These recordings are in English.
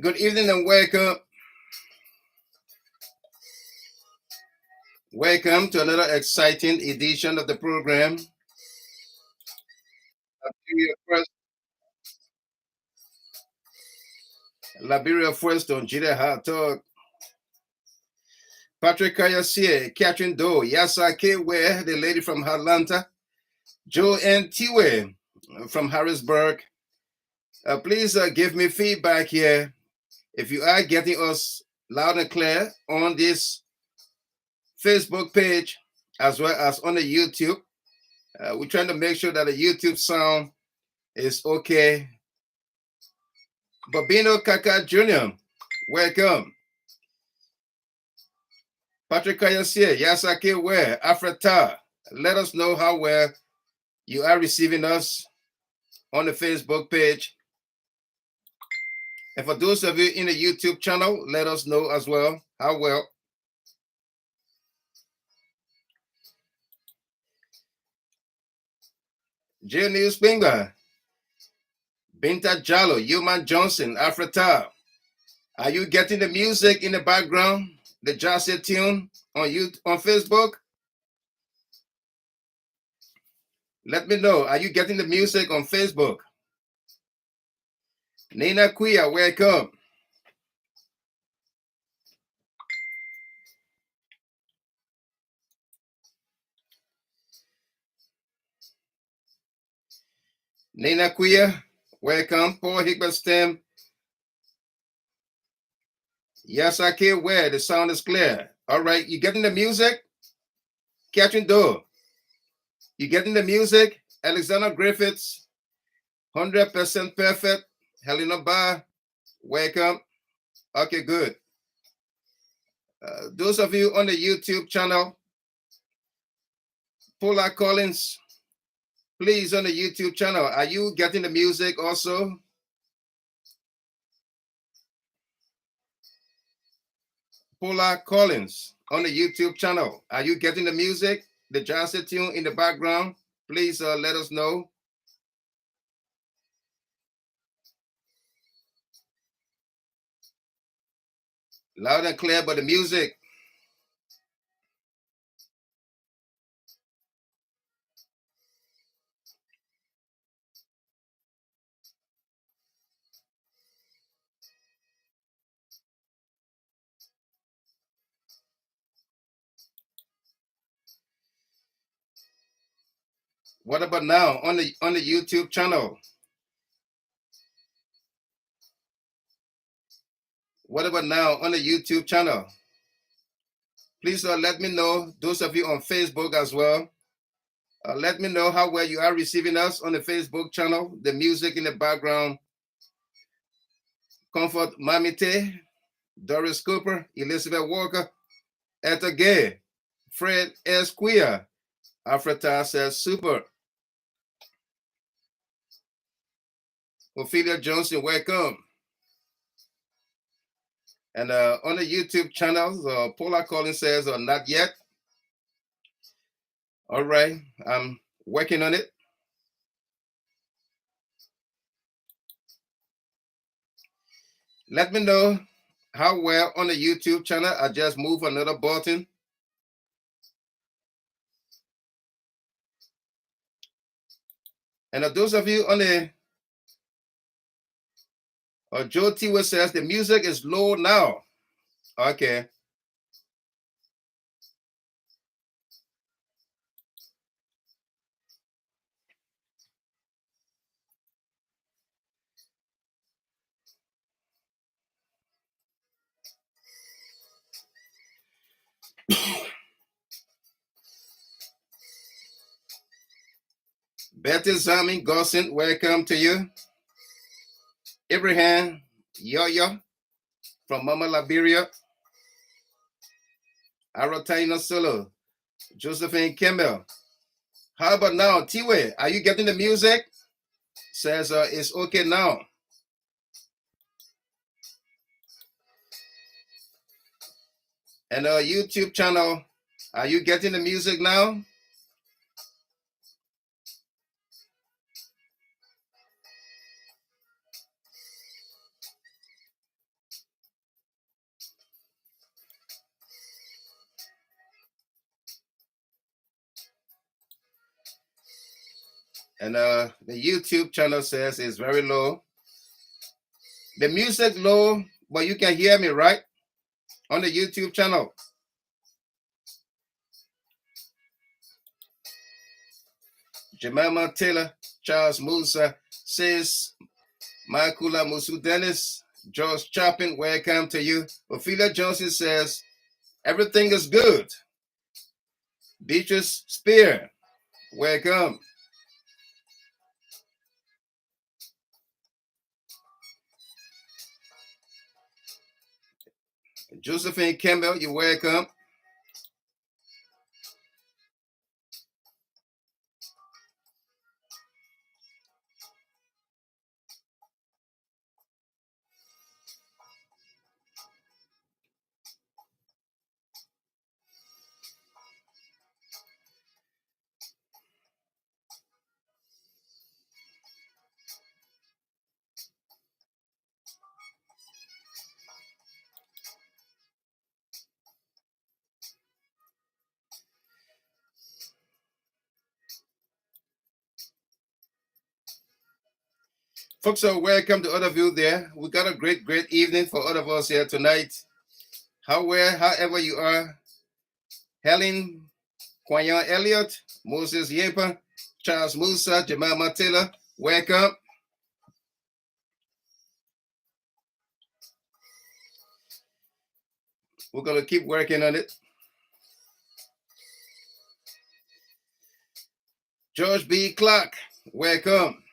Good evening and welcome. Welcome to another exciting edition of the program. Liberia First On Ht. Patrick Kayasie, Catherine Doe, Yasa K. the lady from Atlanta, Joe N. Tiwe from Harrisburg. Please give me feedback here if you are getting us loud and clear on this Facebook page as well as on the YouTube. We're trying to make sure that the YouTube sound is okay. Babino Kaka Jr., welcome. Patrick Kayasie, Yasake Ware, Afrata, let us know how well you are receiving us on the Facebook page. And for those of you in the YouTube channel, let us know as well how well. J News Spinga, Binta Jalo, Yuman Johnson, Afrata. Are you getting the music in the background? The Jazzy tune on Facebook? Let me know. Are you getting the music on Facebook? Nina Kuya, welcome. Nina Kuya, welcome. Paul Higberstem. Yes, I can wear. The sound is clear. All right, you getting the music? Catherine Doe. You getting the music? Alexander Griffiths, 100% perfect. Helena Bar, welcome. Okay, good. Those of you on the YouTube channel, Paula Collins, please on the YouTube channel, are you getting the music also? Paula Collins on the YouTube channel, are you getting the music? The Jazzy tune in the background? Please let us know. Loud and clear, but the music. What about now on the YouTube channel? What about now on the YouTube channel? Please let me know. Those of you on Facebook as well. Let me know how well you are receiving us on the Facebook channel. The music in the background. Comfort Mamite, Doris Cooper, Elizabeth Walker, Etta Gay, Fred S. Queer. Afrata says super. Ophelia Johnson, welcome. And on the YouTube channel, Paula Collins says, not yet. All right, I'm working on it. Let me know how well on the YouTube channel. I just move another button. And those of you on the Joe Tiwa says the music is low now. Okay. Betty Zami Gossin, welcome to you. Abraham Yo-Yo from Mama Liberia. Arotaina Solo. Josephine Kimball. How about now? Tiwe, are you getting the music? Says it's okay now. And YouTube channel, are you getting the music now? And the YouTube channel says it's very low. The music low, but you can hear me, right? On the YouTube channel. Jemima Taylor, Charles Musa, says Makula Musu Dennis, George Chapin, welcome to you. Ophelia Johnson says, everything is good. Beatrice Spear, welcome. Josephine Campbell, you're welcome. Folks, so welcome to all of you there. We got a great evening for all of us here tonight. However you are. Helen Quayan Elliott, Moses Yepa, Charles Musa, Jemima Taylor, welcome. We're going to keep working on it. George B. Clark, welcome.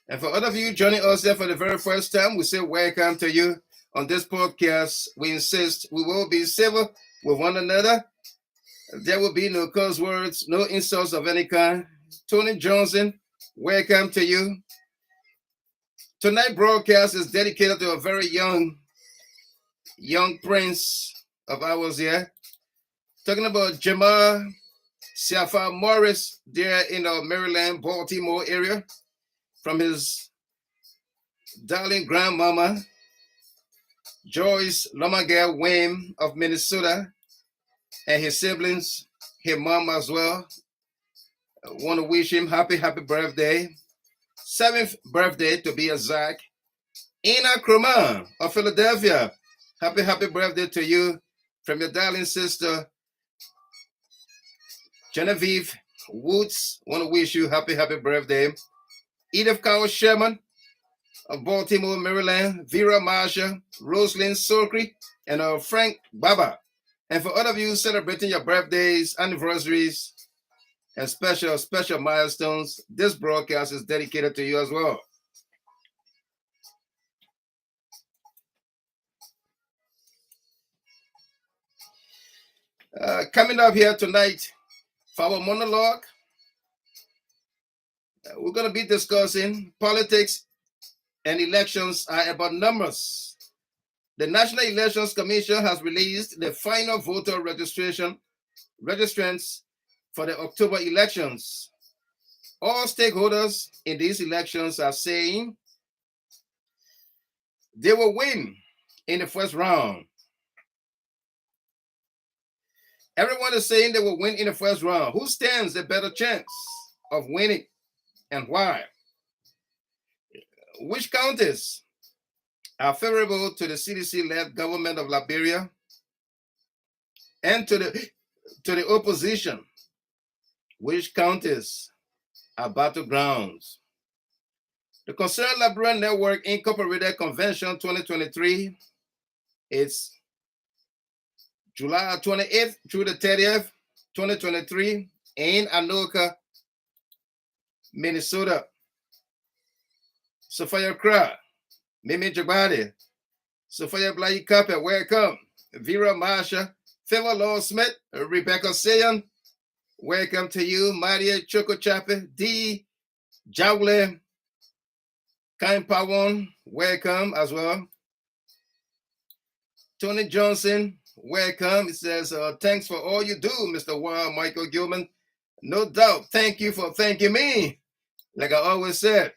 And for all of you joining us here for the very first time, we say welcome to you on this podcast. We insist we will be civil with one another. There will be no curse words, no insults of any kind. Tony Johnson, welcome to you. Tonight's broadcast is dedicated to a very young prince of ours here. Talking about Jamal Siafa Morris there in the Maryland, Baltimore area. From his darling grandmama, Joyce Lomagale Wayne of Minnesota, and his siblings, his mom as well. I want to wish him happy birthday. 7th birthday to be exact. Ina Kroma of Philadelphia. Happy birthday to you from your darling sister, Genevieve Woods. Want to wish you happy birthday. Edith Carl Sherman of Baltimore, Maryland, Vera Marsha, Rosalind Sokri, and Frank Baba. And for all of you celebrating your birthdays, anniversaries, and special milestones, this broadcast is dedicated to you as well. Coming up here tonight for our monologue, we're going to be discussing politics and elections are about numbers. The National Elections Commission has released the final voter registrants for the October elections. All stakeholders in these elections are saying they will win in the first round. Everyone is saying they will win in the first round. Who stands a better chance of winning and why? Which counties are favorable to the CDC-led government of Liberia and to the opposition? Which counties are battlegrounds? The Concerned Liberian Network Incorporated Convention 2023, it's July 28th through the 30th, 2023 in Anoka, Minnesota. Sophia Kra, Mimi Jabadi, Sophia Blai Kappa, welcome. Vera Marsha, Favor Law Smith, Rebecca Sayan, welcome to you. Maria Choco Chape, D. Jawle, Kain Pawon, welcome as well. Tony Johnson, welcome. It says, thanks for all you do, Mr. Wild Michael Gilman. No doubt. Thank you for thanking me. Like I always said,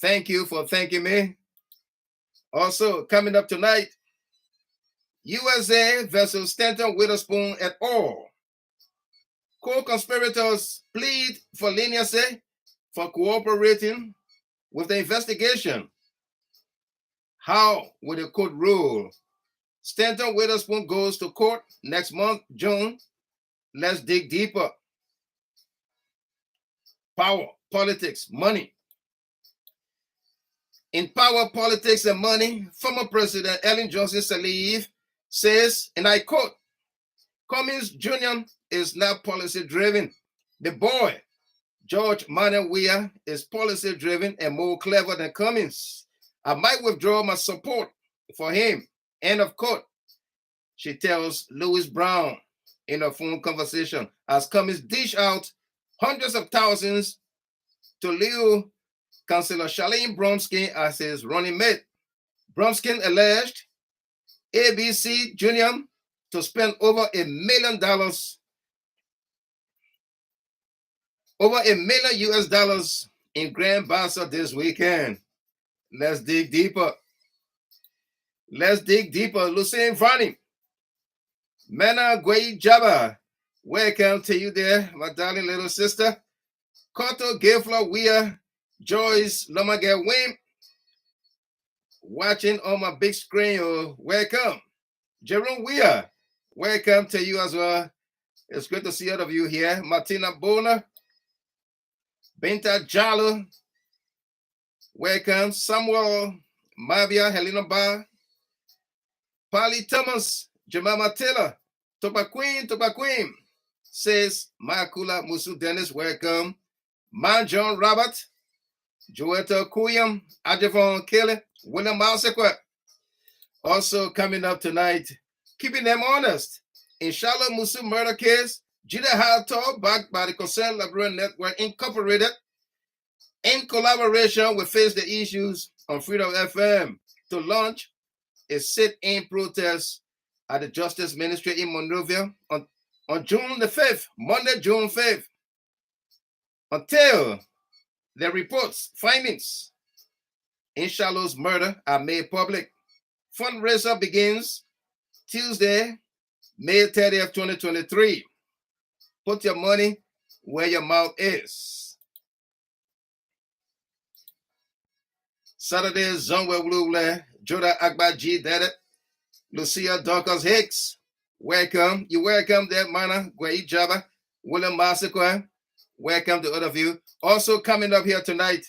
thank you for thanking me. Also, coming up tonight, USA versus Stanton, Witherspoon et al. Co-conspirators plead for leniency for cooperating with the investigation. How will the court rule? Stanton Witherspoon goes to court next month, June. Let's dig deeper. Power, politics, money. In power, politics, and money, former President Ellen Johnson Sirleaf says, and I quote, Cummings Jr. is not policy-driven. The boy, George Manuel Weah, is policy-driven and more clever than Cummings. I might withdraw my support for him. End of quote. She tells Louis Brown in a phone conversation as Cummings dish out hundreds of thousands to Leo Councilor Charlene BRUMSKINE as his running mate. BRUMSKINE alleged ABC Jr. to spend over $1 million, over $1 million US in Grand BASSA this weekend. Let's dig deeper. Let's dig deeper. Lucien Varney, Mena Gwei Jabba, welcome to you there, my darling little sister. Koto Gayflow Weah, Joyce Lomagel Wim, watching on my big screen. Oh, welcome. Jerome Weah, welcome to you as well. It's good to see all of you here. Martina Bona, Binta Jalo, welcome. Samuel Mavia, Helena Ba, Polly Thomas, Jemima Taylor, Topa Queen, says Makula Musu Dennis, welcome. Man John Robert, Joetta Kuyam, Ajavon Kelly, William Mausequat. Also coming up tonight, keeping them honest. Inshallah Musu murder case, Jida Hato, backed by the Concerned Librarian Network Incorporated, in collaboration with Face the Issues on Freedom FM, to launch a sit-in protest at the Justice Ministry in Monrovia on June the 5th, Monday, June 5th, until the reports, findings in Shallow's murder are made public. Fundraiser begins Tuesday, May 30th, 2023. Put your money where your mouth is. Saturday, Zongwe Wulule, Joda Agbaji Dedet, Lucia Dorcas Hicks, welcome. You welcome there, Mana Gwei Jaba, William Masekwa. Welcome to all of you. Also coming up here tonight,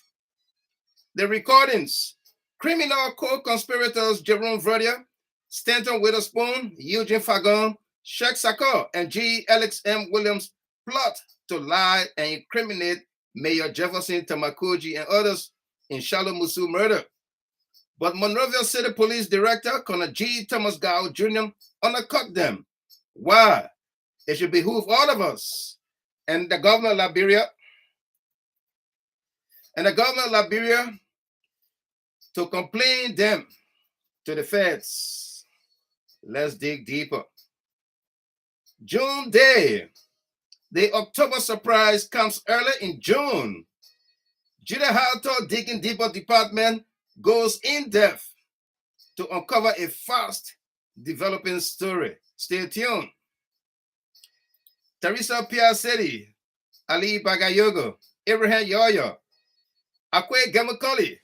the recordings. Criminal co-conspirators Jerome Verdier, Stanton Witherspoon, Eugene Fagon, Sheikh Sakor, and G. Alex M. Williams plot to lie and incriminate Mayor Jefferson Tamakoji and others in Shalom Musu murder. But Monrovia City Police Director Colonel G. Thomas Gow Jr. undercut them. Why? It should behoove all of us and the governor of Liberia to complain them to the feds. Let's dig deeper. June Day. The October surprise comes early in June. Judah Halter Digging Deeper Department goes in depth to uncover a fast developing story. Stay tuned. Teresa Piacetti, Ali Bagayogo, Abraham Yoyo, Akwe Gamakoli,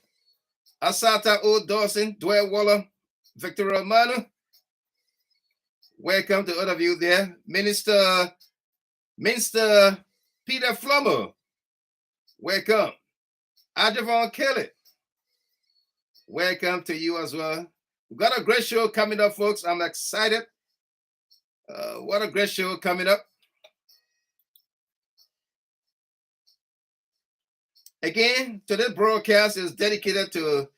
Asata O. Dawson, Dwayne Waller, Victor Romano. Welcome to all of you there. Minister Peter Flummer. Welcome. Ajavon Kelly. Welcome to you as well. We've got a great show coming up, folks. I'm excited. What a great show coming up. Again, today's broadcast is dedicated to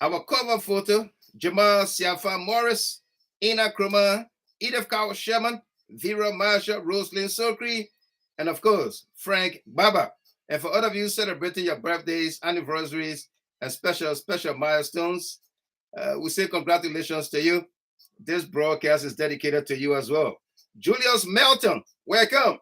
our cover photo, Jamal Siafa Morris, Ina Kroma, Edith Cow Sherman, Vera Marsha, Rosalyn Sokri, and of course, Frank Baba. And for all of you celebrating your birthdays, anniversaries, and special milestones, we say congratulations to you. This broadcast is dedicated to you as well. Julius Melton, welcome.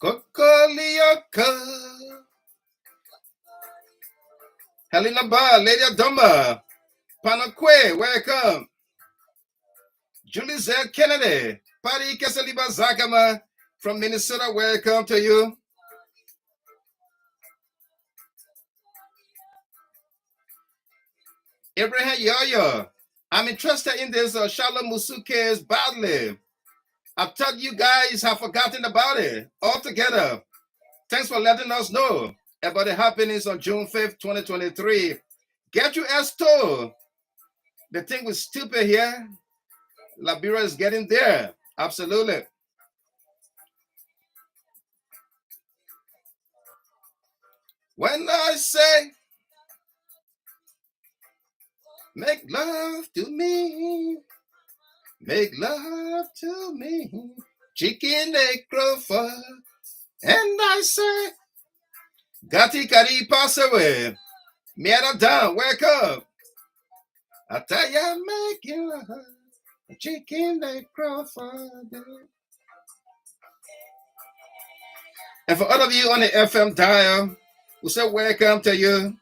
Kokolioka. Helena Ba, Lady Adoma. Panakwe, welcome. Julie Z. Kennedy. Pari Kesaliba Zakama from Minnesota, welcome to you. Abraham Yoyo. I'm interested in this Shalom Musu case badly. I thought you guys have forgotten about it altogether. Thanks for letting us know about the happenings on June 5th, 2023. Get your ass told. The thing was stupid here. Liberia is getting there. Absolutely. When I say, make love to me, make love to me, chicken egg crow, and I say, Gati Kari pass away, Miera down, wake up. I tell ya, make you love, chicken egg crow. And for all of you on the FM dial, we say welcome to you.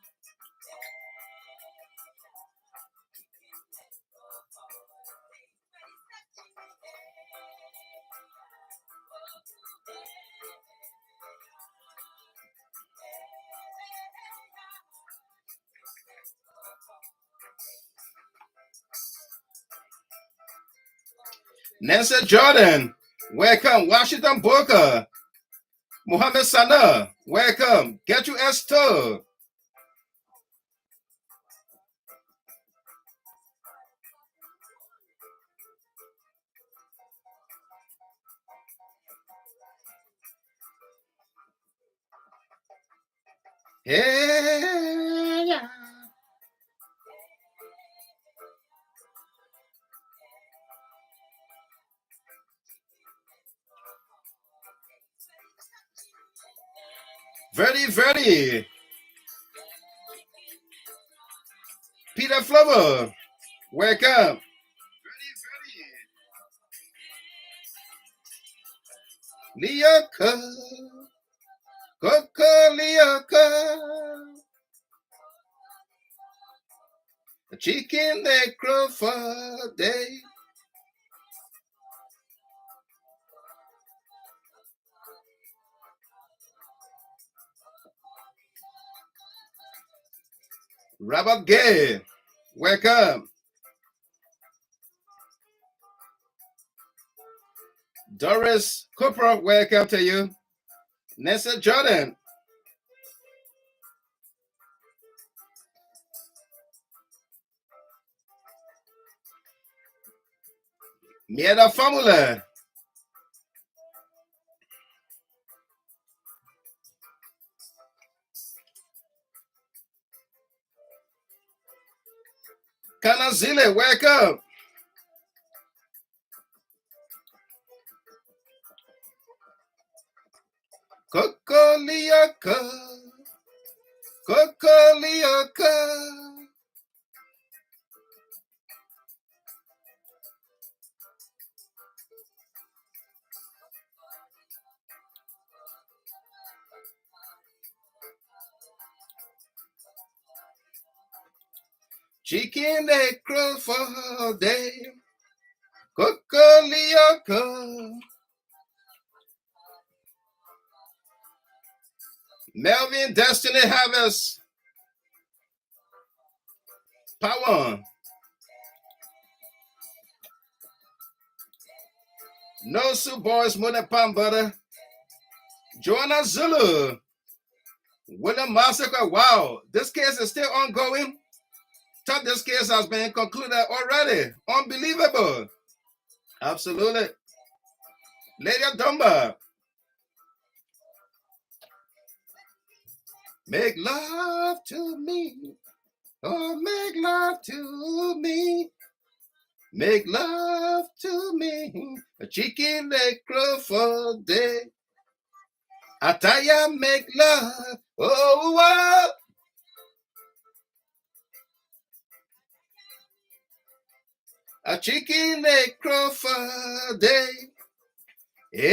Nancy Jordan, welcome. Washington Booker, Muhammad Sana, welcome. Get you Esther. Yeah. Very. Peter Flower, welcome. Leoka, Coco Leoka, a chicken they crow for day. Robert Gay, welcome. Doris Cooper, welcome to you. Nessa Jordan. Mieda Formula. Kanazile, welcome. Coco Leoka, Coco Leoka. Chicken they crow for day. Coco Leoka. Melvin Destiny Harvest. Power. No Soup Boys, Mother Palm Butter. Joanna Zulu. William Massacre. Wow, this case is still ongoing. Thought this case has been concluded already. Unbelievable. Absolutely. Lady Dumba. Make love to me. Oh, make love to me. Make love to me. A chicken leg crow for day. Ataya make love. Oh, wow. A chicken leg crow for day. Yeah.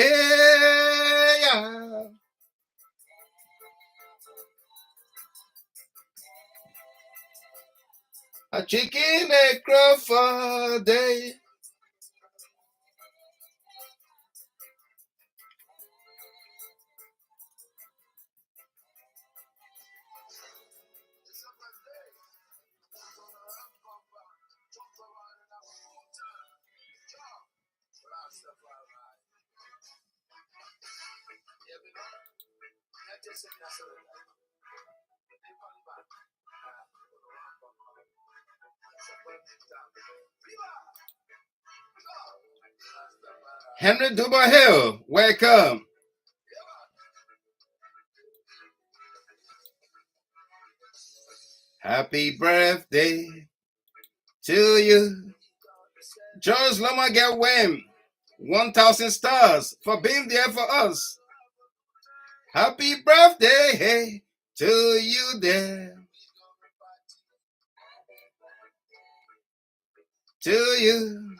A chicken a crow for a day. Henry Dubois Hill, welcome. Happy birthday to you. George Loma get Wim 1,000 stars for being there for us. Happy birthday to you there. To you.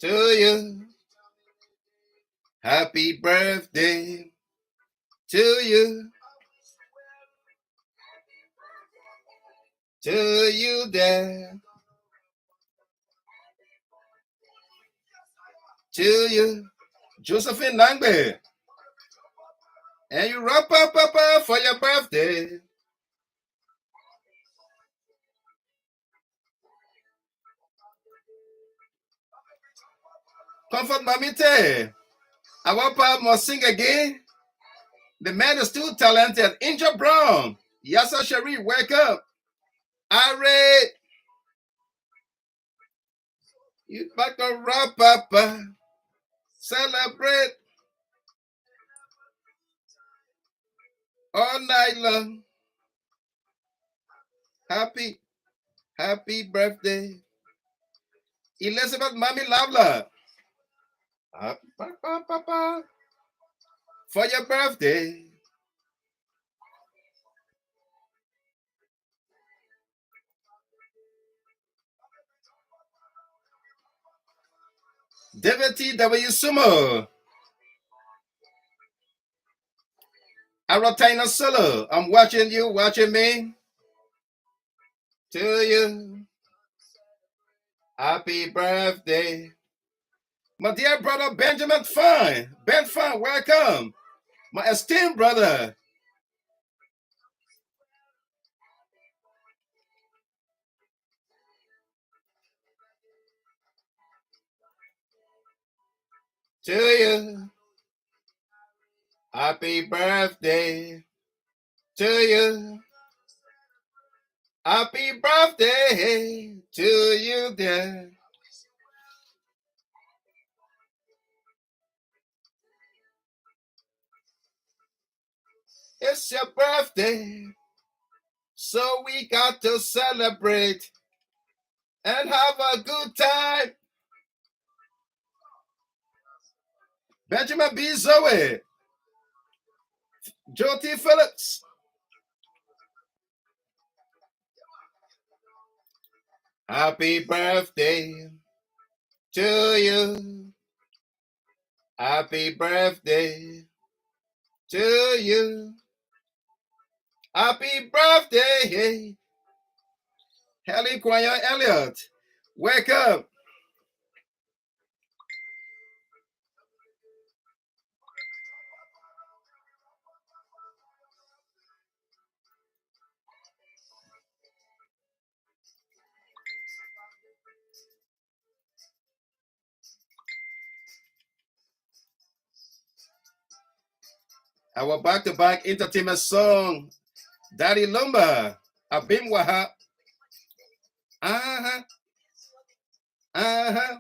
To you. Happy birthday to you. To you there. To you. Josephine Langbe. And you wrap up for your birthday. Comfort Mamite. Our papa must sing again. The man is too talented. Angel Brown. Yasa Cherie, wake up. Are you back to wrap up. Celebrate all night long. Happy birthday. Elizabeth Mommy Lavla. For your birthday. David T.W. Sumo. Aratina Solo. I'm watching you, watching me. To you. Happy birthday. My dear brother Benjamin Fine. Ben Fine, welcome. My esteemed brother. To you. Happy birthday. To you. Happy birthday to you, dear. It's your birthday, so we got to celebrate and have a good time. Benjamin B. Zoe, Jyoti Phillips. Happy birthday to you. Happy birthday to you. Happy birthday, Helen Quaya Elliott. Wake up. Our back-to-back entertainment song, Daddy Lumba, Abim Wahab. Uh-huh. Uh-huh.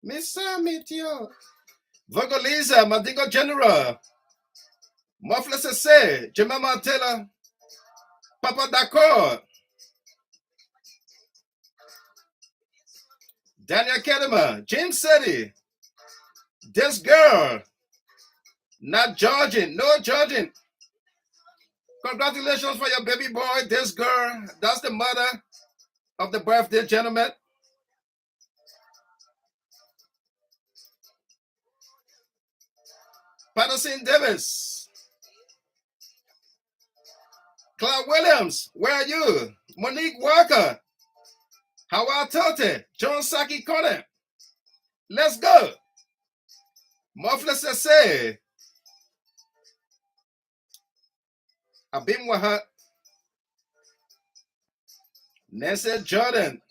Miss Samitio. Vocaliza, Madigo General. Mofla Sese, Jemama Taylor. Papa D'accord. Daniel Kedema, James City. This girl. Not Georgian, no Georgian. Congratulations for your baby boy, this girl. That's the mother of the birthday gentleman. Patterson Davis. Clark Williams, where are you? Monique Walker. Howard Tote. John Saki Connor. Let's go. Muffler Sese. Abimwaha. Nancy Jordan.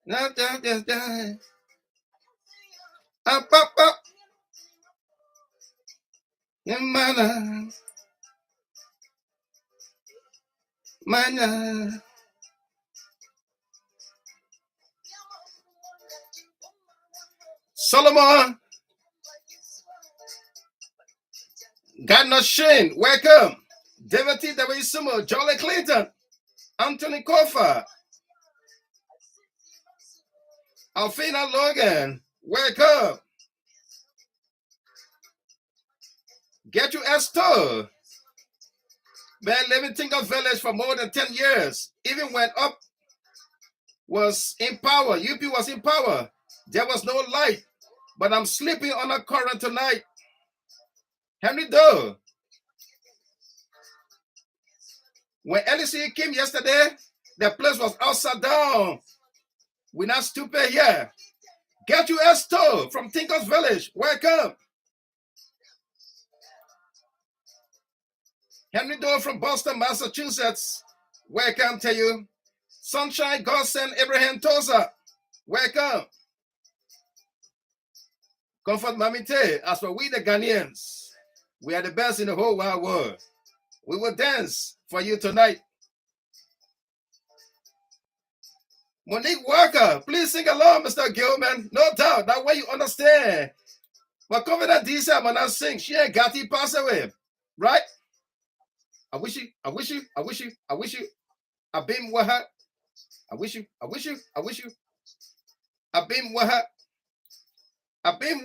Up, up. Mana. Solomon. Gardner Shane, welcome. David T. W. Sumo, Jolly Clinton, Anthony Kofa, Alfina Logan, welcome. Get you Estor. Man, living Tinker Village for more than 10 years. Even when up was in power, UP was in power, there was no light. But I'm sleeping on a current tonight. Henry Doe. When LEC came yesterday, the place was upside down. We're not stupid here. Get you Estor from Tinker's Village. Welcome. Henry Doe from Boston, Massachusetts. Welcome to you. Sunshine Godson Abraham Tosa. Welcome. Comfort Mamite. As for we the Ghanaians, we are the best in the whole wide world. We will dance for you tonight. Monique Walker, please sing along, Mr. Gilman. No doubt, that way you understand. But Confident D said, when I sing, she ain't got to pass away. Right? I wish you. I've been with her. I wish you. I've been with her. I've been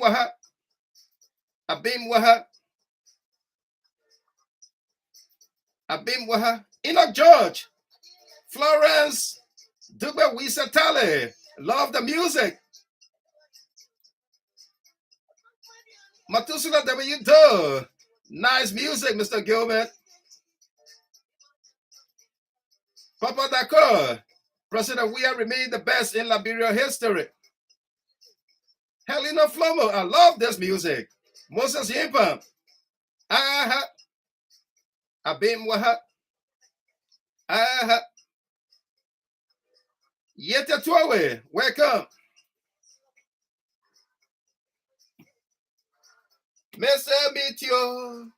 with her. Enoch George, Florence, Dugbe Wisa Tale, love the music. Matusula W. Doe, nice music, Mr. Gilbert. Papa Dakar, President Weah remained the best in Liberia history. Helena Flomo, I love this music. Moses Yimpa, Abim Waha, Yeta Tuawe, welcome. Mr. Bitio,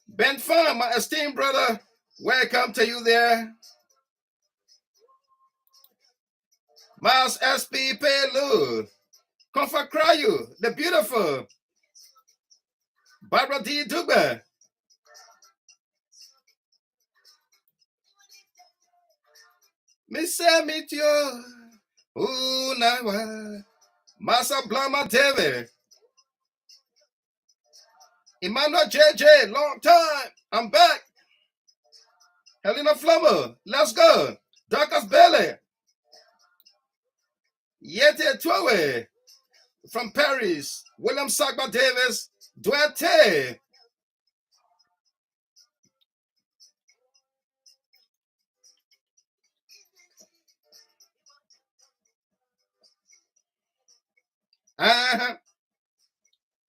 Ben Farm, my esteemed brother, welcome to you there. Miles SP Pelu, Comfort Cryu, the beautiful. Barbara D. Dugbe. Mr. Mitio, Unawa, Massa Blama David. Emmanuel JJ, long time. I'm back. Helena Flummer, let's go. Darkus Belly. Yete Twawe from Paris. William Sagba Davis. Duarte.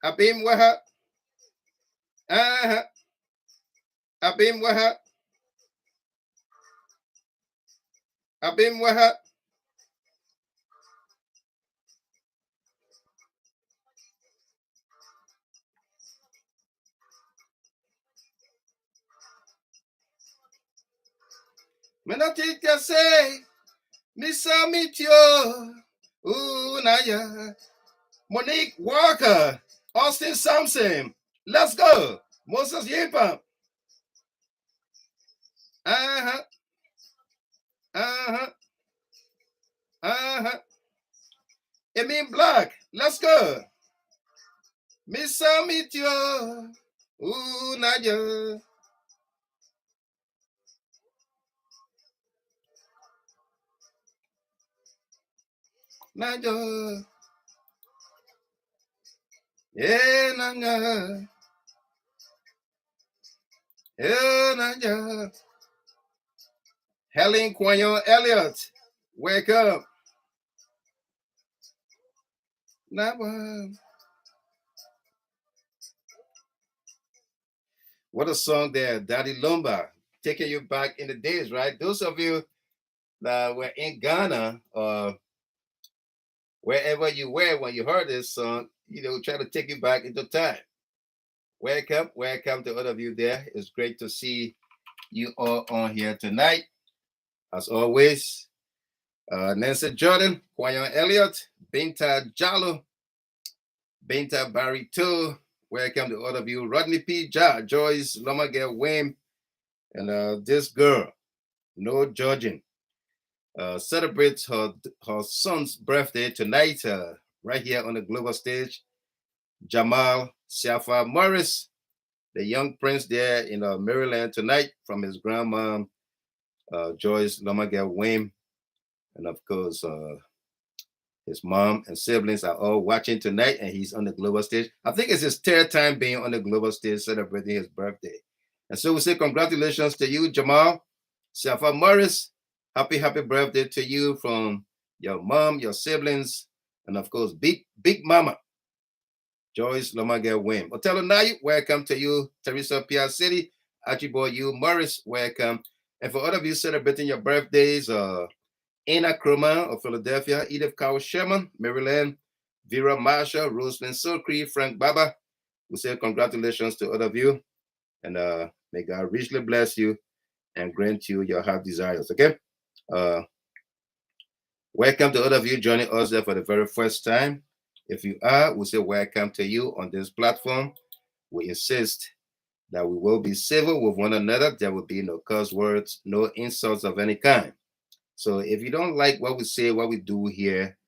Abim Waha. Abim Waha. Abim Waha. Menatika say, Missa Mitio, Naya, Monique Walker, Austin Sampson, let's go, Moses Yipa, It mean black. Let's go. Miss meet you. Ooh, Naja. Naja. Yeah, Naja. Yeah, Naja. Helen Quayon Elliott. Wake up. Naja. What a song there, Daddy Lumba. Taking you back in the days, right? Those of you that were in Ghana or wherever you were when you heard this song, try to take you back into time. Welcome to all of you there. It's great to see you all on here tonight. As always, Nancy Jordan, Quayon Elliott, Binta Jallo, Binta Barito. Welcome to all of you. Rodney P. Joyce, Lomagel Wayne, and this girl, no judging, celebrates her son's birthday tonight, right here on the global stage. Jamal Siafa Morris, the young prince there in Maryland tonight from his grandma, Joyce Lomagel Wayne. And of course, his mom and siblings are all watching tonight, and he's on the global stage. I think it's his third time being on the global stage celebrating his birthday. And so we say congratulations to you, Jamal Siafa Morris. Happy birthday to you from your mom, your siblings, and of course, Big Mama, Joyce Lomagel Wim. Otelo Nayu, welcome to you. Teresa Pia City, Archibald U. Morris, welcome. And for all of you celebrating your birthdays, Ina Kroma of Philadelphia, Edith Cow Sherman, Maryland, Vera Marshall, Rosalyn Silkree, Frank Baba, we say congratulations to all of you. And may God richly bless you and grant you your heart desires, okay? Welcome to all of you joining us there for the very first time. If you are, we say welcome to you on this platform. We insist that we will be civil with one another. There will be no curse words, no insults of any kind. So if you don't like what we say, what we do here,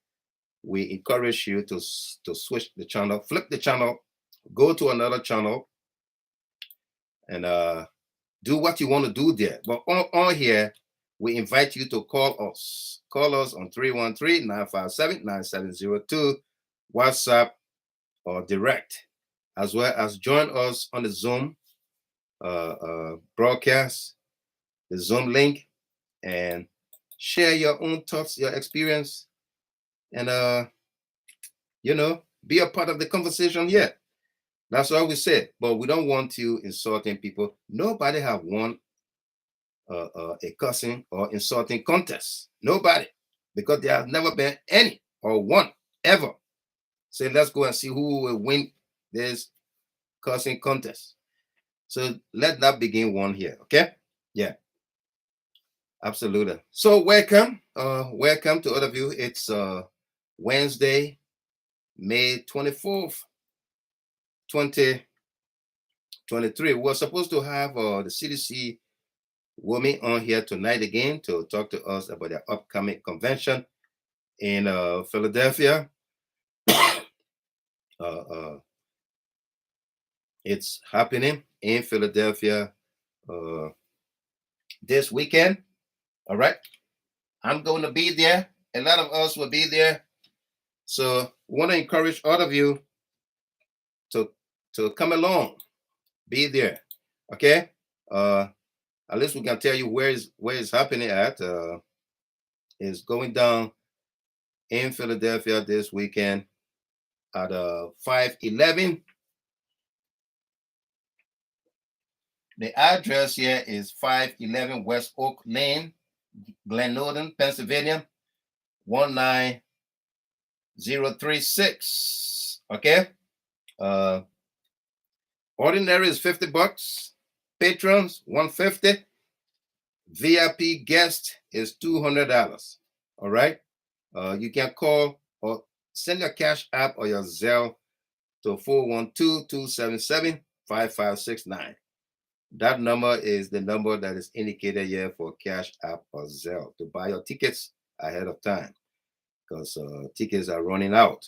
we encourage you to switch the channel, flip the channel, go to another channel, and do what you want to do there. But on here, we invite you to call us. Call us on 313-957-9702, WhatsApp, or direct, as well as join us on the Zoom broadcast, the Zoom link, and share your own thoughts, your experience, and be a part of the conversation here. That's all we said. But we don't want you insulting people. Nobody have won a cussing or insulting contest. Nobody, because there have never been any or one ever. So let's go and see who will win this cussing contest. So let that begin one here. Okay? Yeah. Absolutely. So welcome to all of you. It's Wednesday, May 24th, 2023. We're supposed to have the CDC woman on here tonight again to talk to us about their upcoming convention in Philadelphia. It's happening in Philadelphia this weekend. All right. I'm going to be there. A lot of us will be there. So we want to encourage all of you to come along, be there. Okay. At least we can tell you where it's happening at. It's going down in Philadelphia this weekend at 511. The address here is 511 West Oak Lane, Glen Norton, Pennsylvania, 19036. Okay. Ordinary is $50. Patrons $150. VIP guest is $200. All right. You can call or send your Cash App or your Zelle to 412-277-5569. That number is the number that is indicated here for Cash App or Zelle to buy your tickets ahead of time. because tickets are running out.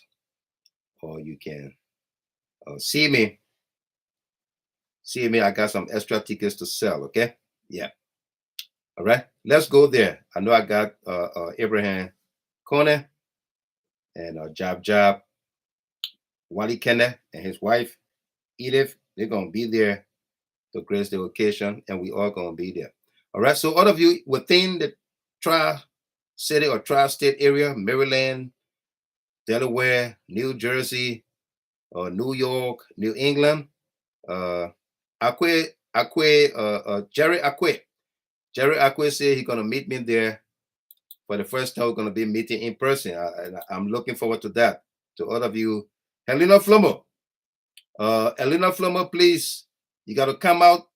Or you can see me. See me. I got some extra tickets to sell. Okay. Yeah. All right. Let's go there. I know I got Abraham Kone and Jab Wally Kenne and his wife Edith. They're gonna be there to grace the occasion, and we all gonna be there. All right. So all of you within the Tri-City or Tri-State area, Maryland, Delaware, New Jersey, or New York, New England, Jerry Acque. Jerry Acque said he's gonna meet me there for the first time. We're gonna be meeting in person. I'm looking forward to that. To all of you, Helena Flomo. Helena Flomo, please, you gotta come out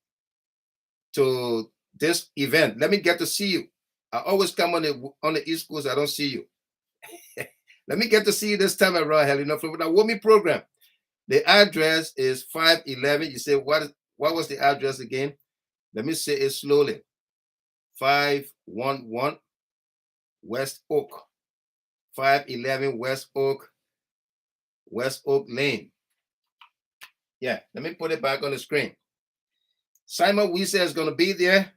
to this event. Let me get to see you. I always come on the East Coast. I don't see you. Let me get to see you this time around, Helena Flomo. Now, WOMI program. The address is 511. You say, what was the address again? Let me say it slowly. 511 West Oak. 511 West Oak Lane. Yeah, let me put it back on the screen. Simon Wiese is going to be there.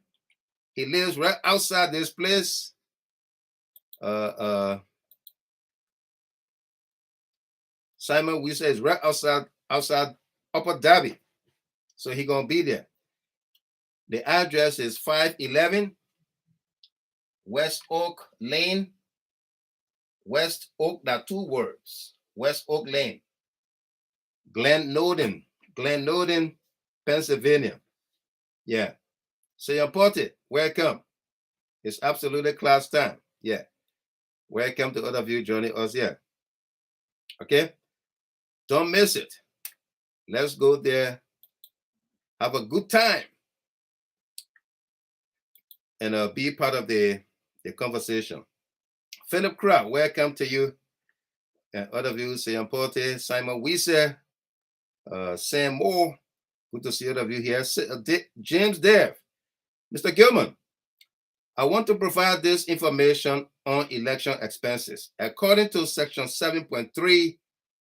He lives right outside this place. Simon Wiese is right outside Upper Darby. So he's going to be there. The address is 511 West Oak Lane. West Oak, that 2 words. West Oak Lane. Glen Nodin, Pennsylvania. Yeah. So you're important. Welcome. It's absolutely class time. Yeah. Welcome to all of you joining us here. Okay. Don't miss it. Let's go there. Have a good time. And be part of the conversation. Philip Crowd, welcome to you. And all of you, Sam Porte, Simon Wiese, Sam Moore. Good to see all of you here. James Dev. Mr. Gilman, I want to provide this information on election expenses. According to Section 7.3,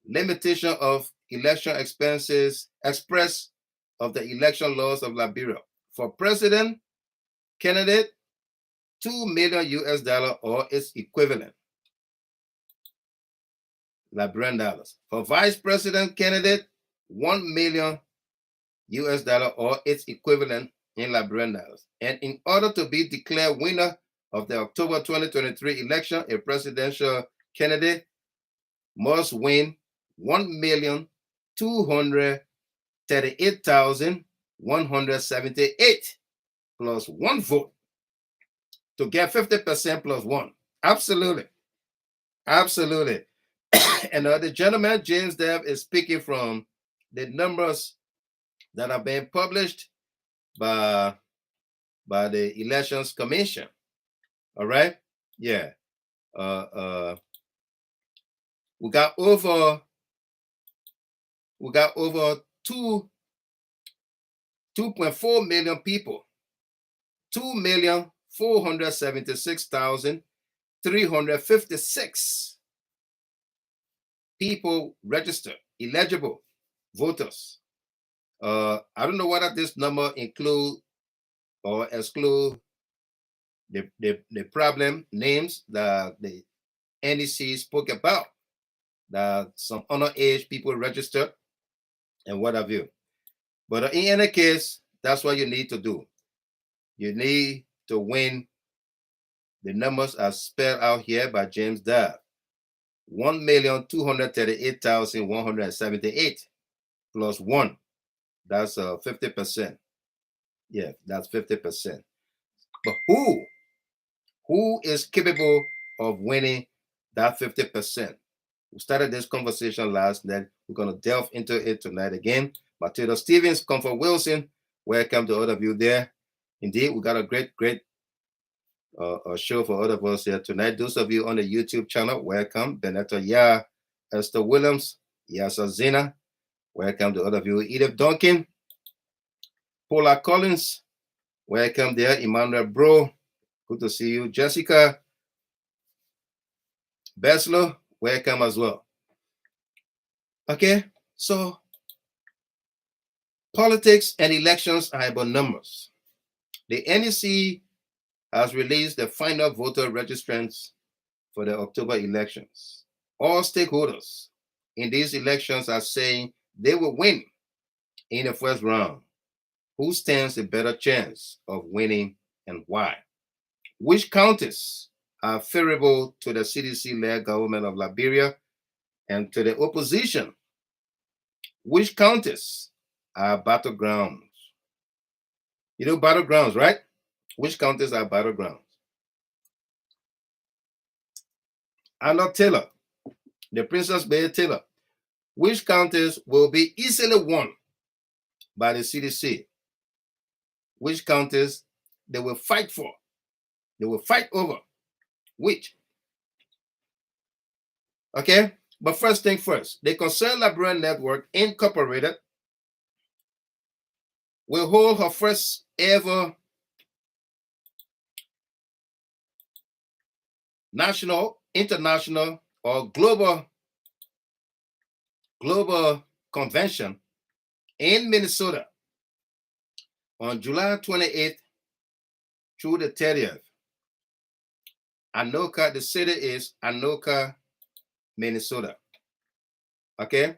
limitation of election expenses express of the election laws of Liberia. For president candidate, $2 million US or its equivalent. Liberian dollars. For vice president candidate, $1 million US or its equivalent in Liberian dollars. And in order to be declared winner of the October 2023 election, a presidential candidate must win 1,238,178 plus 1 vote to get 50% plus 1. Absolutely. Absolutely. And the gentleman, James Dev, is speaking from the numbers that are being published by the Elections Commission. All right? Yeah. We got over 2.4 million people. 2,476,356 people registered, eligible voters. I don't know whether this number include or exclude the problem names that the NEC spoke about, that some underage people registered and what have you. But in any case, that's what you need to do. You need to win. The numbers are spelled out here by James Dabb. 1,238,178 plus 1. That's 50%. Yeah, that's 50%. But who is capable of winning that 50%? We started this conversation last night. We're going to delve into it tonight again. Matilda Stevens, Comfort Wilson, welcome to all of you there. Indeed, we got a great show for all of us here tonight. Those of you on the YouTube channel, welcome. Benetta Ya, Esther Williams, Yasa Zena, welcome to all of you. Edith Duncan, Paula Collins, welcome there. Emmanuel Bro, good to see you. Jessica Beslo, welcome as well. Okay, so politics and elections are about numbers. The NEC has released the final voter registrants for the October elections. All stakeholders in these elections are saying they will win in the first round. Who stands a better chance of winning and why? Which counties are favorable to the CDC-led government of Liberia and to the opposition? Which counties are battlegrounds? You know battlegrounds, right? Which counties are battlegrounds? Anna Taylor, the Princess Bay Taylor. Which counties will be easily won by the CDC? Which counties they will fight for? They will fight over. Which? Okay, but first thing first, the Concerned Liberian Network Incorporated will hold her first ever national, international, or global convention in Minnesota on July 28th through the 30th. Anoka, the city is Anoka, Minnesota. Okay,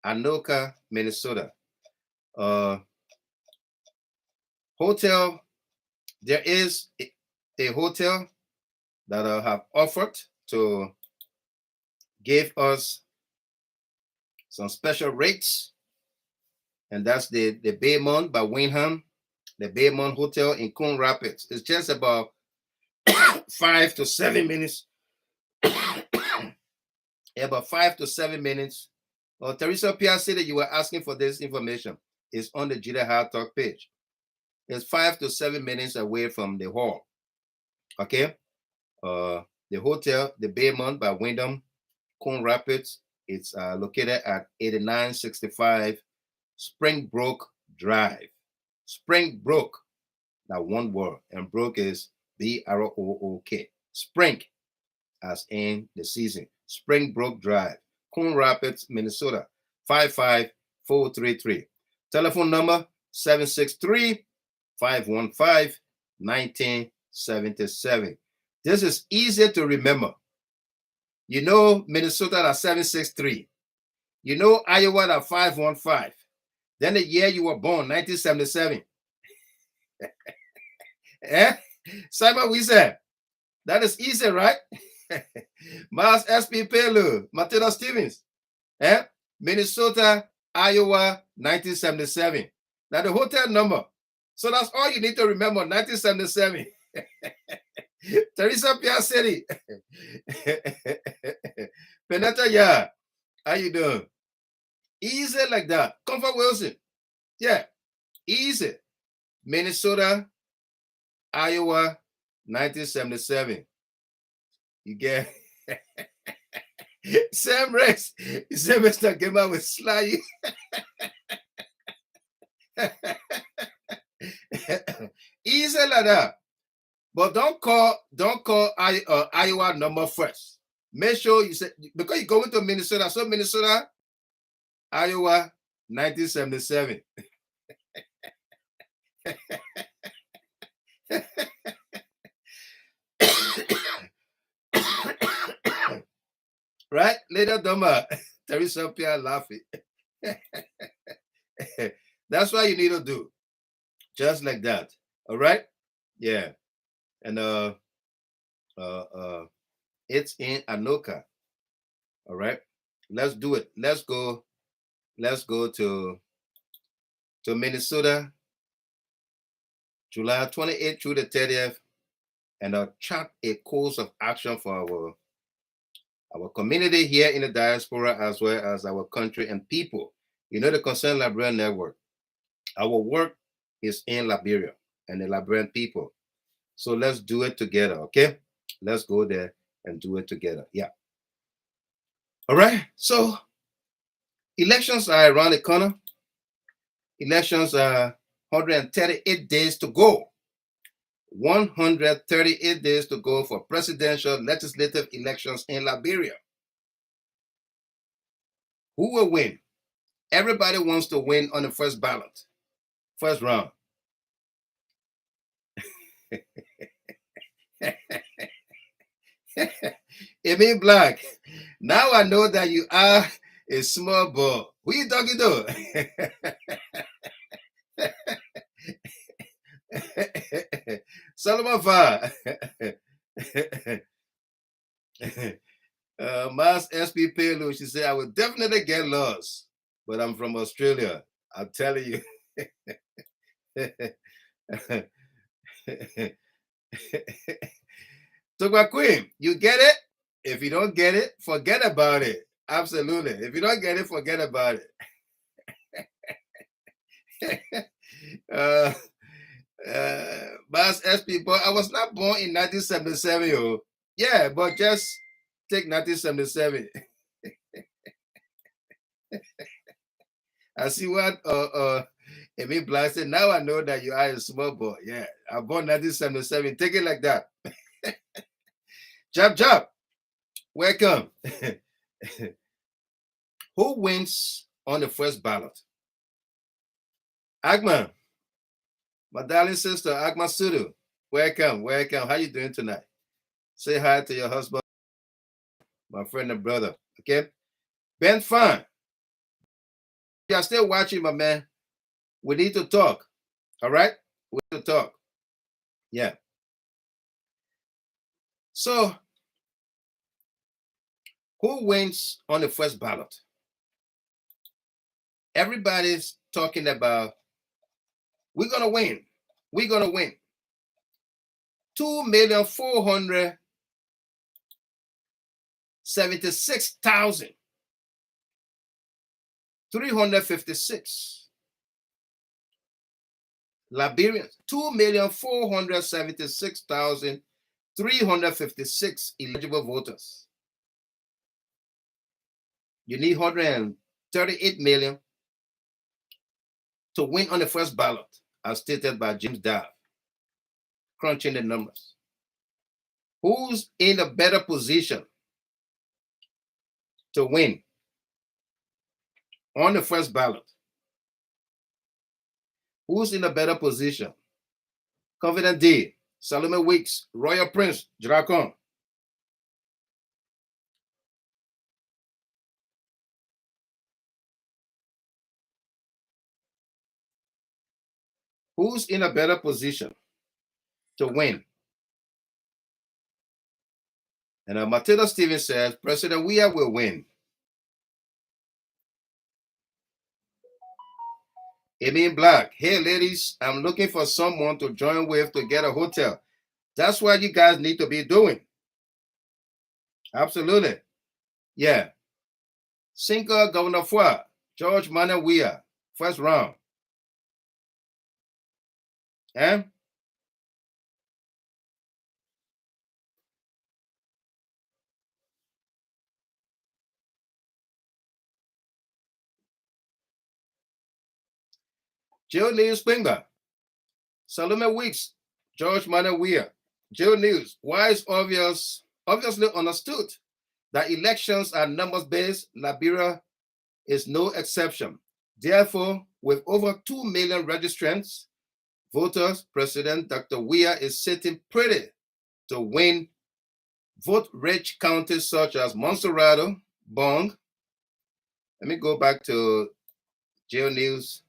Anoka, Minnesota. Hotel, there is a hotel that have offered to give us some special rates, and that's the Baymont by Wyndham, the Baymont Hotel in Coon Rapids. It's just about 5 to 7 minutes. About 5 to 7 minutes. Teresa Pierre said that you were asking for this information. It's on the Jida High Talk page. It's 5 to 7 minutes away from the hall. Okay. The hotel, the Baymont by Wyndham, Coon Rapids. It's located at 8965 Springbrook Drive. Springbrook, that one word, and Brook is B-R-O-O-K. Spring, as in the season. Springbrook Drive, Coon Rapids, Minnesota, 55433. Telephone number 763-515-1977. This is easy to remember. You know Minnesota at 763. You know Iowa at 515. Then the year you were born, 1977. Simon, we said, that is easy, right? Miles S.P. Pelu, Matilda Stevens. Minnesota, Iowa, 1977. Now the hotel number. So that's all you need to remember, 1977. Teresa Piacetti. Penetta, yeah. How you doing? Easy like that. Comfort Wilson. Yeah. Easy. Minnesota, Iowa, 1977. You get Sam Rex. He said Mr. Gemma with Sly. Easy like that. But don't call Iowa number first. Make sure you say, because you're going to Minnesota. So Minnesota, Iowa, 1977. Right? Later, Doma. Teresa Pia laughing. That's what you need to do. Just like that. All right? Yeah. And it's in Anoka. All right. Let's do it. Let's go to Minnesota, July 28th through the 30th, and chart a course of action for our community here in the diaspora, as well as our country and people. You know, the Concerned Liberian Network. Our work is in Liberia and the Liberian people. So let's do it together, okay? Let's go there and do it together. Yeah. All right. So elections are around the corner. Elections are 138 days to go. 138 days to go for presidential legislative elections in Liberia. Who will win? Everybody wants to win on the first ballot, first round. Amy Black, now I know that you are a small boy. Who you talking to? Solomon Farr. Mass SP Payload, she said, I will definitely get lost, but I'm from Australia. I'm telling you. So, my queen, you get it? If you don't get it, forget about it. Absolutely. If you don't get it, forget about it. Mass SP, but I was not born in 1977, yo. Yeah, but just take 1977. I see what Amy Black said. Now I know that you are a small boy. Yeah, I born 1977. Take it like that. Job. Welcome. Who wins on the first ballot? Agma. My darling sister, Agma Sudu. Welcome. How you doing tonight? Say hi to your husband, my friend and brother. Okay? Ben Fan. You are still watching, my man. We need to talk. All right? We need to talk. Yeah. So, who wins on the first ballot? Everybody's talking about we're going to win. We're going to win. 2,476,356 Liberians. 2,476,356 eligible voters. You need 138 million to win on the first ballot, as stated by James Dav, crunching the numbers. Who's in a better position to win on the first ballot? Who's in a better position? Confident D, Salome Weeks, Royal Prince, Dracon. Who's in a better position to win? And Matilda Stevens says, President Weah will win. Amy Black, hey ladies, I'm looking for someone to join with to get a hotel. That's what you guys need to be doing. Absolutely. Yeah. Single Governor Fua, George Manuel Weah, first round. Eh? Jill News Springba, Salome Weeks, George Manuel Weah. Jill News, why is obviously understood that elections are numbers based. Liberia is no exception. Therefore, with over 2 million registrants, voters, President Dr. Weah is sitting pretty to win vote-rich counties such as Monserrado, Bong. Let me go back to Jail News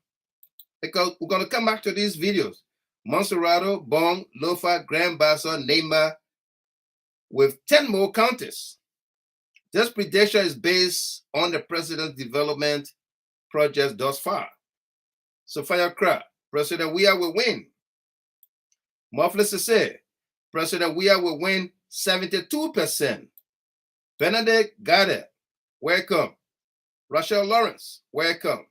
because we're going to come back to these videos. Monserrado, Bong, Lofa, Grand Bassa, Nema, with 10 more counties. This prediction is based on the president's development projects thus far. Sophia Kra, President Weah will win. Mofle Sese, President Weah will win 72%. Benedict Gade, welcome. Rachel Lawrence, welcome.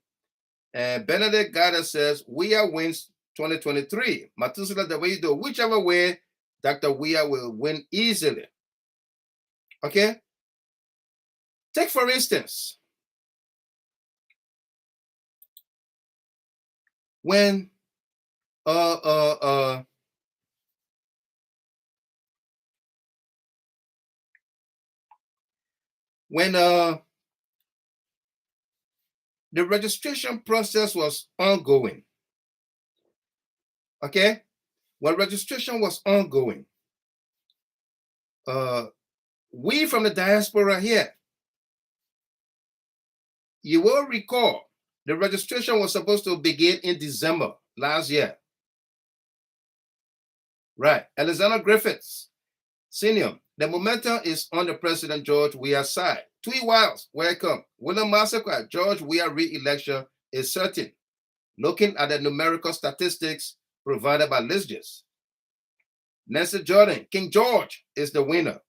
And Benedict Gade says Weah wins 2023. Matusula Dawido, whichever way, Dr. Weah will win easily. Okay? Take for instance, when when the registration process was ongoing, okay, when registration was ongoing, we from the diaspora here, you will recall the registration was supposed to begin in December last year. Right. Alexander Griffiths, Senior, the momentum is on the President George Weah's side. Twee Wiles, welcome. William Massacre, George Weah re-election is certain. Looking at the numerical statistics provided by Lisgis. Nancy Jordan, King George is the winner.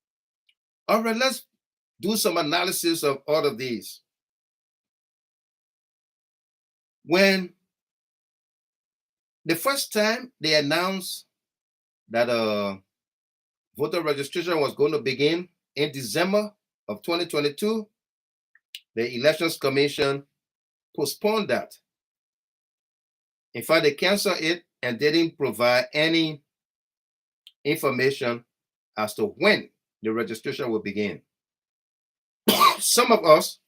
All right, let's do some analysis of all of these. When the first time they announced that voter registration was going to begin in December of 2022, the Elections Commission postponed that. In fact, they canceled it and didn't provide any information as to when the registration will begin. Some of us,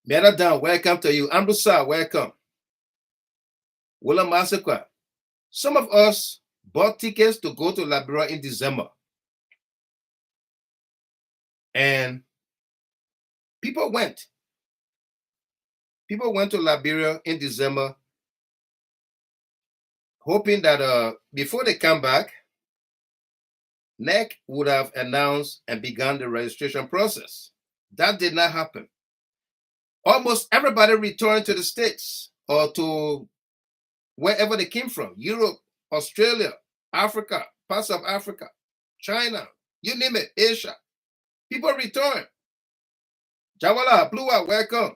Mera Down, welcome to you. Ambrusa, welcome. William Massacre. Some of us bought tickets to go to Liberia in December. And people went. People went to Liberia in December, hoping that before they come back, NEC would have announced and begun the registration process. That did not happen. Almost everybody returned to the States or to wherever they came from, Europe, Australia, Africa, parts of Africa, China, you name it, Asia. People return. Jawala, Blua, welcome.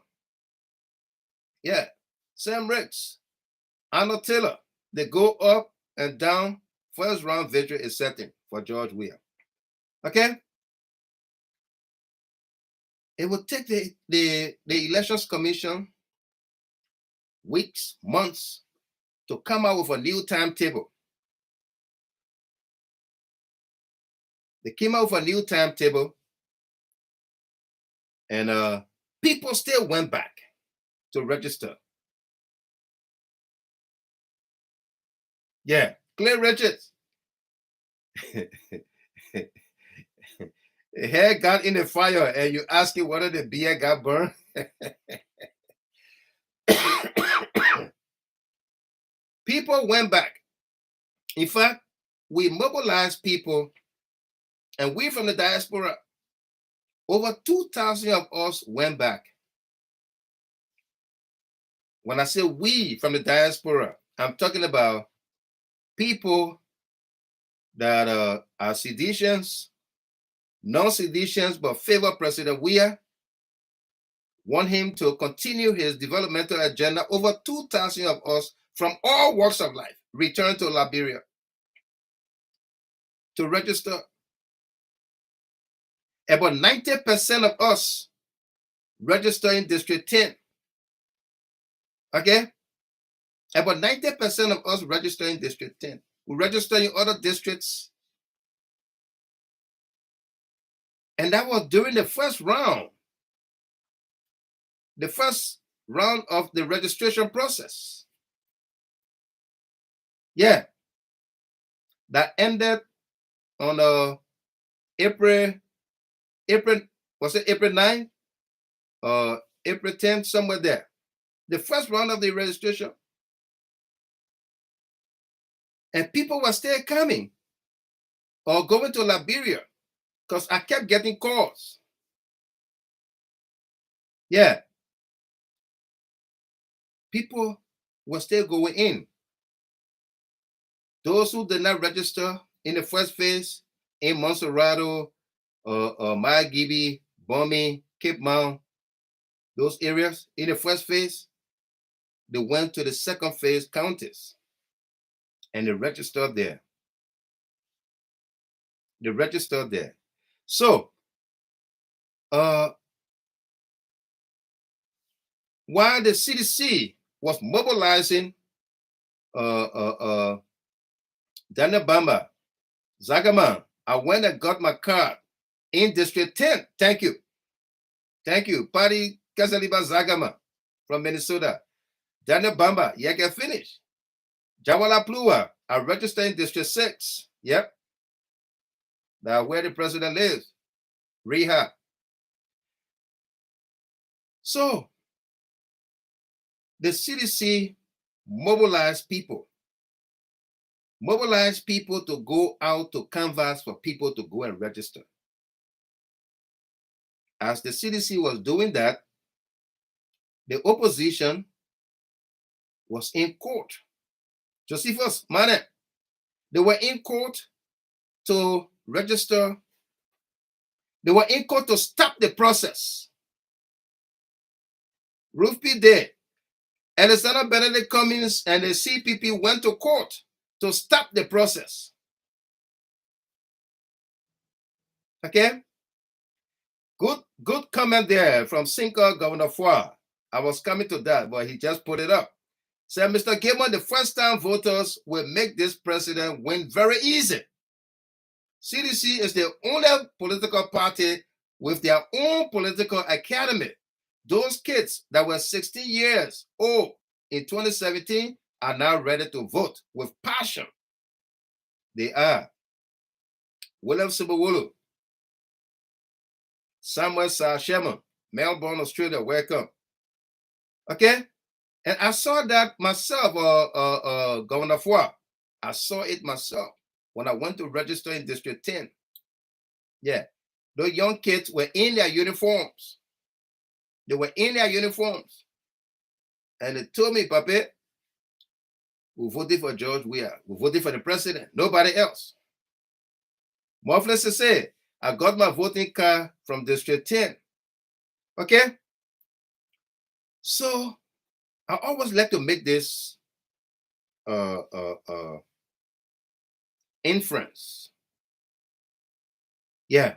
Yeah, Sam Ricks, Arnold Taylor, they go up and down. First round victory is setting for George Weah. Okay? It will take the Elections Commission weeks, months to come out with a new timetable. They came out with a new timetable, and people still went back to register. Yeah, Clay Richards. The hair got in the fire and you asking whether the beer got burned. People went back. In fact, we mobilized people, and we from the diaspora, over 2,000 of us went back. When I say we from the diaspora, I'm talking about people that are seditious, non-seditious, but favor President Weah, want him to continue his developmental agenda. Over 2,000 of us from all walks of life returned to Liberia to register. About 90% of us register in District 10. Okay? About 90% of us register in District 10. We register in other districts. And that was during the first round. The first round of the registration process. Yeah. That ended on April, was it April 9? April 10, somewhere there. The first round of the registration. And people were still coming or going to Liberia because I kept getting calls. Yeah. People were still going in. Those who did not register in the first phase in Monserrato, Mayagibby, Bomi, Cape Mount, those areas in the first phase, they went to the second phase counties and they registered there. They registered there. So, while the CDC was mobilizing Daniel Bamba, Zagaman, I went and got my card in District 10. Thank you. Thank you. Patty Kasaliba Zagama from Minnesota. Daniel Bamba, yeah, get finished. Jawala Plua, I registered in District 6. Yep. Now where the president lives. Rehab. So the CDC mobilized people to go out to canvass for people to go and register. As the CDC was doing that, the opposition was in court. Josephus, Mane, they were in court to register. They were in court to stop the process. Ruth P. Day, Alexander Benedict Cummings, and the CPP went to court to stop the process. Okay? Good comment there from Sinker Governor Foy. I was coming to that, but he just put it up. Said, Mr. Gilman, the first-time voters will make this president win very easy. CDC is the only political party with their own political academy. Those kids that were 16 years old in 2017 are now ready to vote with passion. They are. William Sibawulu, Samuel Sherman, Melbourne, Australia, welcome. Okay? And I saw that myself, Governor Foy. I saw it myself when I went to register in District 10. Yeah. Those young kids were in their uniforms. They were in their uniforms. And they told me, Papi, we voted for George Weah. We voted for the president. Nobody else. Mofles to say, I got my voting card from District 10. Okay? So I always like to make this inference. Yeah.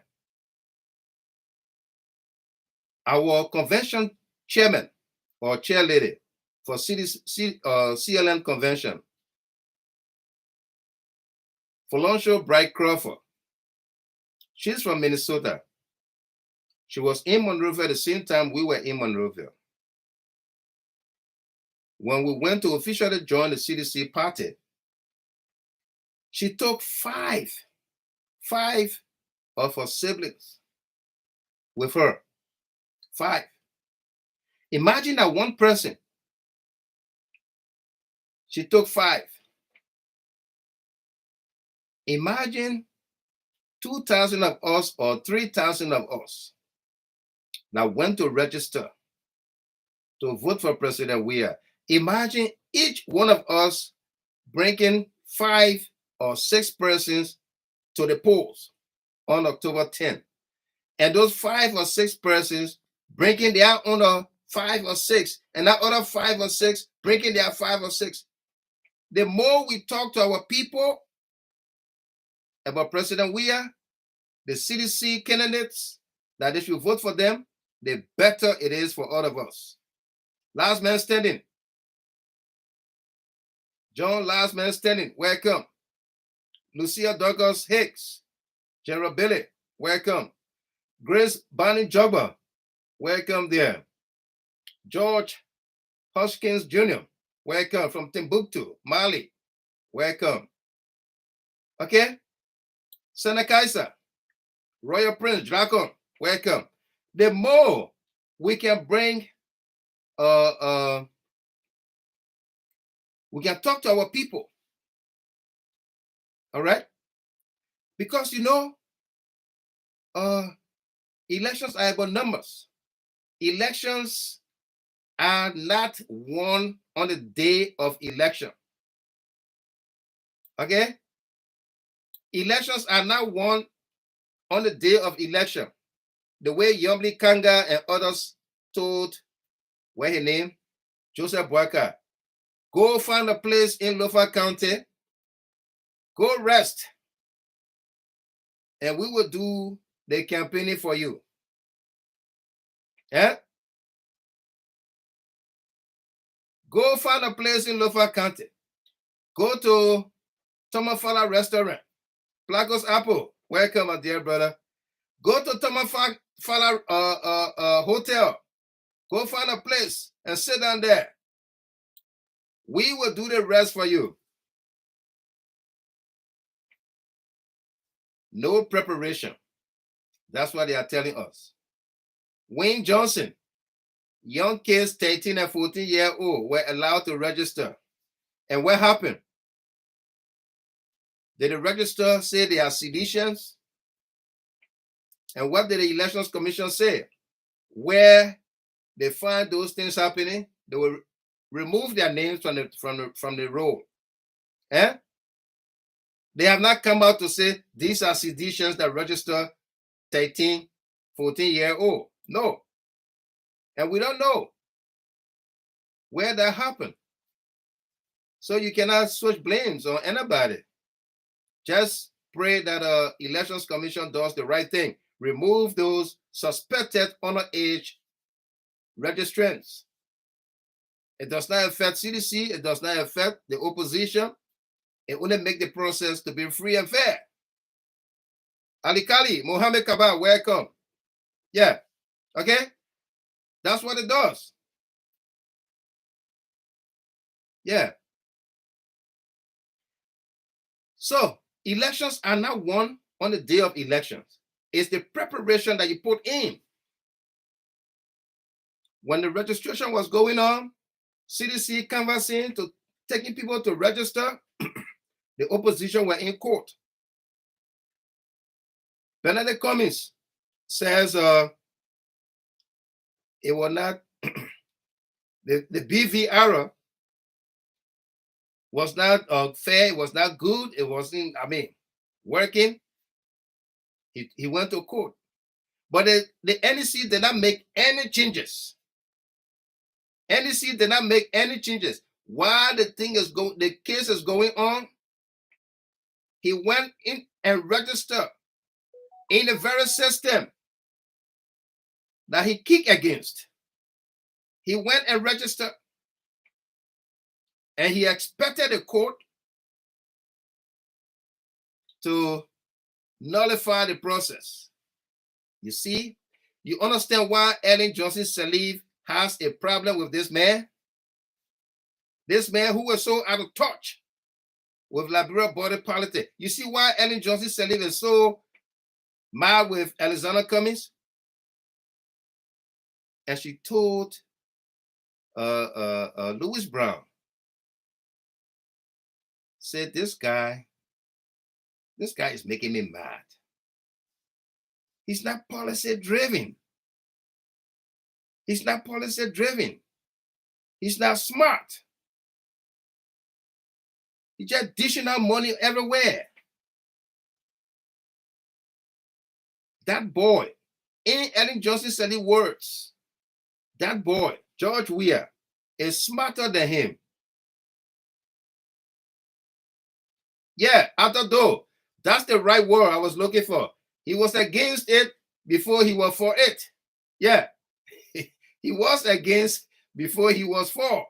Our convention chairman or chairlady for CLN convention, Folonsho Bright Crawford, she's from Minnesota. She was in Monroeville at the same time we were in Monroeville. When we went to officially join the CDC party, she took five of her siblings with her. 5. Imagine that one person. She took 5. Imagine 2,000 of us or 3,000 of us that went to register to vote for President Weah. Imagine each one of us bringing 5 or 6 persons to the polls on October 10th. And those 5 or 6 persons bringing their own 5 or 6, and that other 5 or 6 bringing their 5 or 6. The more we talk to our people about President Weah, the CDC candidates, that they should vote for them, the better it is for all of us. Last man standing. John, last man standing, welcome. Lucia Douglas Hicks, General Billy, welcome. Grace Barney Jogba, welcome there. George Hoskins Jr., welcome from Timbuktu, Mali, welcome. Okay? Senekaisa, Royal Prince Dragon, welcome. The more we can bring, we can talk to our people. All right? Because, you know, elections are about numbers. Elections are not won on the day of election. Okay? Elections are not won on the day of election. The way Yomli Kanga and others told, what's his name? Joseph Boyka, go find a place in Lofa County, go rest, and we will do the campaigning for you. Yeah? Go find a place in Lofa County. Go to Tomafala Restaurant, Plagos Apple, Welcome, my dear brother. Go to Thomas Fowler Hotel. Go find a place and sit down there. We will do the rest for you. No preparation. That's what they are telling us. Wayne Johnson, young kids 13 and 14-year-old were allowed to register. And what happened? Did the register say they are seditions? And what did the Elections Commission say? Where they find those things happening, they will remove their names from the roll. Eh? They have not come out to say these are seditions that register 13, 14-year-old. No. And we don't know where that happened. So you cannot switch blames on anybody. Just pray that Elections Commission does the right thing. Remove those suspected underage registrants. It does not affect CDC. It does not affect the opposition. It only make the process to be free and fair. Ali Kali, Mohammed Kaba, welcome. Yeah, okay? That's what it does. Yeah. So, elections are not won on the day of elections. It's the preparation that you put in. When the registration was going on, CDC canvassing to taking people to register, the opposition were in court. Benedict Cummings says it was not, the BV error was not fair, it was not good, it wasn't, working. He went to court. But the NEC did not make any changes. NEC did not make any changes. While the case is going on, he went in and registered in the very system that he kicked against. He went and registered, and he expected the court to nullify the process. You see, you understand why Ellen Johnson Sirleaf has a problem with this man? This man who was so out of touch with Liberia body politics. You see why Ellen Johnson Sirleaf is so mad with Alexander Cummings? And she told Louis Brown, said, this guy is making me mad. He's not policy driven. He's not policy driven. He's not smart. He's just dishing out money everywhere. That boy, in Ellen Johnson Sirleaf words, that boy, George Weah, is smarter than him. Yeah, though, that's the right word I was looking for. He was against it before he was for it. Yeah, he was against before he was for.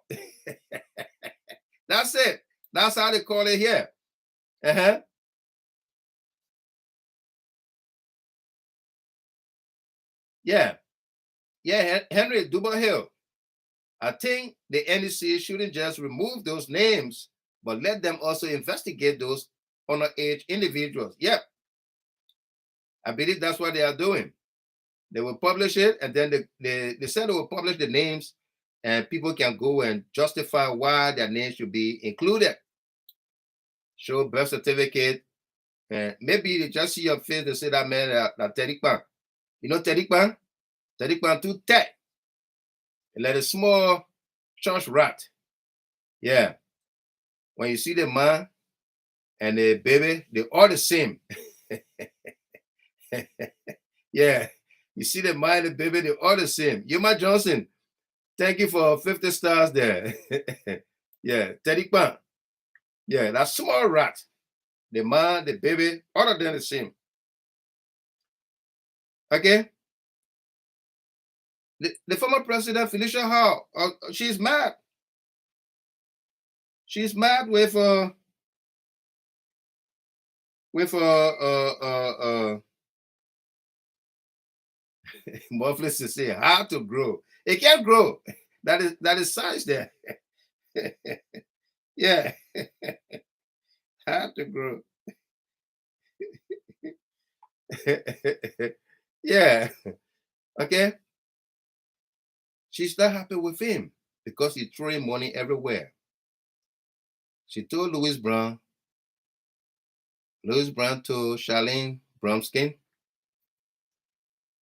That's it. That's how they call it here. Yeah. Yeah, Henry Dubohill. I think the NEC shouldn't just remove those names, but let them also investigate those underage individuals. Yep. I believe that's what they are doing. They will publish it, and then they said they will publish the names, and people can go and justify why their names should be included. Show birth certificate, and maybe they just see your face, they say that man, that Terikpan. You know Terikpan? Terikpan too tight. Like a small church rat. Yeah. When you see the man and the baby, they're all the same. Yeah. You see the man and the baby, they're all the same. Yuma Johnson, thank you for 50 stars there. Yeah. Terikpan. Yeah, that small rat. The man, the baby, all of them the same. Okay? The former president, Felicia Howe, she's mad. She's mad with with Muffless to say how to grow. It can't grow. That is science there. Yeah. How to grow. Yeah. Okay. She's not happy with him because he's throwing money everywhere. She told Louis Brown told Charlene Brumskine,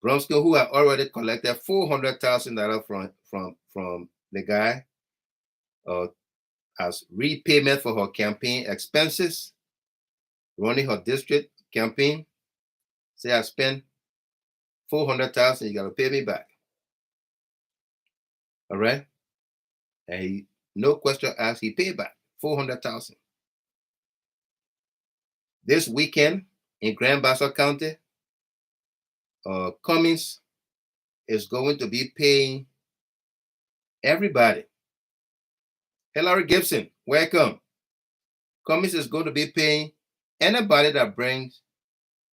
who had already collected $400,000 from the guy as repayment for her campaign expenses, running her district campaign. Say I spent $400,000, you gotta pay me back. All right, and he, no question asked, he paid back $400,000. This weekend in Grand Bassa County, Cummings is going to be paying everybody. Hillary Gibson, welcome. Cummings is going to be paying anybody that brings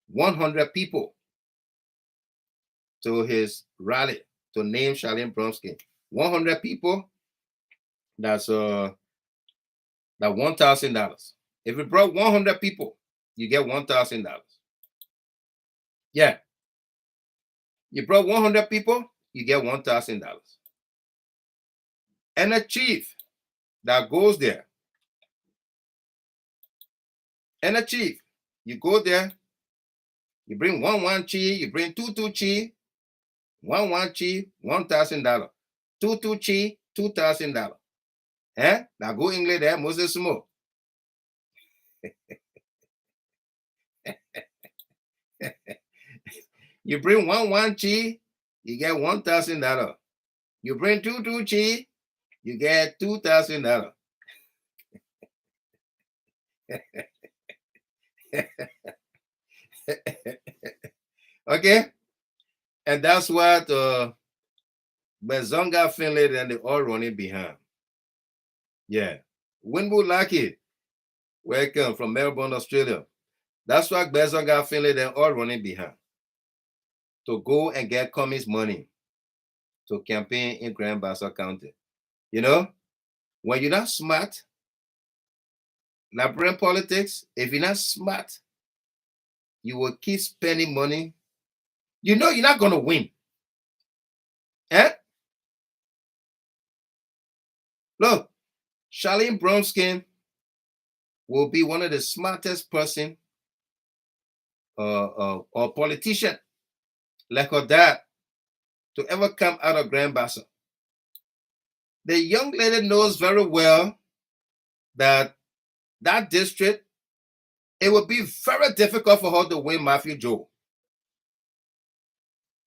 100 people to his rally to name Charlene Brumskine. 100 people, that's $1,000. If you brought 100 people, you get $1,000. Yeah. You brought 100 people, you get $1,000. And a chief that goes there, and a chief, you go there, you bring one chi, you bring two chi, one chi, $1,000, two chi, $2,000. Eh? Now go English there, Moses Smo. You bring one chi, you get $1,000. You bring two chi, you get $2,000. Okay, and that's what Bezonga, Finland, and they all running behind. Yeah, Winwood Lucky, welcome from Melbourne, Australia. That's why Bezonga, Finland, they're all running behind to go and get Cummings money to campaign in Grand Bassa County. You know, when you're not smart, Liberian politics, if you're not smart, you will keep spending money. You know you're not going to win. Eh? Look, Charlene Brumskine will be one of the smartest person or politician like her dad to ever come out of Grand Bassa. The young lady knows very well that district, it would be very difficult for her to win Matthew Joe.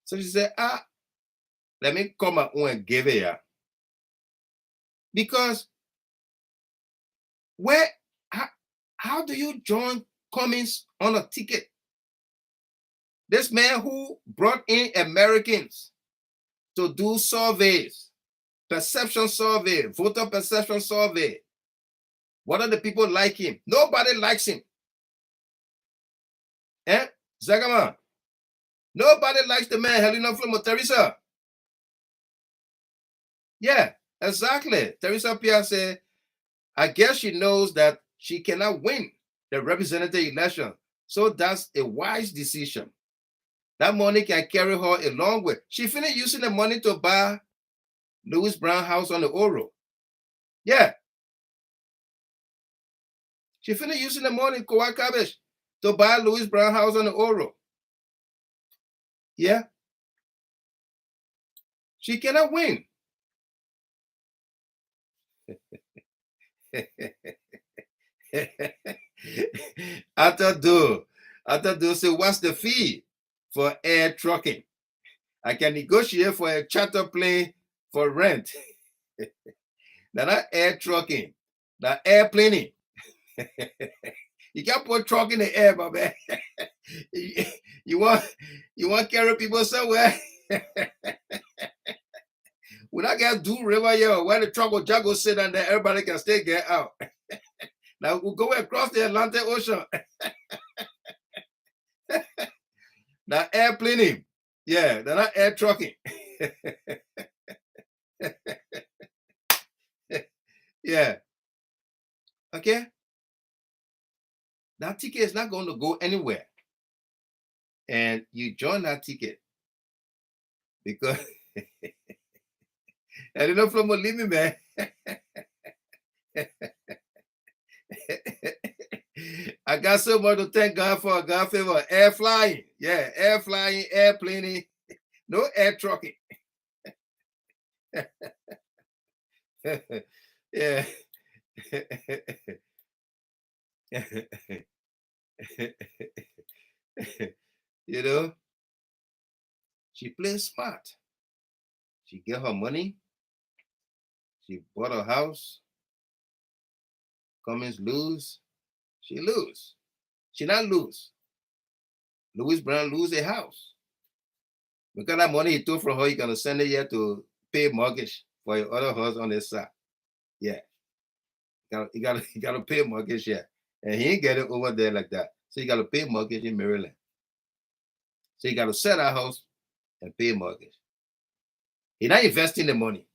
So she said, let me come my own and give it up. Because how do you join Cummings on a ticket? This man who brought in Americans to do surveys, perception survey, voter perception survey. What are the people like him? Nobody likes him. Eh? Zagama. Nobody likes the man, Helena Flomo, Teresa. Yeah, exactly. Teresa Pia said, I guess she knows that she cannot win the representative election. So that's a wise decision. That money can carry her a long way. She finished using the money to buy Louis Brown house on the Oro. Yeah. She finished using the money in KOWOU Cabbage to buy Louis Brown house on the Oro. Yeah. She cannot win. After do say, what's the fee for air trucking? I can negotiate for a charter plane for rent. Now that air trucking, that airplaning. You can't put truck in the air, my man. you want to carry people somewhere. We not get do river here where the truck will just go sit down there, everybody can still get out. Now we'll go across the Atlantic Ocean. Now airplaning. Yeah, they're not air trucking. Yeah. Okay. That ticket is not going to go anywhere. And you join that ticket because I don't know from what living, man. I got so much to thank God for. God favor. Air flying. Yeah, air flying, airplaning, no air trucking. Yeah. You know, she plays smart. She get her money. She bought a house. Cummings lose. She lose. She not lose. Louis Brown lose a house. Because that money he took from her, he gonna send it here to pay mortgage for your other house on this side. Yeah. You gotta pay mortgage here. And he ain't get it over there like that. So you gotta pay mortgage in Maryland. So you gotta sell that house and pay mortgage. He's not investing the money.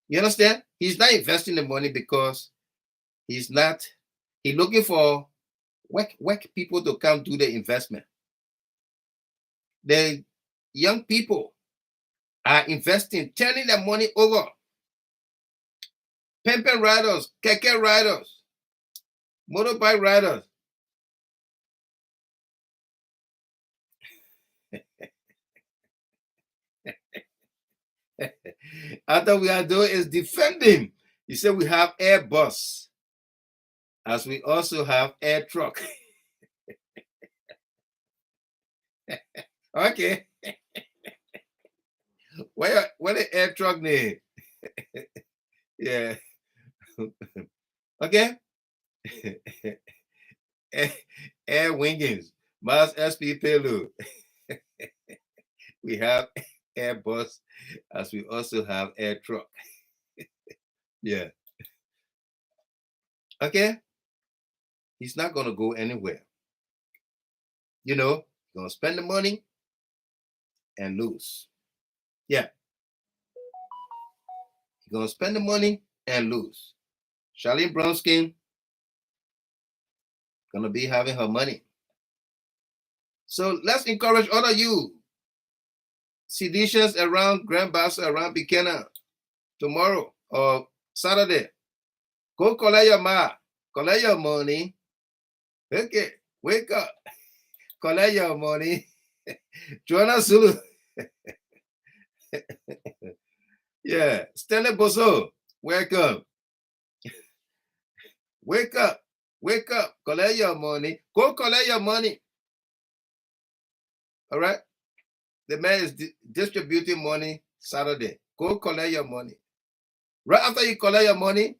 You understand? He's not investing the money because he's looking for work people to come do the investment. The young people are investing, turning their money over. Pimping riders, keke riders, motorbike riders. All we are doing is defending. You say we have Airbus, as we also have air truck. Okay. Where the air truck name? Yeah. Okay. Air wingings, Mars SP payload. We have Airbus, as we also have air truck. Yeah. Okay. He's not gonna go anywhere. You know, he's gonna spend the money and lose. Yeah. He's gonna spend the money and lose. Charlene BRUMSKINE gonna be having her money. So let's encourage all of you seditious around Grand BASSA, around Buchanan tomorrow or Saturday. Go collect your collect your money. Okay, wake up. Collect your money. Joanna Zulu. Yeah, Stanley Boso, welcome. Wake up. Wake up. Collect your money. Go collect your money. All right? The man is distributing money Saturday. Go collect your money. Right after you collect your money,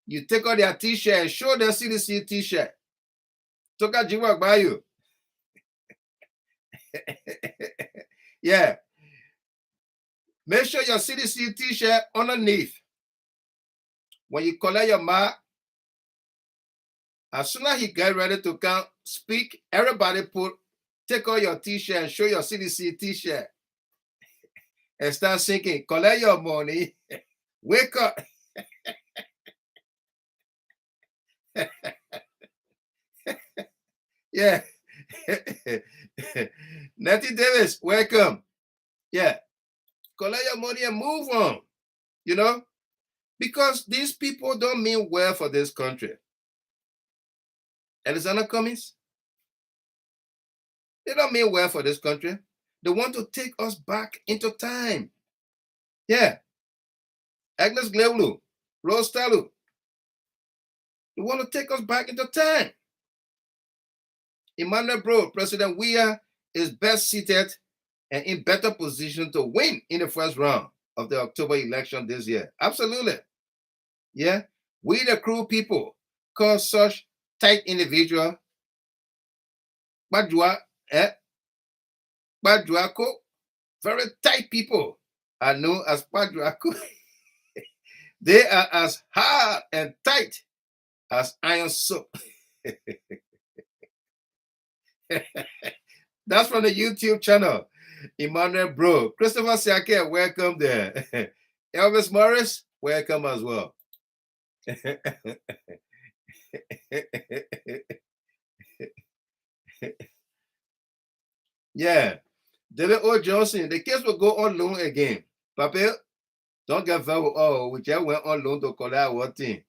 you take out their t-shirt and show them CDC t-shirt. Toka Jiwa by you. Yeah. Make sure your CDC t-shirt underneath. When you collect your mark, as soon as he get ready to come speak, everybody take out your t-shirt and show your CDC t-shirt and start singing, collect your money, wake up. Yeah. Natty Davis, welcome. Yeah. Collect your money and move on. You know? Because these people don't mean well for this country. Alexander Cummings, they don't mean well for this country. They want to take us back into time. Yeah. Agnes Glewlu, Rose Talu. They want to take us back into time. Emmanuel Bro, President Weah is best seated and in better position to win in the first round of the October election this year. Absolutely. Yeah. We the crew people call such tight individual Badua, Baduako, very tight people are known as Baduako. They are as hard and tight as iron soap. That's from the YouTube channel. Emmanuel Bro. Christopher Siake, welcome there. Elvis Morris, welcome as well. Yeah. David O. Johnson, the case will go on loan again. Papa, don't get very, oh, we just went on loan to collect our thing.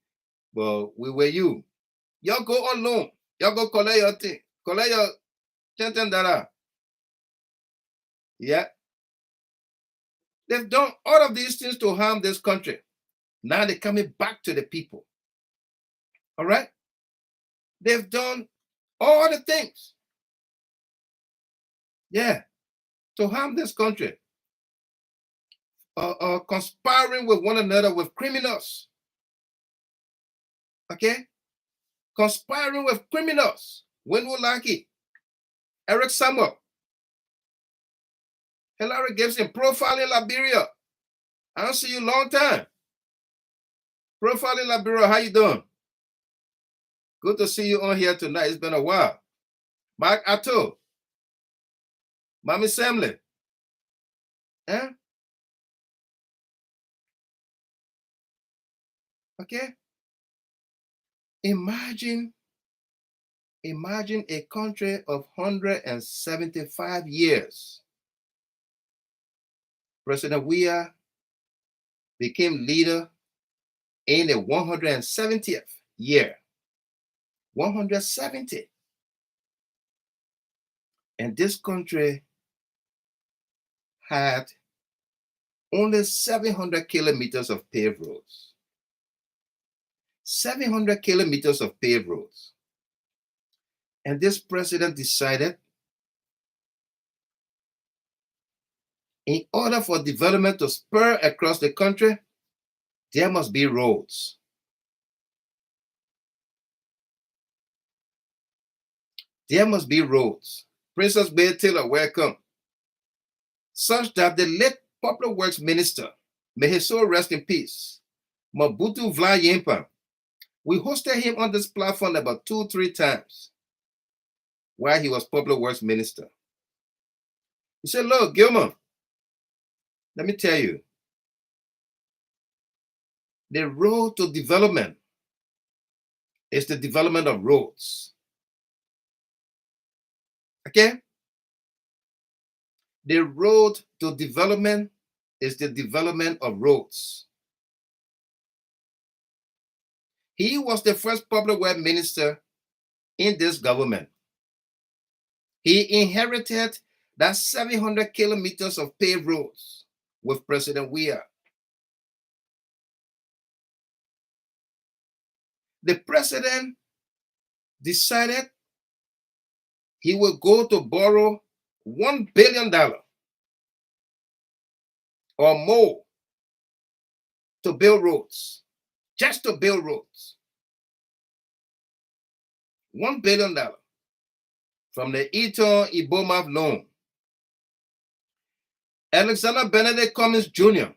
But we were you. Y'all go on loan. Y'all go collect your thing. Collect your $10. Yeah. They've done all of these things to harm this country. Now they're coming back to the people. All right? They've done all the things. Yeah. To harm this country. Conspiring with one another with criminals. Okay? Conspiring with criminals. When we like it. Eric Samuel. Hillary Gibson. Profiling Liberia. I don't see you long time. Profiling Liberia. How you doing? Good to see you on here tonight. It's been a while. Mark Atto. Mommy Samley. Eh? Okay? Imagine a country of 175 years. President Weah became leader in the 170th year. 170. And this country had only 700 kilometers of paved roads. 700 kilometers of paved roads. And this president decided, in order for development to spur across the country, there must be roads. There must be roads. Princess Bay Taylor, welcome. Such that the late Public Works Minister, may his soul rest in peace, Mobutu Vla-Yimpa, we hosted him on this platform about 2-3 times while he was Public Works Minister. He said, look, Gilman, let me tell you, the road to development is the development of roads. Okay? The road to development is the development of roads. He was the first public works minister in this government. He inherited that 700 kilometers of paved roads with President Weah. The president decided he would go to borrow $1 billion or more to build roads, just to build roads. $1 billion from the Eton Iboma loan. Alexander Benedict Cummings Jr.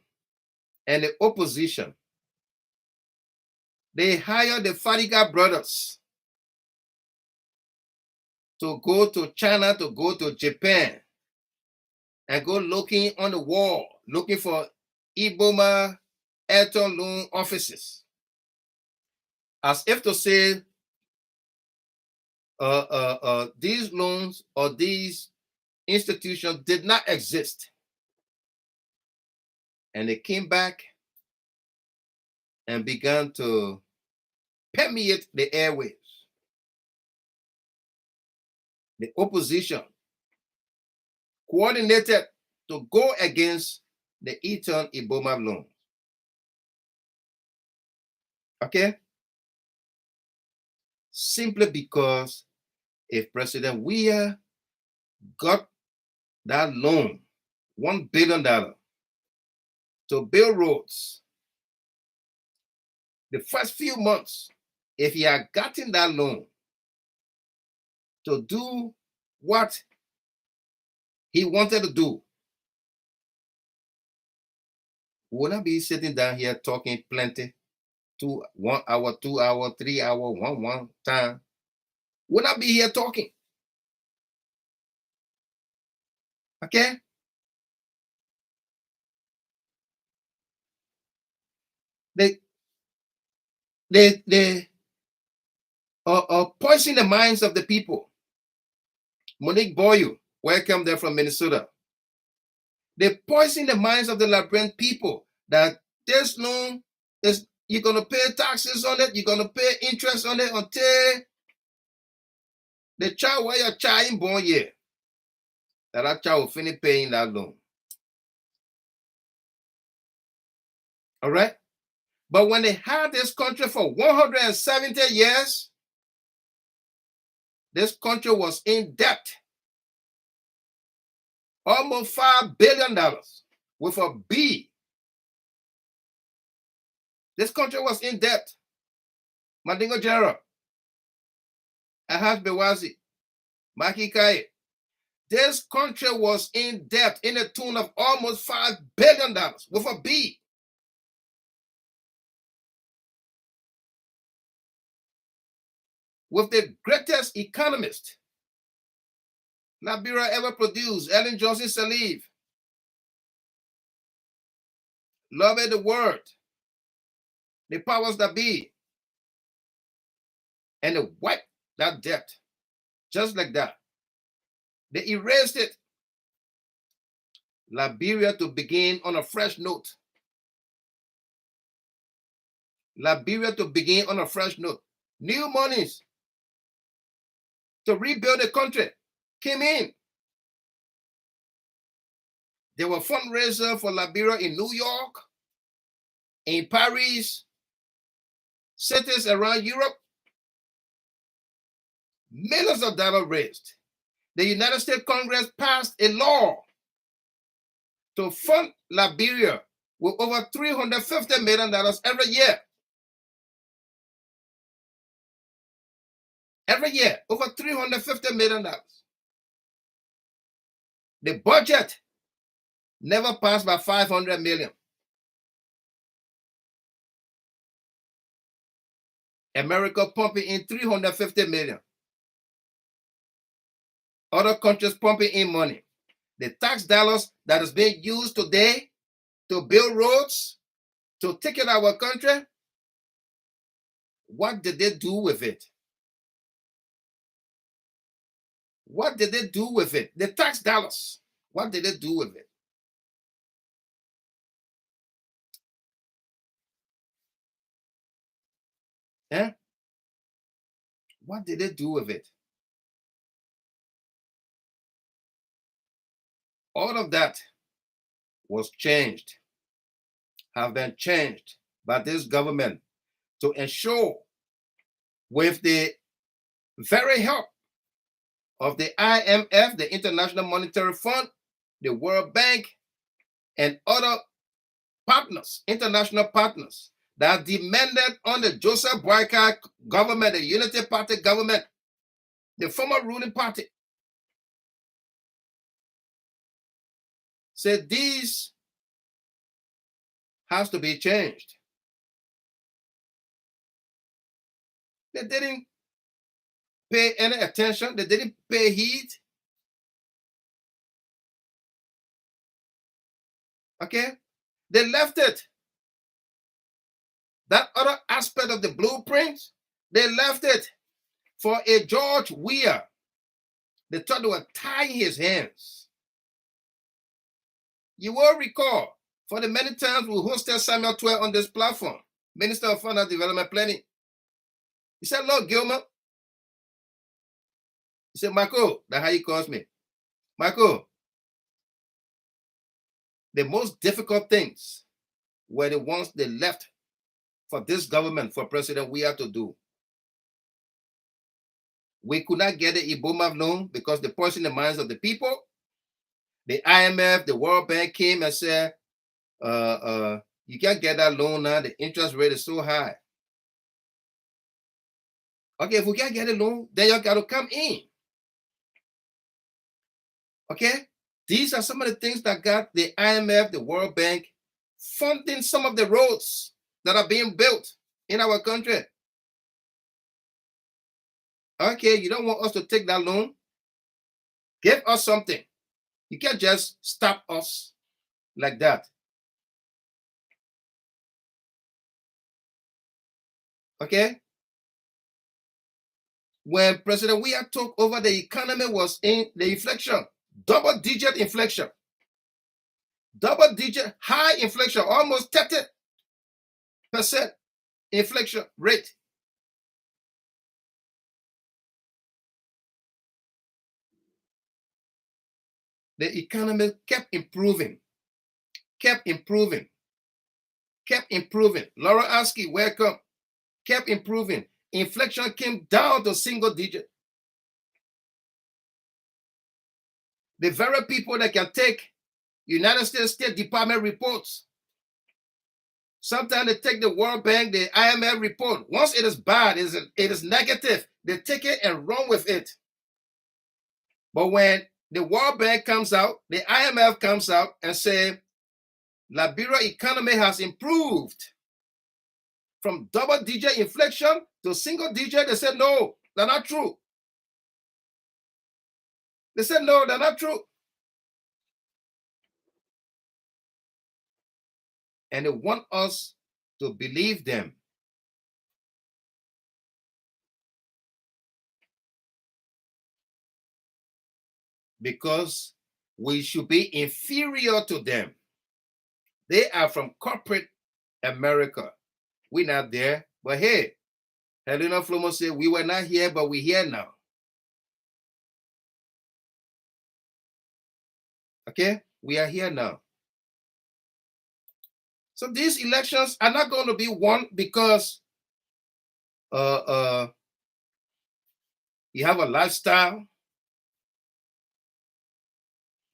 and the opposition, they hired the Fadiga brothers to go to China, to go to Japan, and go looking on the wall, looking for Iboma Eton loan offices. As if to say, these loans or these institutions did not exist. And they came back and began to permeate the airwaves. The opposition coordinated to go against the Eton Iboma loan. Okay? Simply because if President Weah got that loan, $1 billion to build roads, the first few months, if he had gotten that loan to do what he wanted to do, we would not be sitting down here talking plenty, 1 hour, 2 hour, 3 hour, one time. We'll not be here talking. Okay? They poison the minds of the people. Monique Boyle, welcome there from Minnesota. They poison the minds of the Liberian people that this loan is, you're going to pay taxes on it, you're going to pay interest on it until the child, where your child is born here, that child will finish paying that loan. All right? But when they had this country for 170 years, this country was in debt. Almost $5 billion with a B. This country was in debt. Mandingo General, Ahaz Bewazi, Maki Kai. This country was in debt in the tune of almost $5 billion with a B. With the greatest economist Liberia ever produced, Ellen Johnson Sirleaf, loved the word, the powers that be, and they wiped that debt just like that. They erased it. Liberia to begin on a fresh note. Liberia to begin on a fresh note. New monies to rebuild the country came in. There were fundraisers for Liberia in New York, in Paris, cities around Europe. Millions of dollars raised. The United States Congress passed a law to fund Liberia with over $350 million every year. Every year, over $350 million. The budget never passed by $500 million. America pumping in $350 million. Other countries pumping in money. The tax dollars that is being used today to build roads, to take care of our country, what did they do with it? What did they do with it? The tax dollars, what did they do with it? Eh? What did they do with it? All of that was changed, have been changed by this government to ensure, with the very help of the IMF, the International Monetary Fund, the World Bank, and other partners, international partners, that demanded on the Joseph Boyka government, the Unity Party government, the former ruling party, said these has to be changed. They didn't pay any attention. They didn't pay heed. Okay? They left it. That other aspect of the blueprint, they left it for a George Weah. They thought they were tying his hands. You will recall, for the many times we hosted Samuel Twell on this platform, Minister of Finance Development Planning. He said, "Look, Gilmer." He said, "Michael," that's how he calls me. "Michael, the most difficult things were the ones they left for this government, for President Weah to do. We could not get the Ebola loan because they poisoned the minds of the people. The IMF, the World Bank came and said, you can't get that loan now. The interest rate is so high. Okay, if we can't get a loan, then you got to come in. Okay? These are some of the things that got the IMF, the World Bank, funding some of the roads that are being built in our country. Okay, you don't want us to take that loan? Give us something. You can't just stop us like that. Okay? When President Weah took over, the economy was in the inflation, double-digit inflation, double-digit high inflation, almost 30% inflation rate. The economy kept improving, kept improving, kept improving. Laura Askey, welcome. Kept improving. Inflation came down to single digit. The very people that can take United States State Department reports, sometimes they take the World Bank, the IMF report. Once it is bad, it is negative, they take it and run with it. But when the World Bank comes out, the IMF comes out and say, Liberia economy has improved from double-digit inflation to single-digit, they said, no, they're not true. They said, no, they're not true. And they want us to believe them. Because we should be inferior to them. They are from corporate America. We're not there, but hey, Helena Flomo said, we were not here, but we're here now. Okay, we are here now. So these elections are not going to be won because you have a lifestyle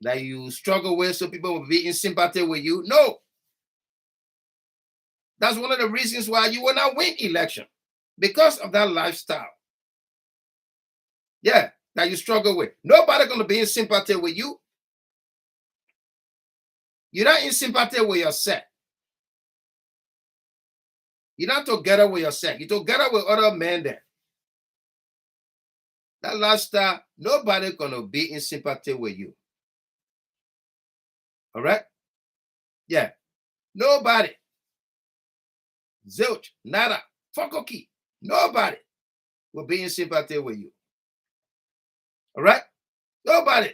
that you struggle with, so people will be in sympathy with you. No. That's one of the reasons why you will not win election, because of that lifestyle. Yeah, that you struggle with. Nobody going to be in sympathy with you. You're not in sympathy with yourself. You're not together with yourself. You're together with other men there. That lifestyle, nobody going to be in sympathy with you. All right? Yeah. Nobody. Zilch, nada, fokoki. Nobody will be in sympathy with you. All right? Nobody.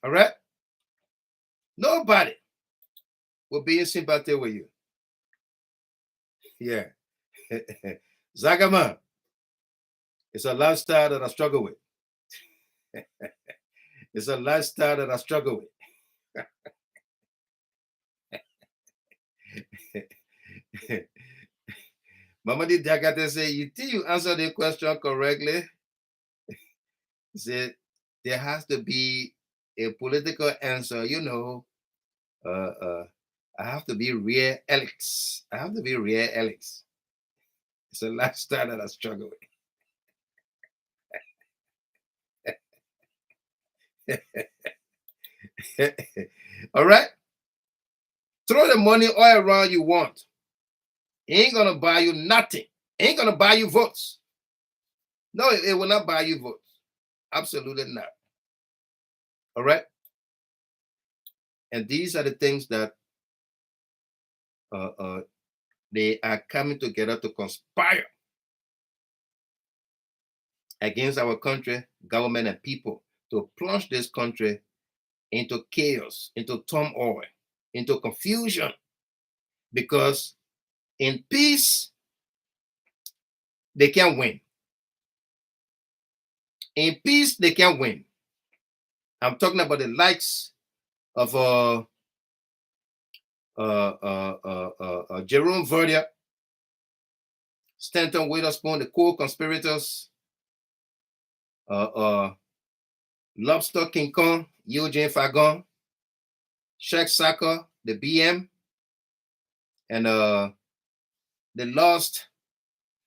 All right? Nobody will be in sympathy with you. Yeah. Zagaman. It's a lifestyle that I struggle with. It's a lifestyle that I struggle with. Mamadi Diakate say, you think you answered the question correctly? He said, there has to be a political answer, you know. I have to be real Alex. I have to be real Alex. It's a lifestyle that I struggle with. All right? Throw the money all around you want. It ain't going to buy you nothing. It ain't going to buy you votes. No, it will not buy you votes. Absolutely not. All right? And these are the things that they are coming together to conspire against our country, government, and people, to plunge this country into chaos, into turmoil, into confusion. Because in peace, they can win. In peace, they can win. I'm talking about the likes of Jerome Verdier, Stanton, WITHERSPOON, the KOWOU-CONSPIRATORS, Lobster King Kong, Eugene Fagon, Sheikh Saka, the BM, and the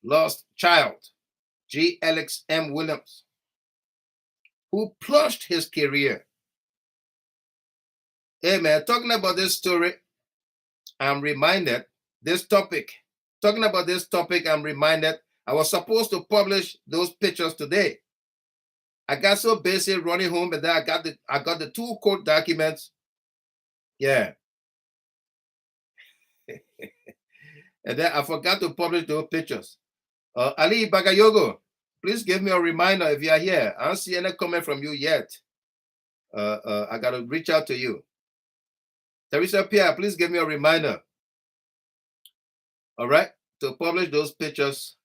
lost child, G. Alex M. Williams, who plunged his career. Hey man, talking about this story, I'm reminded, talking about this topic, I'm reminded I was supposed to publish those pictures today. I got so busy running home, and then I got the 2 court documents. Yeah. And then I forgot to publish those pictures. Ali Bagayogo, please give me a reminder if you are here. I don't see any comment from you yet. I got to reach out to you. Teresa Pierre, please give me a reminder. All right, to publish those pictures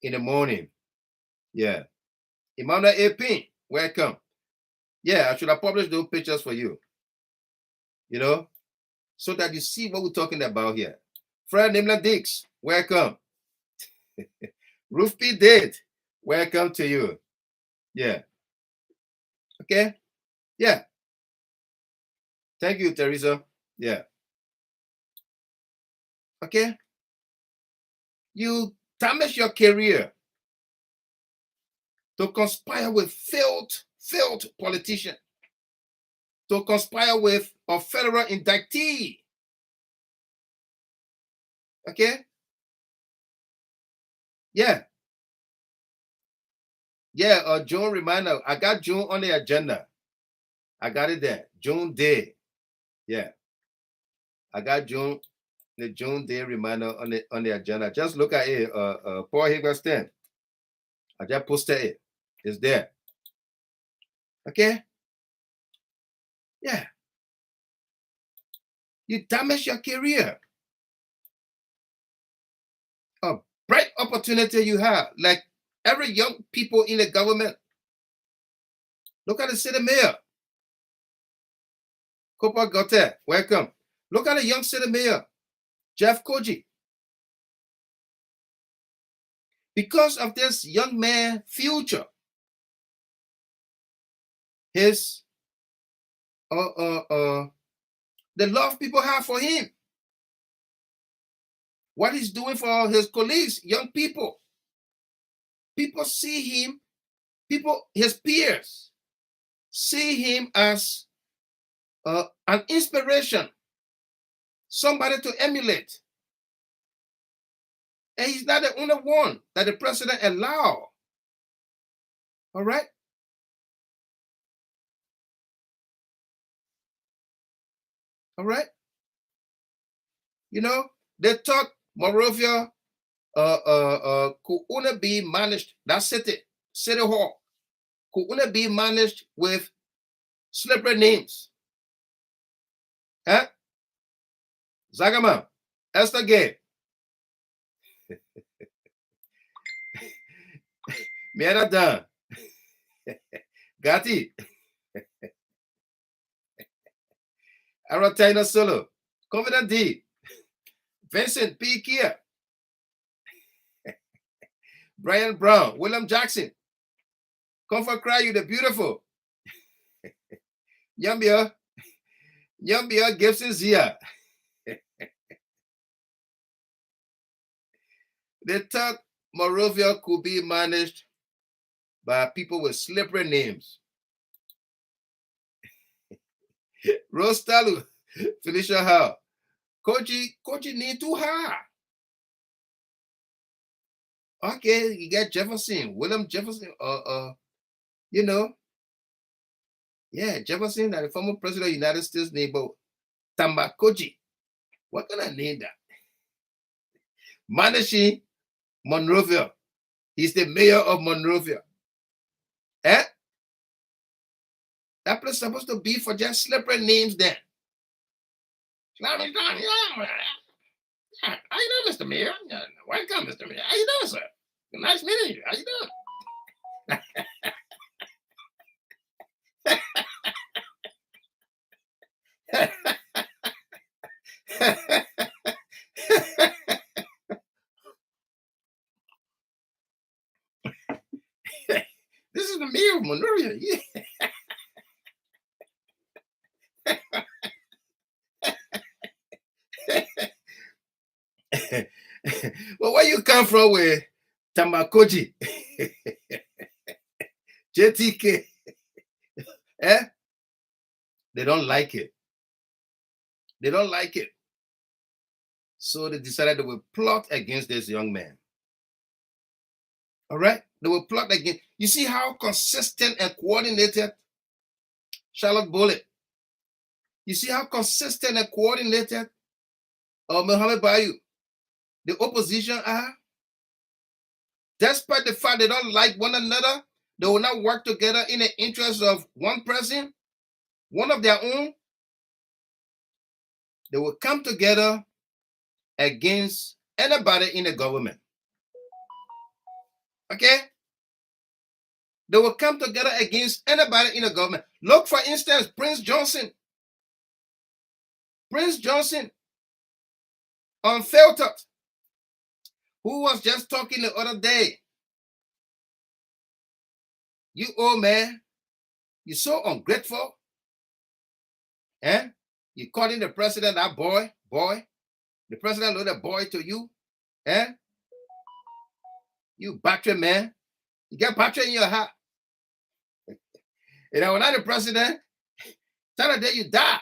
in the morning. Yeah. Emmanuel Apin, welcome. Yeah, I should have published those pictures for you. You know, so that you see what we're talking about here. Fred Nimla Dix, welcome. Ruth P. Date, welcome to you. Yeah. Okay. Yeah. Thank you, Teresa. Yeah. Okay. You damage your career to conspire with failed politician, to conspire with a federal indictee. Okay? Yeah. Yeah, June reminder. I got June on the agenda. I got it there. June day. Yeah. I got June, the June day reminder on the agenda. Just look at it. Paul Higginson. I just posted it. It's there. Okay? Yeah. You damage your career. A bright opportunity you have, like every young people in the government. Look at the city mayor. Copa Gote, welcome. Look at the young city mayor, Jeff Koji. Because of this young man's future, his the love people have for him, what he's doing for his colleagues, young people. People see him, his peers, see him as an inspiration, somebody to emulate. And he's not the only one that the president allowed. All right? All right? You know, they thought Monrovia could only be managed, that city hall, could only be managed with slippery names. Huh? Zagaman, Esther Gay, Miera Dan, Gatti, Aratina Solo, Confident D, Vincent P. Kia, Brian Brown, William Jackson, Comfort Cry, you the beautiful, Yambia Gibson Zia. They thought Monrovia could be managed by people with slippery names. Rose Talu, Felicia Howe, Koji need too high. Okay, you got Jefferson, William Jefferson, you know, yeah, Jefferson, the former president of the United States, name, but Tamakoji. What can I name that? Managing Monrovia. He's the mayor of Monrovia. Eh? That place is supposed to be for just slippery names then. How you doing, Mr. Mayor? Welcome, Mr. Mayor. How you doing, sir? Nice meeting you. How you doing? This is the mayor of Monrovia. Yeah. Well, where you come from with Tamakoji? JTK? Eh? They don't like it. They don't like it. So they decided they would plot against this young man. All right? They will plot again. You see how consistent and coordinated Charlotte Bullet. You see how consistent and coordinated Mohammed Bayou, the opposition are? Despite the fact they don't like one another, they will not work together in the interest of one person, one of their own. They will come together against anybody in the government. Okay? They will come together against anybody in the government. Look, for instance, Prince Johnson. Prince Johnson, unfiltered, who was just talking the other day. You old man, you're so ungrateful. Eh? You calling the president that boy. The president load a boy to you. Eh? You battery man. You get battery in your heart. You know, when I'm the president, tell the day you die.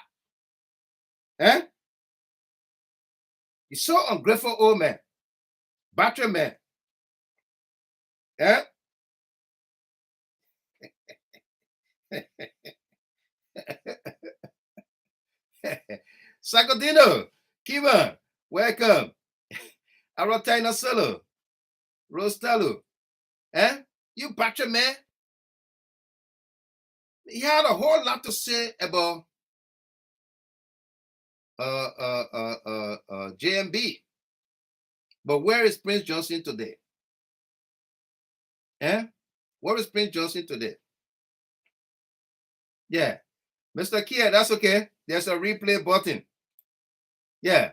Eh? You're so ungrateful, old man. Battery man. Eh? Sacodino, Kiva, welcome. Arotaina Solo, Rostalo. Eh? You battery man. He had a whole lot to say about JMB. But where is Prince Johnson today? Eh? Where is Prince Johnson today? Yeah. Mr. Kia, that's okay. There's a replay button. Yeah.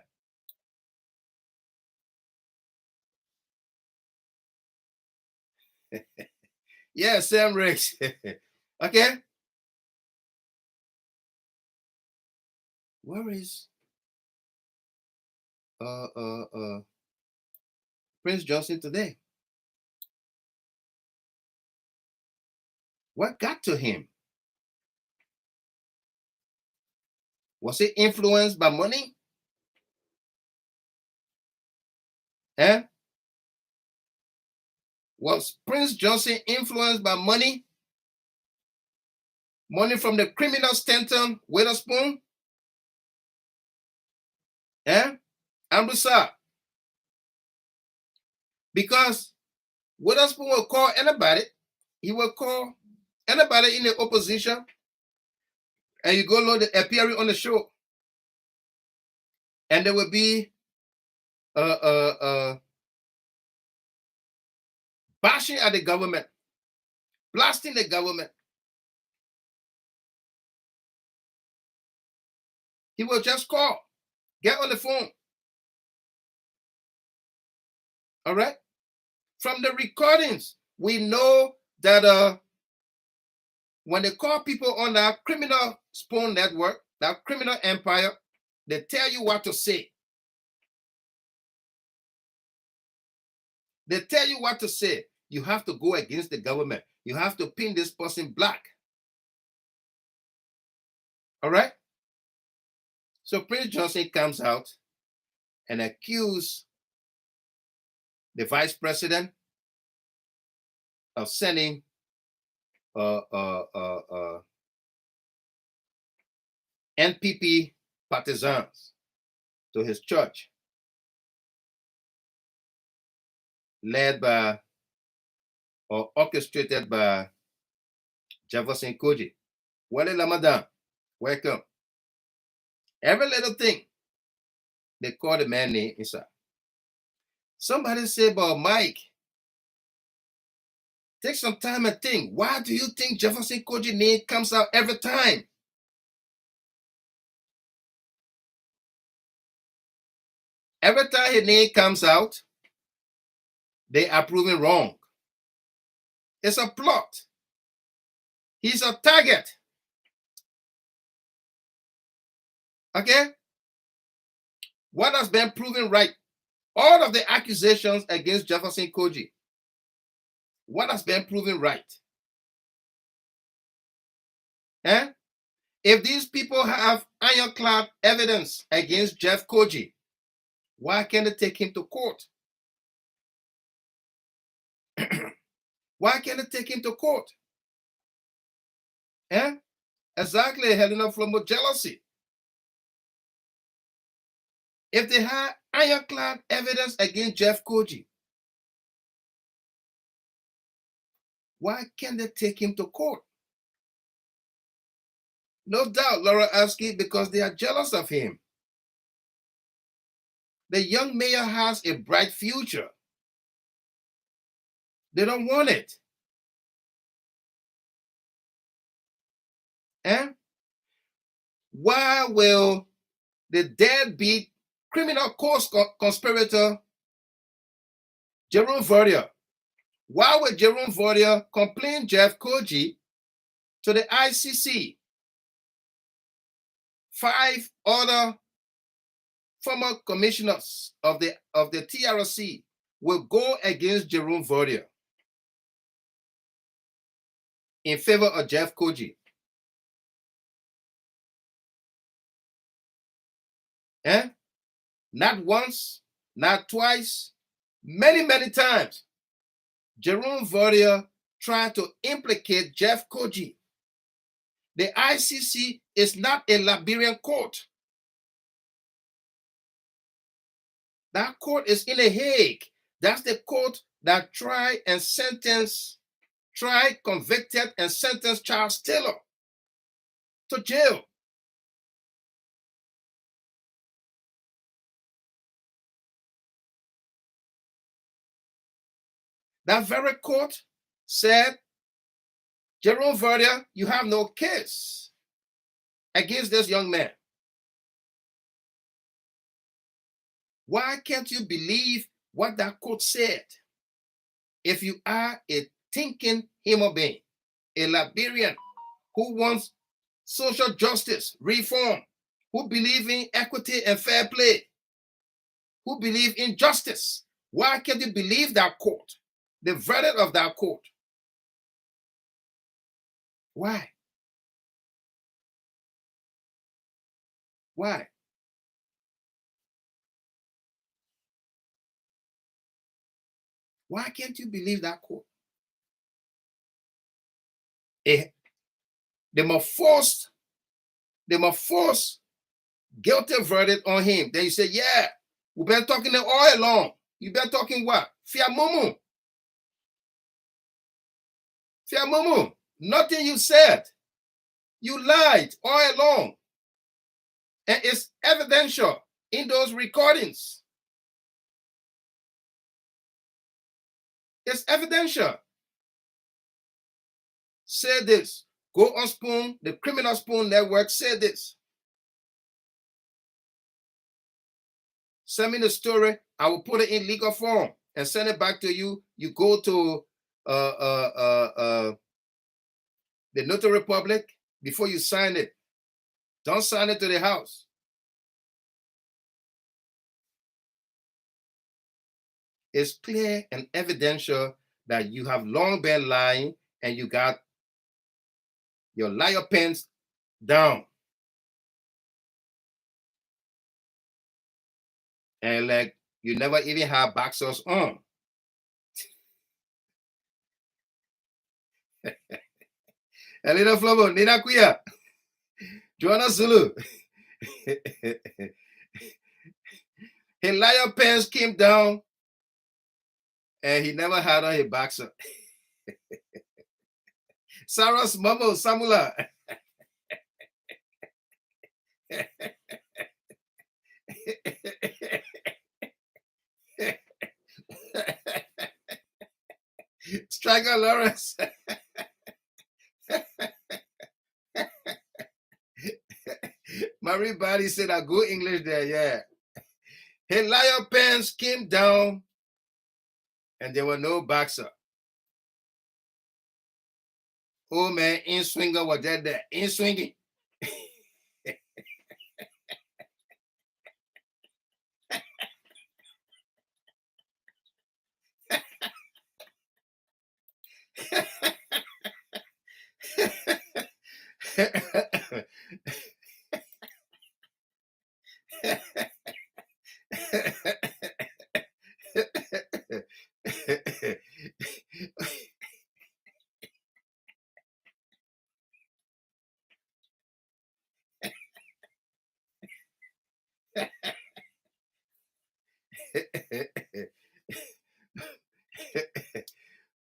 Yeah, Sam Riggs. Okay. Where is Prince Johnson today? What got to him? Was he influenced by money? Eh? Was Prince Johnson influenced by money? Money from the criminal Stanton Witherspoon? Eh? Ambusa. Because Witherspoon will call anybody. He will call anybody in the opposition. And you go load appearing on the show. And there will be bashing at the government, blasting the government. He will just call, get on the phone. All right? From the recordings, we know that when they call people on that criminal spoon network, that criminal empire, they tell you what to say. They tell you what to say. You have to go against the government. You have to pin this person black. All right? So Prince Johnson comes out and accuses the vice president of sending NPP partisans to his church, led by or orchestrated by Jefferson Koji. Wale Ramadan, welcome. Every little thing, they call the man name inside. Somebody say, but Mike, take some time and think. Why do you think Jefferson Koji name comes out every time? Every time his name comes out, they are proven wrong. It's a plot. He's a target. Okay? What has been proven right? All of the accusations against Jefferson Koji. What has been proven right? Eh? If these people have ironclad evidence against Jeff Koji, why can't they take him to court? Why can't they take him to court? Eh? Exactly, Helena Flomo, jealousy. If they had ironclad evidence against Jeff Koji, why can't they take him to court? No doubt, Laura asking, because they are jealous of him. The young mayor has a bright future. They don't want it. Eh? Why will the deadbeat criminal conspirator Jerome Verdier, why would Jerome Verdier complain Jeff Koji to the ICC? 5 other former commissioners of the TRC will go against Jerome Verdier in favor of Jeff Koji. Eh? Not once, not twice, many, many times. Jerome Verdier tried to implicate Jeff Koji. The ICC is not a Liberian court. That court is in The Hague. That's the court that tried, convicted, and sentenced Charles Taylor to jail. That very court said, Jerome Verdier, you have no case against this young man. Why can't you believe what that court said? If you are a thinking human being, a Liberian who wants social justice, reform, who believe in equity and fair play, who believe in justice, why can't you believe that court, the verdict of that court? Why? Why? Why can't you believe that court? They must force guilty verdict on him. Then you say, yeah, we've been talking all along. You've been talking what? Fia Mumu. Fia Mumu. Nothing you said. You lied all along. And it's evidential in those recordings. It's evidential. Say this. Go on Spoon, the Criminal Spoon Network, say this. Send me the story. I will put it in legal form and send it back to you. You go to the Notary Public before you sign it. Don't sign it to the house. It's clear and evidential that you have long been lying and you got your liar pens down. And like you never even have boxers on. Elena Flobo, Nina Kuya, Joanna Zulu. His liar pants came down and he never had on a boxer. Sarah's Momo Samula. Striker Lawrence. Marie Body said a good English there, yeah. His liar pants came down and there were no boxer. Oh man, in swinger was that there. In swinging.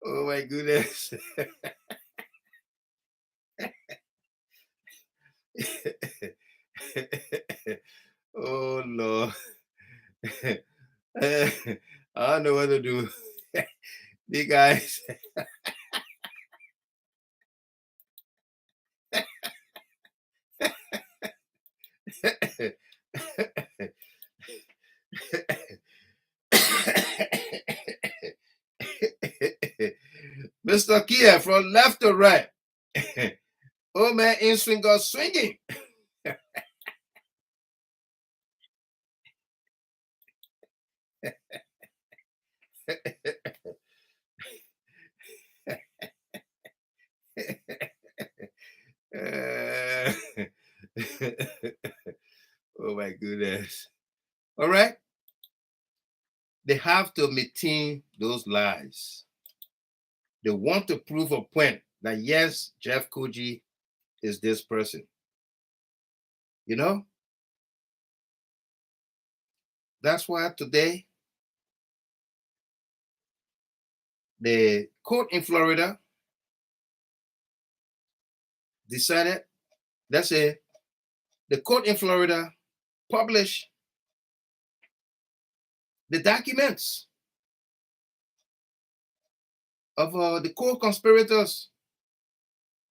Oh my goodness. Oh Lord. I don't know what to do. The guys. Mr. Kia, from left to right. Oh man, in swing got swinging. Oh my goodness. All right. They have to maintain those lies. They want to prove a point that yes, Jeff Koji is this person. You know? That's why today the court in Florida decided, let's say, the court in Florida published the documents of the co-conspirators.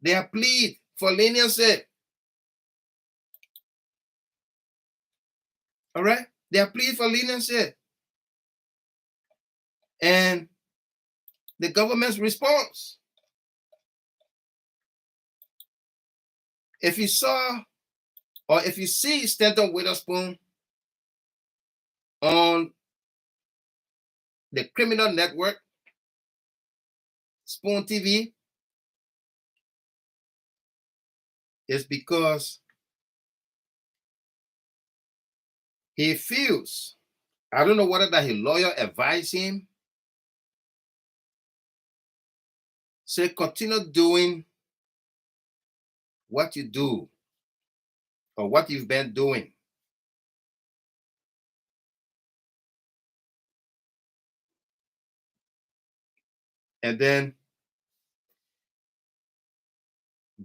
They are plead for leniency. All right? They are plead for leniency. And the government's response. If you saw or if you see Stanton Witherspoon on the criminal network, Spoon TV, it's because he feels, I don't know whether that his lawyer advised him, say continue doing what you do or what you've been doing. And then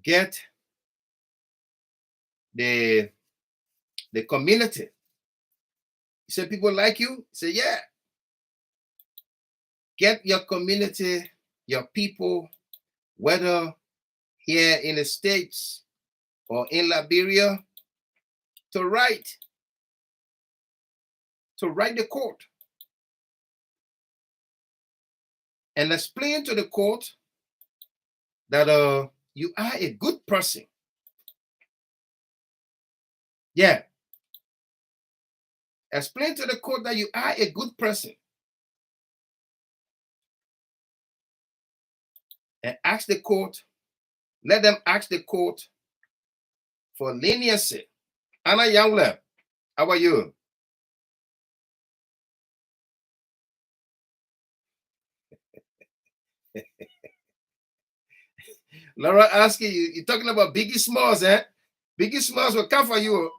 get the community. He said, people like you? He said, yeah. Get your community, your people, whether here in the States or in Liberia, to write the court and explain to the court that you are a good person. Yeah. Explain to the court that you are a good person. And ask the court, let them ask the court for leniency. Anna Youngleb, how are you? Laura asking you, you're talking about Biggie Smalls, eh? Biggie Smalls will come for you.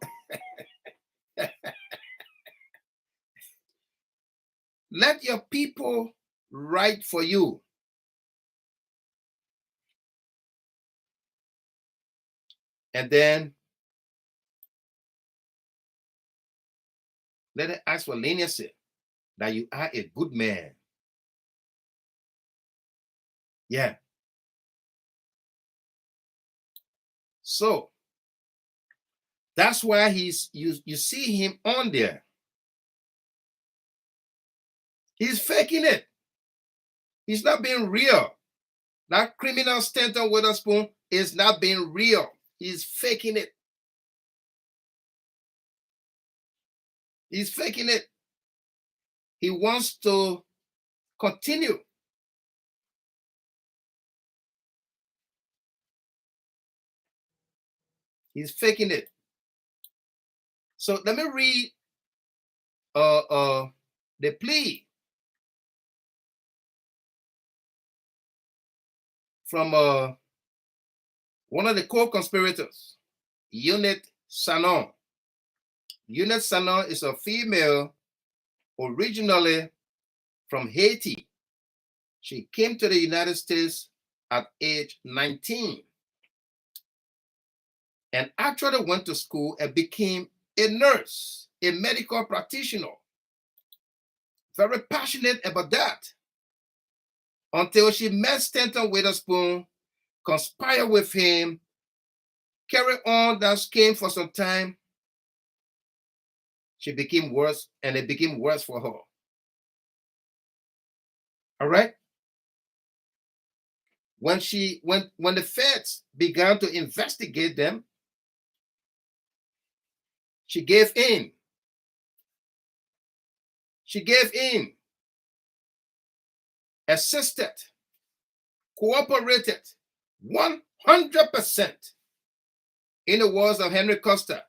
Let your people write for you. And then let it ask for leniency, that you are a good man. Yeah. So that's why you see him on there. He's faking it. He's not being real. That criminal Stanton Witherspoon is not being real. He's faking it. He's faking it. He wants to continue. He's faking it. So let me read the plea from one of the co-conspirators, Unit Sanon. Eunice Sanon is a female originally from Haiti. She came to the United States at age 19 and actually went to school and became a nurse, a medical practitioner. Very passionate about that. Until she met Stanton Witherspoon, conspired with him, carried on that scheme for some time. She became worse, and it became worse for her. All right? When the feds began to investigate them, she gave in. She gave in, assisted, cooperated 100%. In the words of Henry Costa,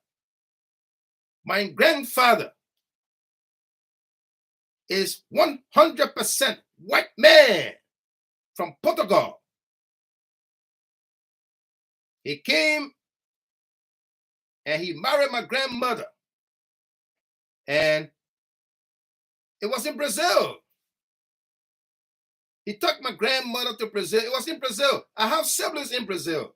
my grandfather is 100% white man from Portugal. He came and he married my grandmother. And it was in Brazil. He took my grandmother to Brazil. It was in Brazil. I have siblings in Brazil.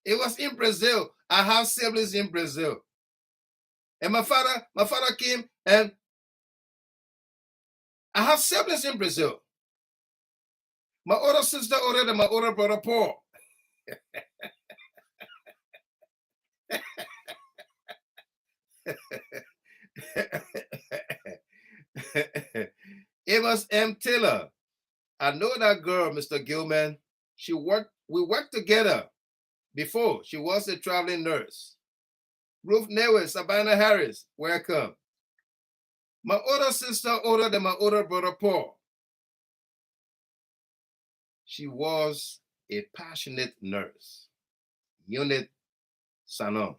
It was in Brazil. I have siblings in Brazil. And my father came, and I have siblings in Brazil. My older sister older than my older brother Paul. It was M. Taylor. I know that girl, Mr. Gilman. We worked together before. She was a traveling nurse. Ruth Newell, Sabina Harris, welcome. My older sister older than my older brother Paul. She was a passionate nurse. Eunice Sanon.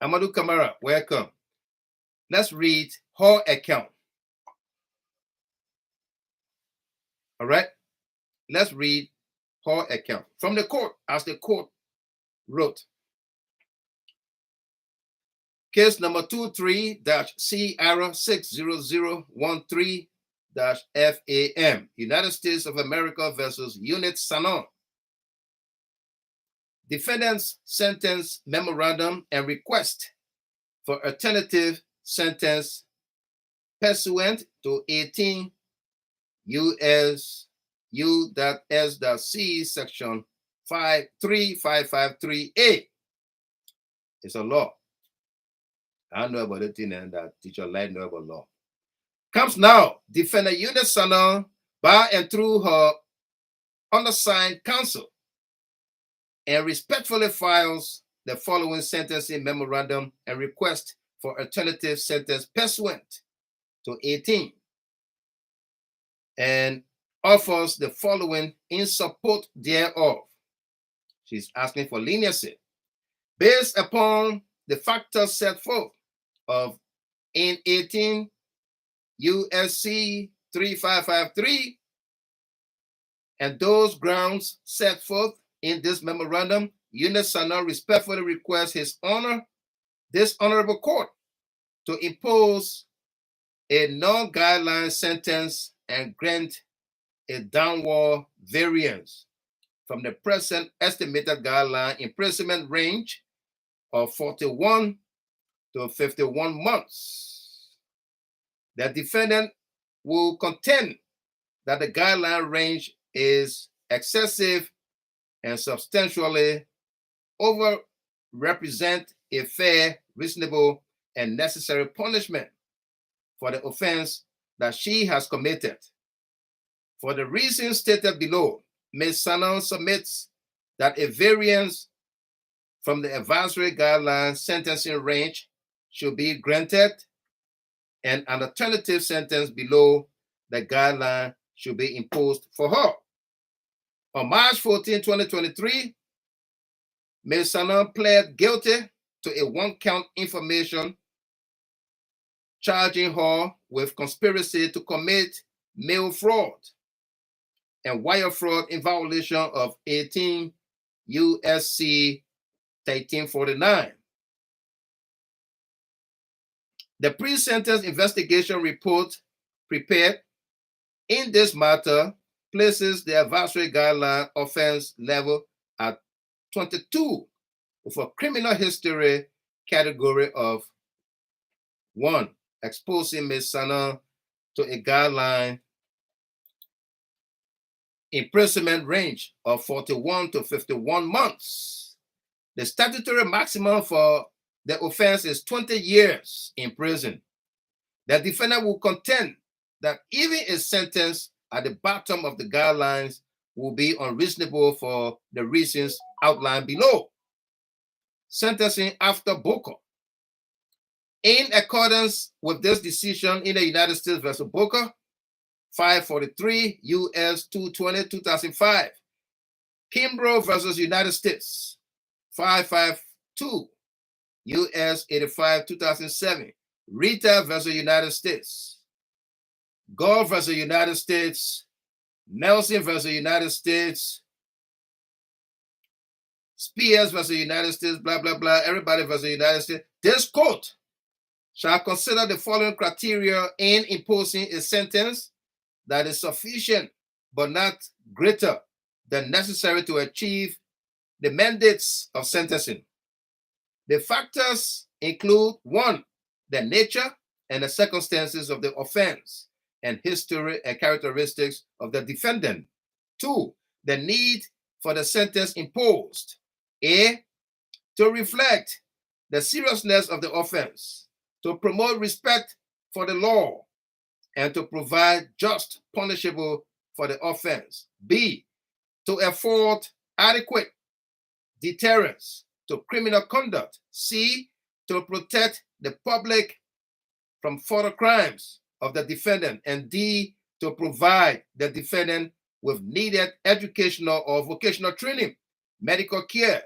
Amadou Kamara, welcome. Let's read her account. All right? Let's read her account from the court, as the court wrote. Case number 23-CR60013-FAM, United States of America versus Eunice Sanon. Defendant's sentence memorandum and request for alternative sentence pursuant to 18 U.S.U.S.C section 53553A. It's a law. I know about it, and that teacher Light know about law. Comes now, defendant Eunice Sanon by and through her undersigned counsel, and respectfully files the following sentencing memorandum and request for alternative sentence pursuant to 18, and offers the following in support thereof. She's asking for leniency based upon the factors set forth in 18 U.S.C. 3553 and those grounds set forth in this memorandum. Eunice Sanon respectfully requests this honorable court to impose a non-guideline sentence and grant a downward variance from the present estimated guideline imprisonment range of 41 to 51 months. The defendant will contend that the guideline range is excessive and substantially over-represent a fair, reasonable, and necessary punishment for the offense that she has committed. For the reasons stated below, Ms. Sanon submits that a variance from the advisory guideline sentencing range should be granted, and an alternative sentence below the guideline should be imposed for her. On March 14, 2023, Ms. Sanon pled guilty to a one-count information charging her with conspiracy to commit mail fraud and wire fraud in violation of 18 U.S.C. 1349. The pre-sentence investigation report prepared in this matter places the advisory guideline offense level at 22 with a criminal history category of 1, exposing Ms. Sana to a guideline imprisonment range of 41 to 51 months. The statutory maximum for the offense is 20 years in prison. The defendant will contend that even a sentence at the bottom of the guidelines will be unreasonable for the reasons outlined below. Sentencing after Booker. In accordance with this decision in the United States versus Booker, 543 U.S. 220, 2005. Kimbrough versus United States, 552 U.S. 85, 2007. Rita versus United States. Gore versus United States. Nelson versus United States. Spears versus United States, blah, blah, blah. Everybody versus United States. This court shall consider the following criteria in imposing a sentence that is sufficient but not greater than necessary to achieve the mandates of sentencing. The factors include 1, the nature and the circumstances of the offense and history and characteristics of the defendant. 2, the need for the sentence imposed. A, to reflect the seriousness of the offense, to promote respect for the law, and to provide just punishable for the offense. B, to afford adequate deterrence to criminal conduct. C, to protect the public from further crimes of the defendant. And D, to provide the defendant with needed educational or vocational training, medical care,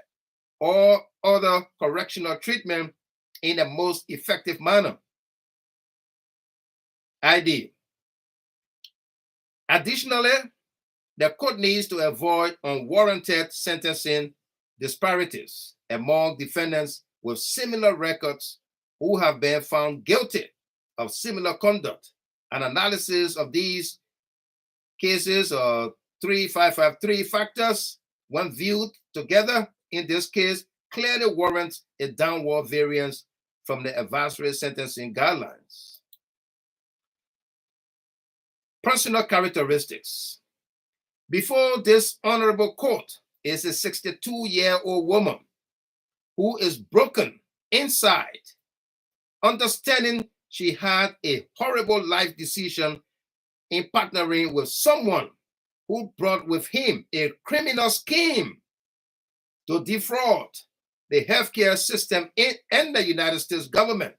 or other correctional treatment in the most effective manner. ID. Additionally, the court needs to avoid unwarranted sentencing disparities among defendants with similar records who have been found guilty of similar conduct. An analysis of these cases, 3553 factors, when viewed together in this case, clearly warrants a downward variance from the advisory sentencing guidelines. Personal characteristics. Before this honorable court is a 62-year-old woman who is broken inside, understanding she had a horrible life decision in partnering with someone who brought with him a criminal scheme to defraud the healthcare system and the United States government.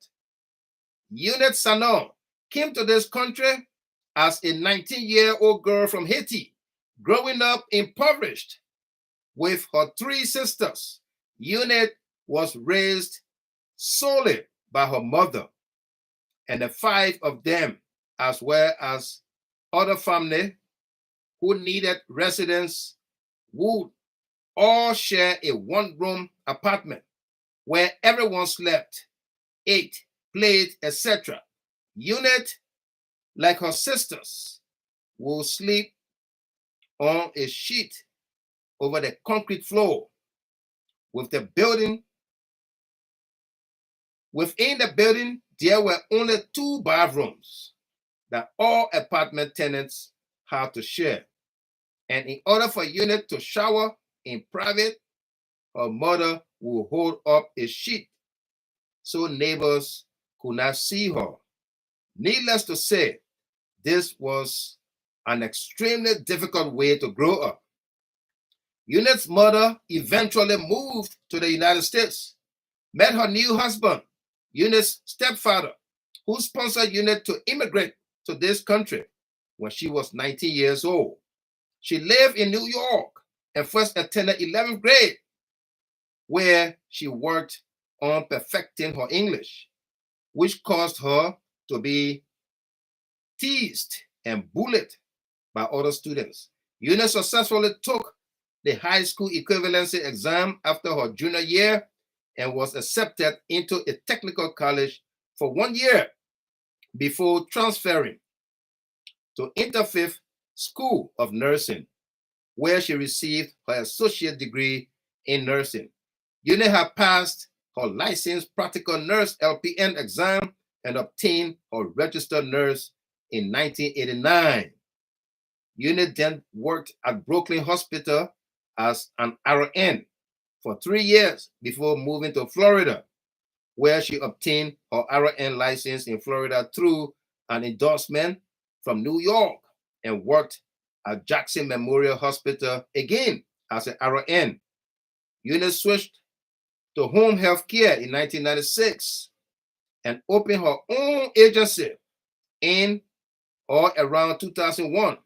Eunice Sanon came to this country as a 19-year-old girl from Haiti, growing up impoverished with her 3 sisters. Eunice was raised solely by her mother, and the 5 of them, as well as other family who needed residence, would all share a 1-room apartment where everyone slept, ate, played, etc. Eunice, like her sisters, will sleep on a sheet over the concrete floor with the building. Within the building, there were only 2 bathrooms that all apartment tenants had to share. And in order for Eunice to shower in private, her mother would hold up a sheet so neighbors could not see her. Needless to say, this was an extremely difficult way to grow up. Eunice's mother eventually moved to the United States, met her new husband, Eunice's stepfather, who sponsored Eunice to immigrate to this country when she was 19 years old. She lived in New York and first attended 11th grade, where she worked on perfecting her English, which caused her to be teased and bullied by other students. Eunice successfully took the high school equivalency exam after her junior year and was accepted into a technical college for 1 year before transferring to Interfaith School of Nursing, where she received her associate degree in nursing. Eunice had passed her licensed practical nurse LPN exam and obtained her registered nurse in 1989. Eunice then worked at Brooklyn Hospital as an RN for 3 years before moving to Florida, where she obtained her RN license in Florida through an endorsement from New York and worked at Jackson Memorial Hospital again as an RN. Eunice switched to home health care in 1996 and opened her own agency in or around 2001.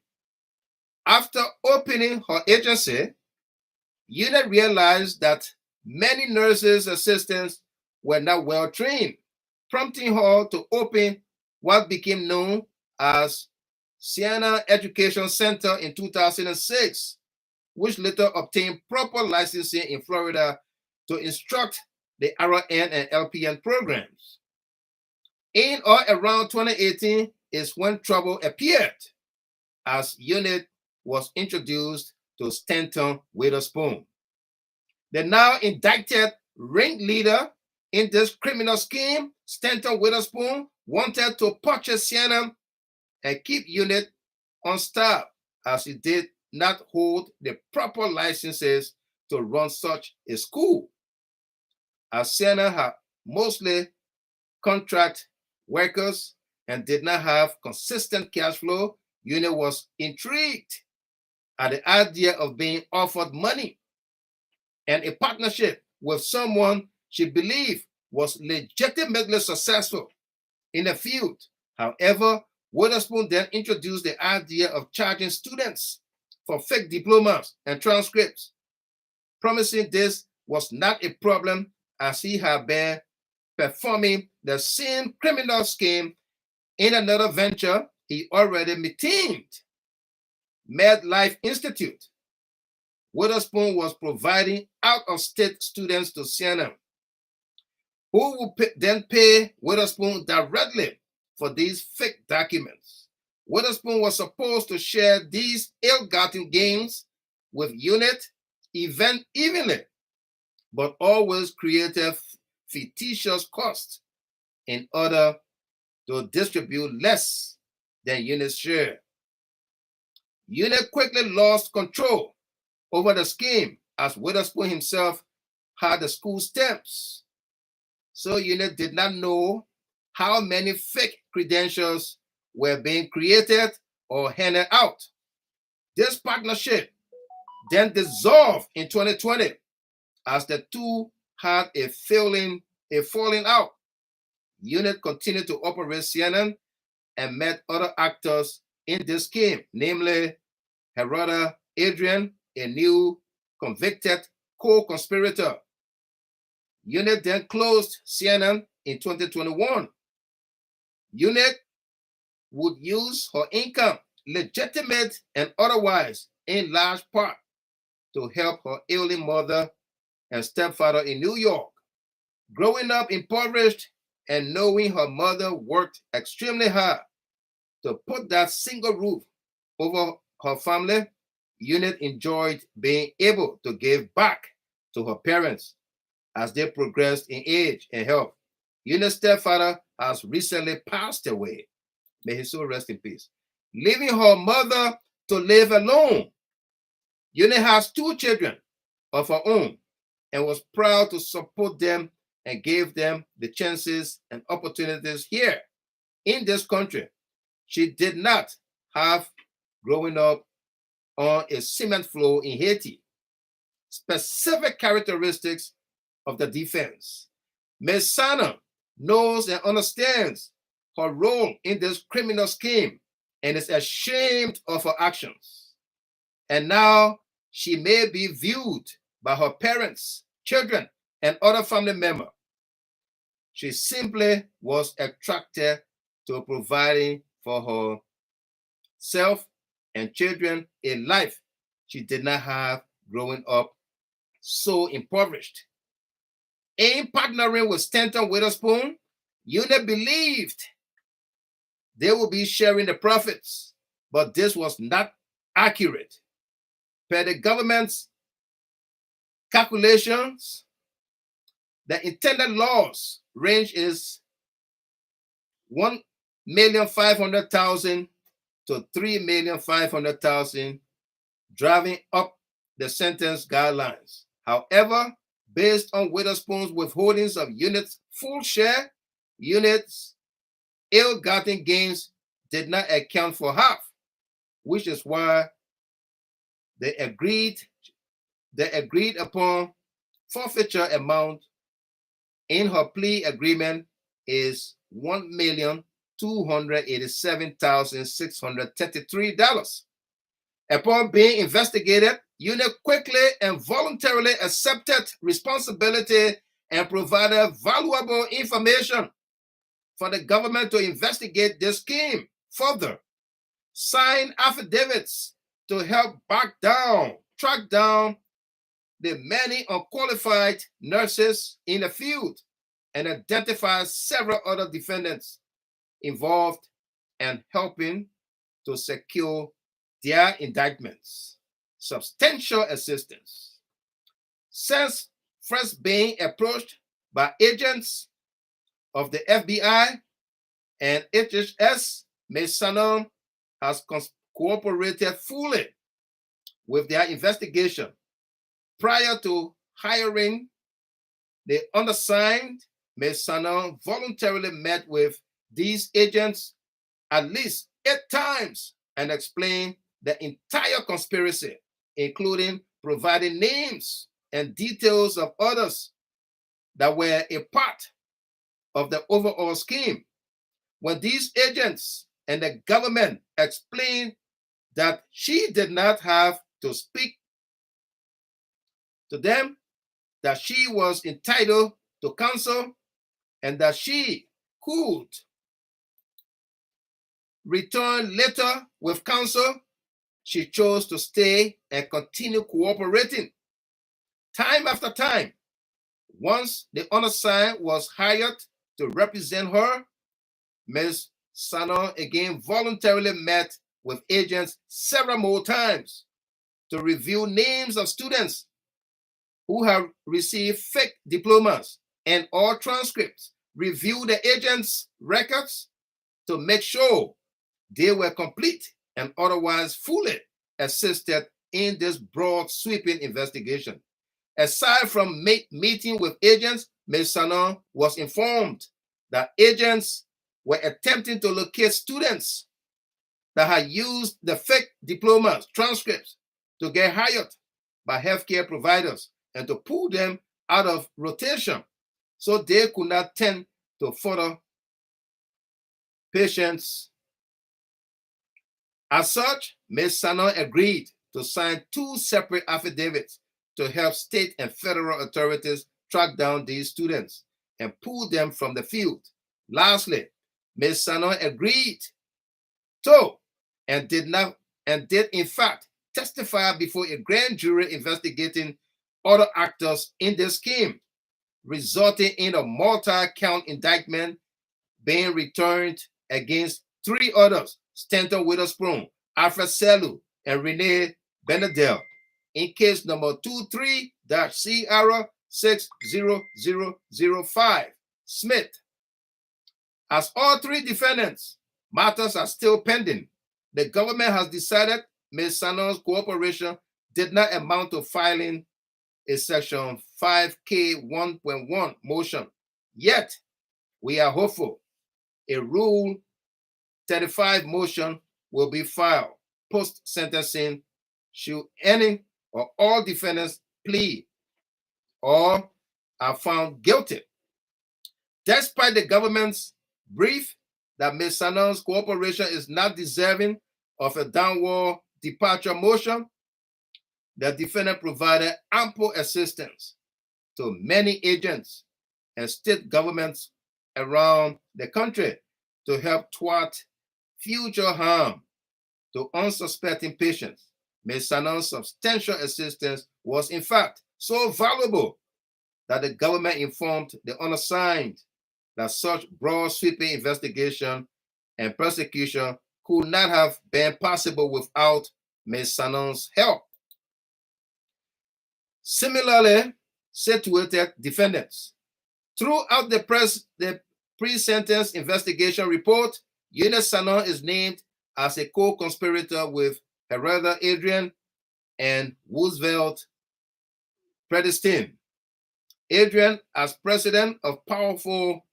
After opening her agency, Eunice realized that many nurses' assistants were not well trained, prompting her to open what became known as Siena Education Center in 2006, which later obtained proper licensing in Florida to instruct the RN and LPN programs. In or around 2018 is when trouble appeared, as Eunice was introduced to Stanton Witherspoon. The now indicted ringleader in this criminal scheme, Stanton Witherspoon, wanted to purchase Siena and keep Eunice on staff, as he did not hold the proper licenses to run such a school. As Siena had mostly contract workers and did not have consistent cash flow, Eunice was intrigued at the idea of being offered money and a partnership with someone she believed was legitimately successful in the field. However, Witherspoon then introduced the idea of charging students for fake diplomas and transcripts, promising this was not a problem as he had been performing the same criminal scheme in another venture he already maintained, MedLife Institute. Witherspoon was providing out-of-state students to Siena, who would then pay Witherspoon directly for these fake documents. Witherspoon was supposed to share these ill-gotten gains with Eunice evenly, but always created fictitious costs in order to distribute less than Eunice's share. Eunice quickly lost control over the scheme as Witherspoon himself had the school stamps. So Eunice did not know how many fake credentials were being created or handed out. This partnership then dissolved in 2020 as the two had a falling out. Eunice continued to operate Siena and met other actors in this scheme, namely her brother Adrian, a new convicted co-conspirator. Eunice then closed Siena in 2021. Eunice would use her income, legitimate and otherwise, in large part to help her ailing mother and stepfather in New York. Growing up impoverished and knowing her mother worked extremely hard to put that single roof over her family, Eunice enjoyed being able to give back to her parents as they progressed in age and health. Eunice's stepfather has recently passed away. May his soul rest in peace. Leaving her mother to live alone. Eunice has 2 children of her own and was proud to support them and gave them the chances and opportunities here in this country she did not have growing up on a cement floor in Haiti. Specific characteristics of the defense. Ms. Sana knows and understands her role in this criminal scheme and is ashamed of her actions. And now she may be viewed by her parents, children, and other family members. She simply was attracted to providing for herself and children a life she did not have growing up so impoverished. In partnering with Stanton Witherspoon, UNIT believed they would be sharing the profits, but this was not accurate. Per the government's calculations, the intended loss range is $1,500,000 to $3,500,000, driving up the sentence guidelines. However, based on Witherspoon's withholdings of UNIT's full share, UNIT's ill-gotten gains did not account for half, which is why the agreed upon forfeiture amount in her plea agreement is $1,287,633. Upon being investigated, UNIT quickly and voluntarily accepted responsibility and provided valuable information for the government to investigate this scheme further, signed affidavits to help track down the many unqualified nurses in the field, and identify several other defendants involved and helping to secure their indictments. Substantial assistance. Since first being approached by agents of the FBI and HHS, Ms. Sanon has cooperated fully with their investigation. Prior to hiring the undersigned, Ms. Sanon voluntarily met with these agents at least 8 times and explained the entire conspiracy, including providing names and details of others that were a part of the overall scheme. When these agents and the government explained that she did not have to speak to them, that she was entitled to counsel, and that she could return later with counsel, she chose to stay and continue cooperating. Time after time, once the undersigned was hired to represent her, Ms. Sanon again voluntarily met with agents several more times to review names of students who have received fake diplomas and all transcripts, review the agents' records to make sure they were complete and otherwise fully assisted in this broad sweeping investigation. Aside from meeting with agents, Ms. Sanon was informed that agents were attempting to locate students that had used the fake diplomas, transcripts to get hired by healthcare providers and to pull them out of rotation so they could not tend to further patients. As such, Ms. Sanon agreed to sign 2 separate affidavits to help state and federal authorities track down these students and pull them from the field. Lastly, Ms. Sanon agreed to and did in fact testify before a grand jury investigating other actors in the scheme, resulting in a multi-count indictment being returned against 3 others, Stanton Witherspoon, Alfred Sellu, and Renee Benedel, in case number 23-CR60005, Smith. As all 3 defendants' matters are still pending, the government has decided Ms. Sanon's cooperation did not amount to filing a Section 5K 1.1 motion. Yet, we are hopeful a Rule 35 motion will be filed post-sentencing should any or all defendants plead or are found guilty. Despite the government's brief that Ms. Sanon's cooperation is not deserving of a downward departure motion, the defendant provided ample assistance to many agents and state governments around the country to help thwart future harm to unsuspecting patients. Ms. Sanon's substantial assistance was, in fact, so valuable that the government informed the unassigned that such broad sweeping investigation and prosecution could not have been possible without Ms. Sanon's help. Similarly situated defendants. Throughout the pre-sentence investigation report, Eunice Sanon is named as a co-conspirator with her brother Adrian and Roosevelt Predestin. Adrian as president of Powerful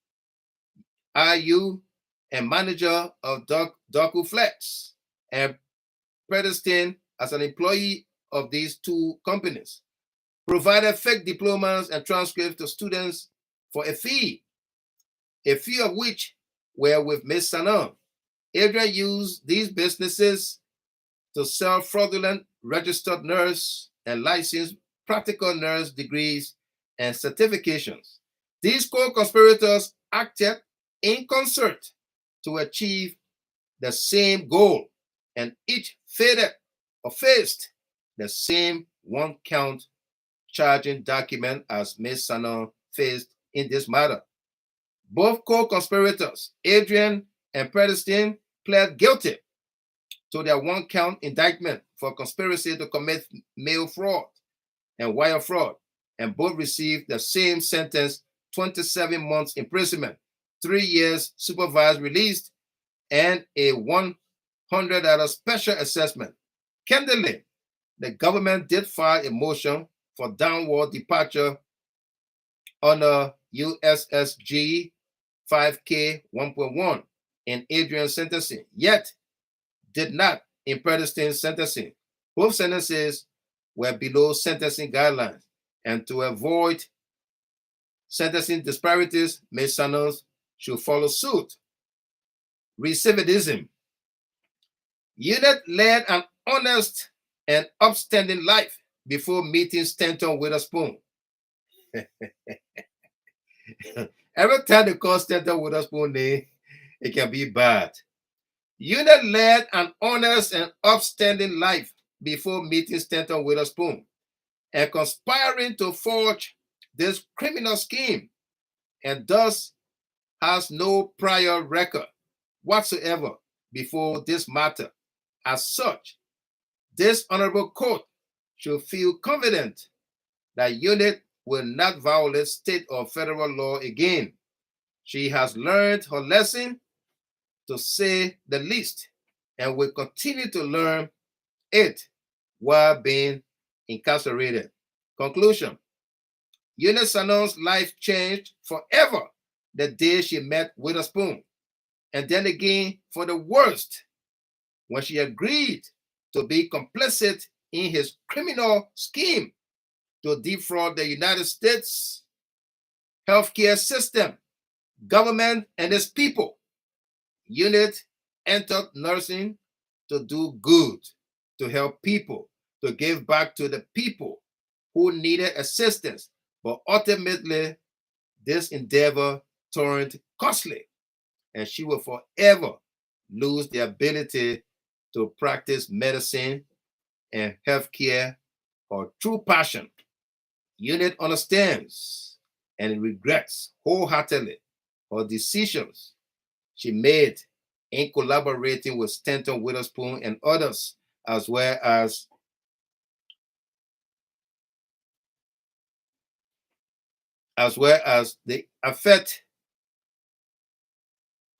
IU and manager of DocuFlex, and Predestin as an employee of these two companies, provided fake diplomas and transcripts to students for a fee of which were with Ms. Sanon. Adrian used these businesses to sell fraudulent registered nurse and licensed practical nurse degrees and certifications. These co-conspirators acted in concert to achieve the same goal, and each faced the same one-count charging document as Ms. Sanon faced in this matter. Both co-conspirators, Adrian and Predestin, pled guilty to their one-count indictment for conspiracy to commit mail fraud and wire fraud, and both received the same sentence, 27 months imprisonment, 3 years supervised release, and a $100 special assessment. Candidly, the government did file a motion for downward departure under USSG 5K 1.1 in Adrian's sentencing, yet did not in Predestin's sentencing. Both sentences were below sentencing guidelines, and to avoid sentencing disparities, Ms. Sanon should follow suit. Recidivism. Unit led an honest and upstanding life before meeting Stanton Witherspoon. Every time they call Stanton Witherspoon name, it can be bad. Unit led an honest and upstanding life before meeting Stanton Witherspoon and conspiring to forge this criminal scheme, and thus has no prior record whatsoever before this matter. As such, this honorable court should feel confident that Unit will not violate state or federal law again. She has learned her lesson, to say the least, and will continue to learn it while being incarcerated. Conclusion. Eunice Sanon's life changed forever the day she met Witherspoon, and then again for the worst when she agreed to be complicit in his criminal scheme to defraud the United States healthcare system, government, and its people. Unit entered nursing to do good, to help people, to give back to the people who needed assistance, but ultimately this endeavor turned costly, and she will forever lose the ability to practice medicine and healthcare, her true passion. Unit understands and regrets wholeheartedly her decisions she made in collaborating with Stanton Witherspoon and others, as well as the effect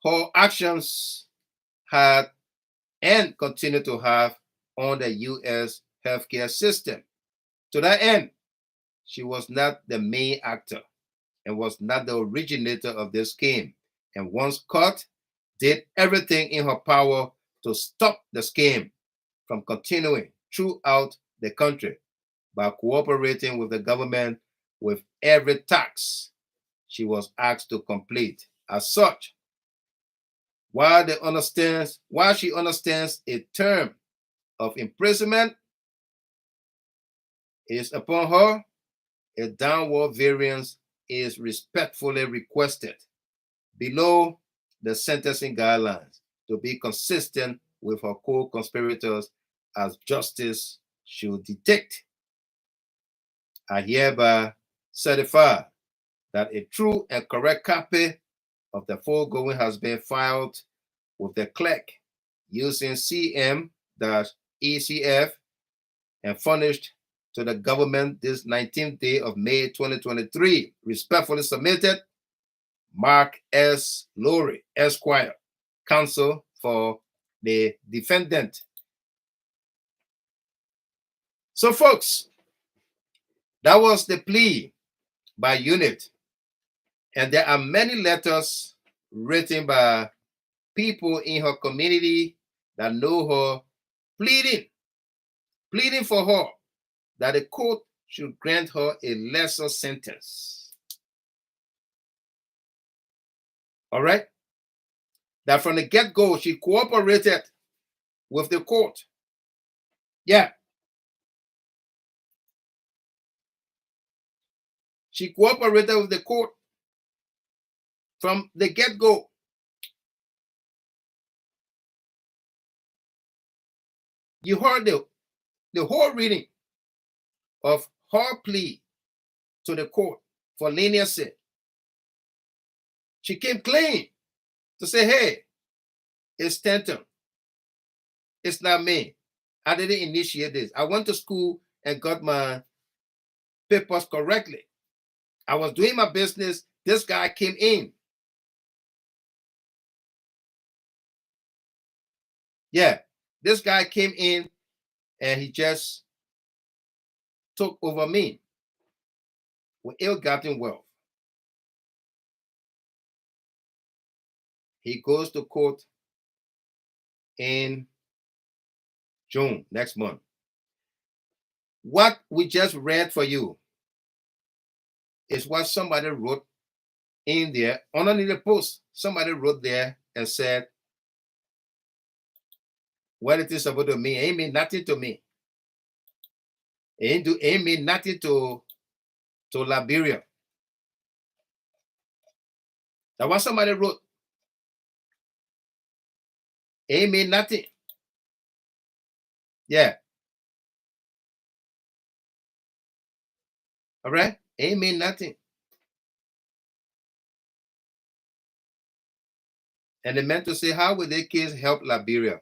her actions had and continue to have on the U.S. healthcare system. To that end, she was not the main actor and was not the originator of this scheme, and once caught, did everything in her power to stop the scheme from continuing throughout the country by cooperating with the government with every task she was asked to complete. As such, while she understands a term of imprisonment is upon her, a downward variance is respectfully requested. Below the sentencing guidelines to be consistent with her co-conspirators as justice should dictate. I hereby certify that a true and correct copy of the foregoing has been filed with the clerk using CM-ECF and furnished to the government this 19th day of May 2023. Respectfully submitted, Mark S. Lowry, Esquire, counsel for the defendant. So, folks, that was the plea by unit. And there are many letters written by people in her community that know her, pleading for her that the court should grant her a lesser sentence. All right? That from the get-go, she cooperated with the court. Yeah. She cooperated with the court from the get-go. You heard the whole reading of her plea to the court for leniency. She came clean to say, hey, it's Stanton. It's not me. I didn't initiate this. I went to school and got my papers correctly. I was doing my business. This guy came in. Yeah, this guy came in and he just took over me with ill-gotten wealth. He goes to court in June, next month. What we just read for you is what somebody wrote in there, underneath the post. Somebody wrote there and said, what it is about to me, it ain't mean nothing to me. It ain't mean nothing to Liberia. That's what somebody wrote. It ain't mean nothing. Yeah. All right? It ain't mean nothing. And they meant to say, how will their kids help Liberia?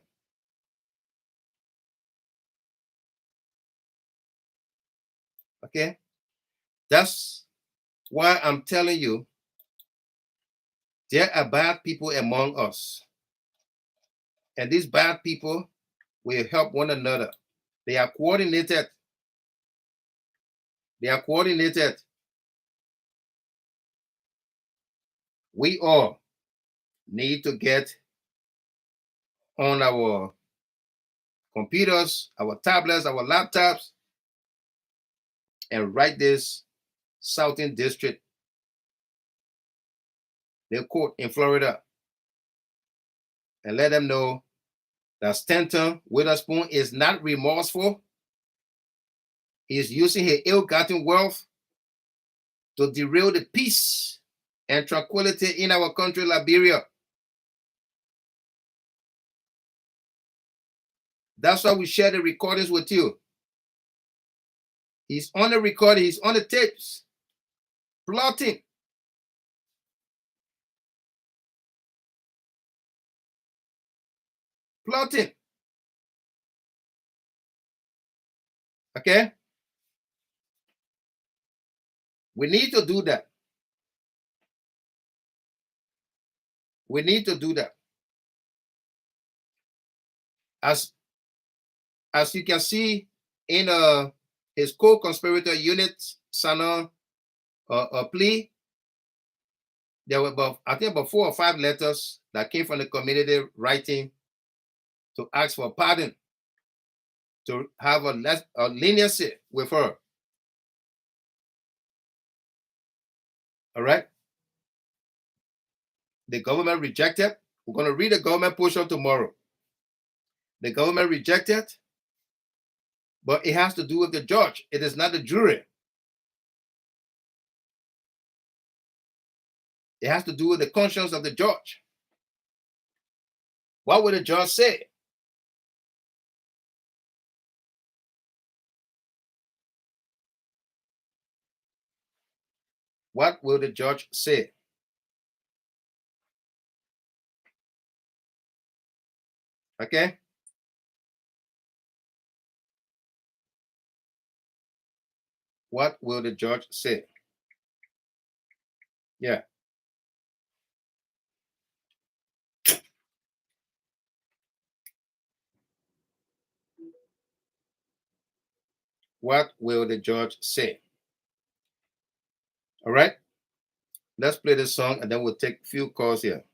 Okay? That's why I'm telling you, there are bad people among us. And these bad people will help one another. They are coordinated. They are coordinated. We all need to get on our computers, our tablets, our laptops, and write this Southern District, the court in Florida, and let them know that Stanton Witherspoon is not remorseful. He is using his ill-gotten wealth to derail the peace and tranquility in our country, Liberia. That's why we share the recordings with you. He's on the recording, he's on the tapes, plotting. Plotting. Okay? We need to do that. We need to do that. As you can see in his co-conspirator unit, Sana plea, there were I think about 4 or 5 letters that came from the community writing to ask for pardon, to have a leniency with her. All right? The government rejected. We're going to read the government portion tomorrow. The government rejected, but it has to do with the judge. It is not the jury. It has to do with the conscience of the judge. What will the judge say? What will the judge say? Okay. What will the judge say? Yeah. What will the judge say? All right. Let's play this song and then we'll take a few calls here.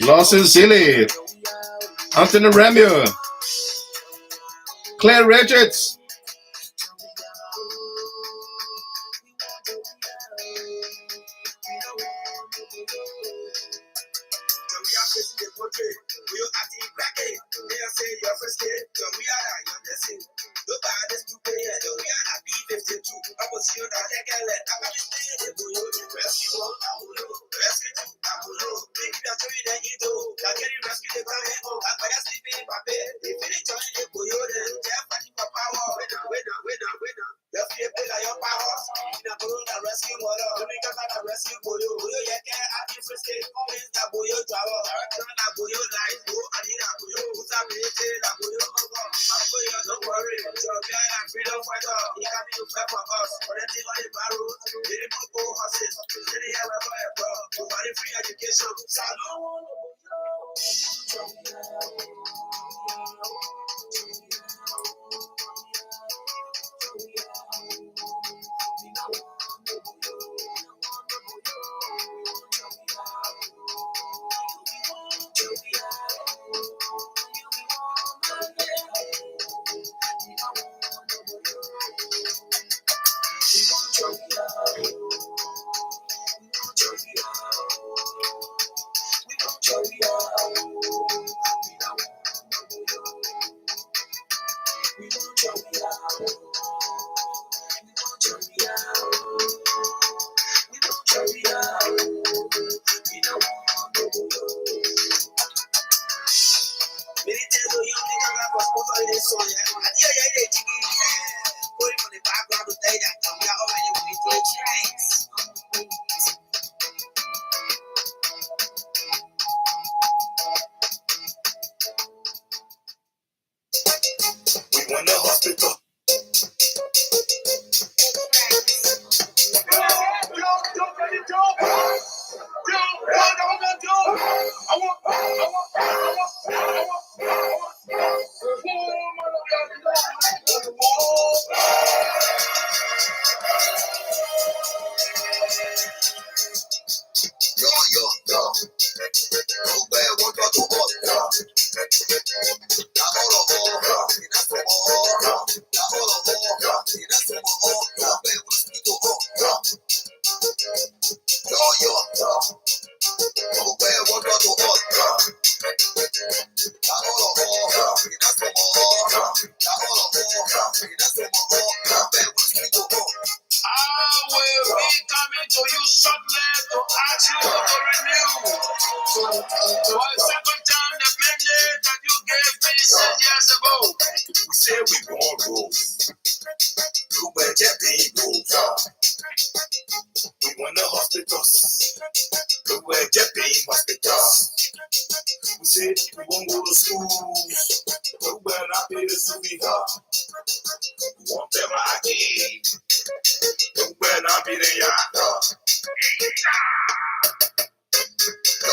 Lawson Silly, Anthony Ramio, Claire Richards. Look where Jeppy must be done. We said we won't go to schools. Look where I pay the sweetheart. We won't tell my kid. Look where I be the yard. Yo,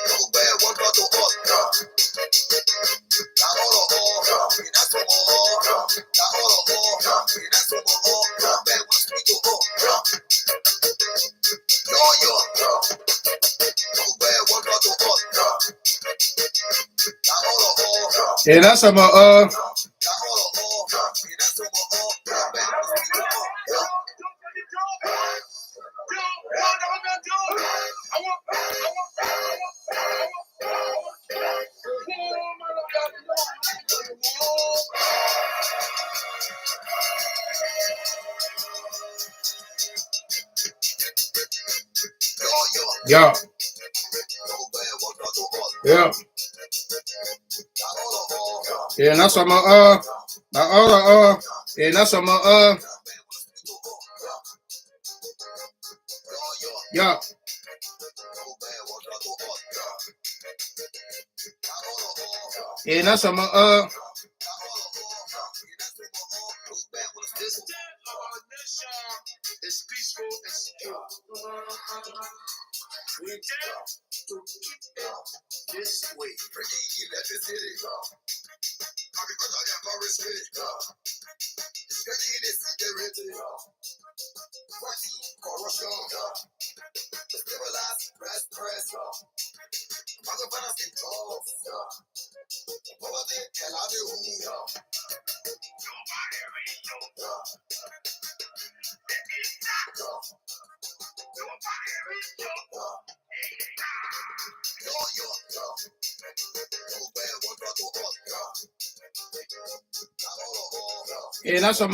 look where one got to us. And that's some yeah. Yeah. Yeah, that's some and that's some yeah. And that's some It's peaceful and secure. We intend to keep it this way. Electricity. Agriculture and forestry. Security. Fighting corruption. Stabilize, press. Motherfuckers in jobs. Poverty and livelihood. and that's some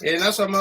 and that's some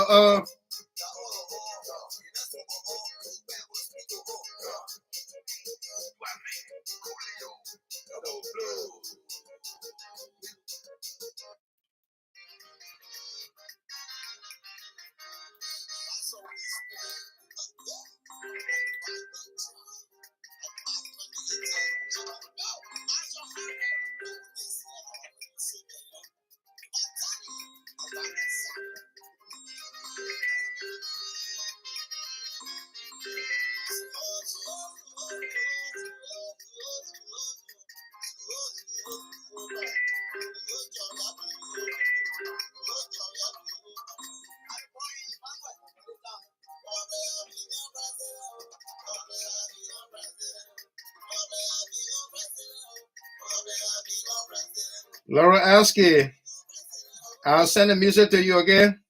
Laura Asky. I'll send the music to you again.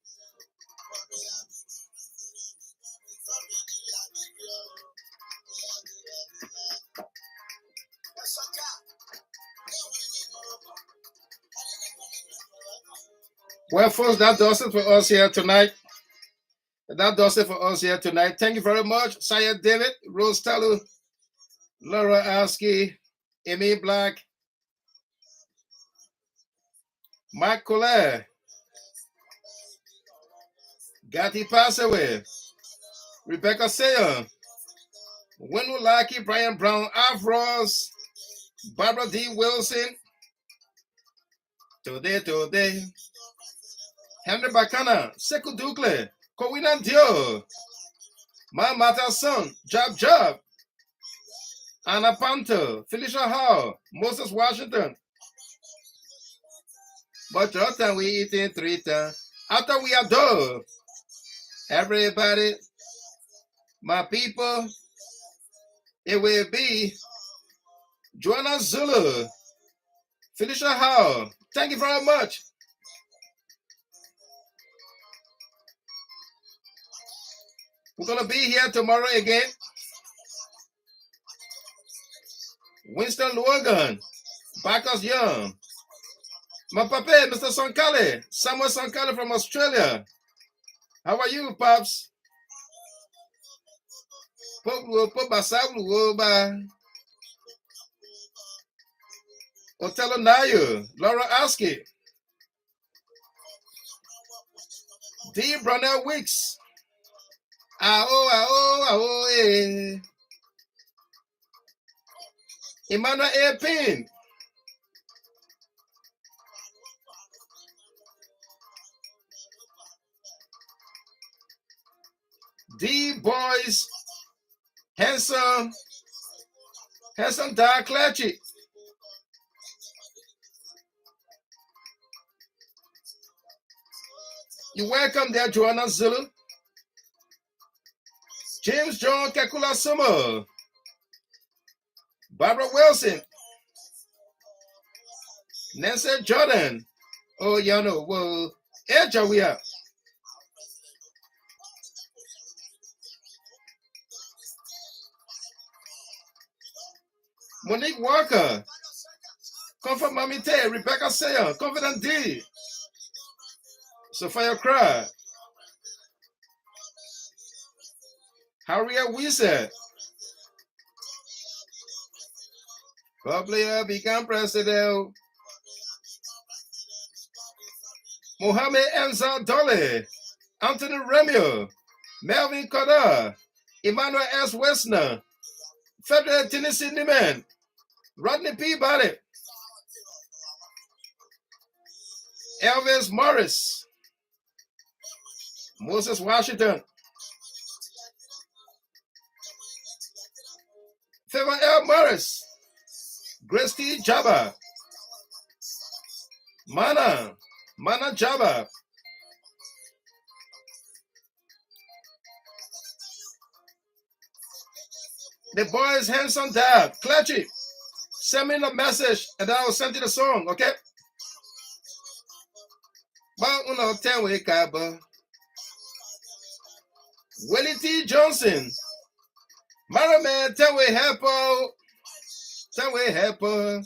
Well, folks, that does it for us here tonight. Thank you very much, Sayed David, Rose Talu, Laura Asky, Amy Black, Mike Colette, Gatti Passaway, Rebecca Sayer, Wendell Lackey, Brian Brown, Afros, Barbara D. Wilson, Today, Henry Bacana, Sekou Dukle, Kowina Dio, My Mata's son, Job, Anna Panto, Felicia Hall, Moses Washington. But just time we eating 3 times. After we are done, everybody, my people, it will be Joanna Zulu, Felicia Hall. Thank you very much. We're going to be here tomorrow again. Winston Logan, Bacchus Young, my papa, Mr. Sonkale, Samuel Sonkale from Australia. How are you, Pops? po BASSA ba. Otelo Nayo, Laura Aski, D. Brunel Weeks, eh. Emmanuel A. Pin, D. Boys, Handsome Da Clatchy, you welcome there, Joanna Zulu, James John Kekula Summer, Barbara Wilson, Nancy Jordan, oh, you know, well, Edja we are. Monique Walker, Comfort Mami Tay, Rebecca Sayer, Confident D, Sophia Cry, Harriet Weiser, Publia become president, Mohammed Enza Dole, Anthony Remio, Melvin Kodar, Emmanuel S. Westner, Federal Tennessee Neiman, Rodney Peabody, Elvis Morris, Moses Washington, Favor L. Morris, Grace T. Jabba, Mana Jabba, the boys handsome dad, Cletchy. Send me a message and I will send you the song, okay? Ba uno tenwe kaba. Willie T. Johnson. Maraman tenwe helper.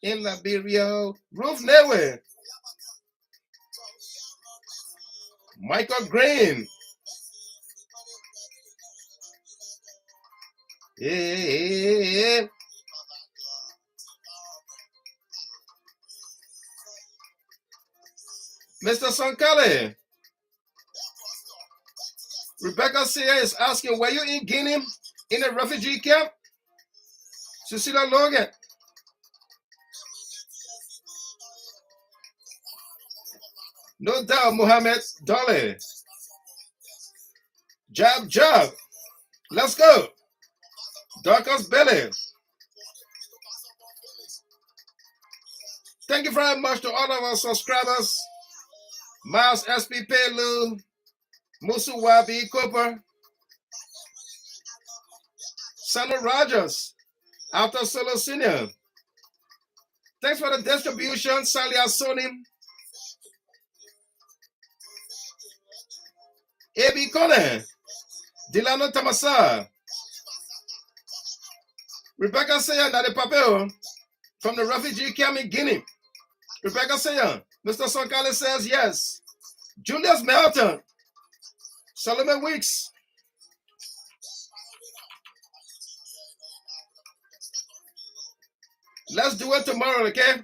In Liberia. Ruth Newe. Michael Green. Yeah. Mr. Sankale. Rebecca Sia is asking, were you in Guinea in a refugee camp? Cecilia Logan. No doubt, Mohammed Dole. Job. Let's go. Dorcas Belly. Thank you very much to all of our subscribers. Miles SP Pelu, Musu Wabi Cooper, Sandra Rogers, Alto Solo Senior. Thanks for the distribution, Sally Asonim, A.B. Cone, Dilano Tamasa, Rebecca Sayan, Nade Papeo, from the refugee camp in Guinea. Rebecca Sayan, Mr. Sonkale says yes. Julius Melton, Solomon Weeks. Let's do it tomorrow, okay?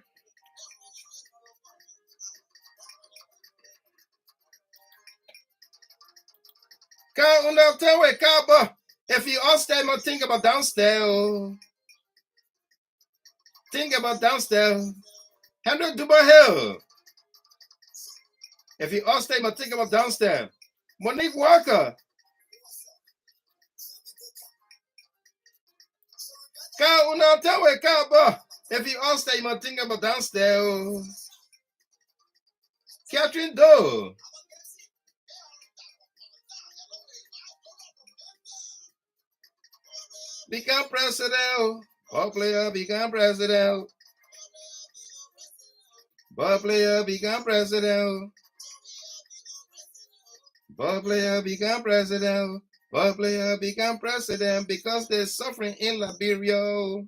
If you all stay, think about downstairs. Think about downstairs. Handle Dubai Hill. If you all stay, think about downstairs. Monique Walker. If you all stay, think about downstairs. Catherine Doe. Become president. Ball player become president. Ball player become president. Ball player become president. Ball player become president because they're suffering in Liberia.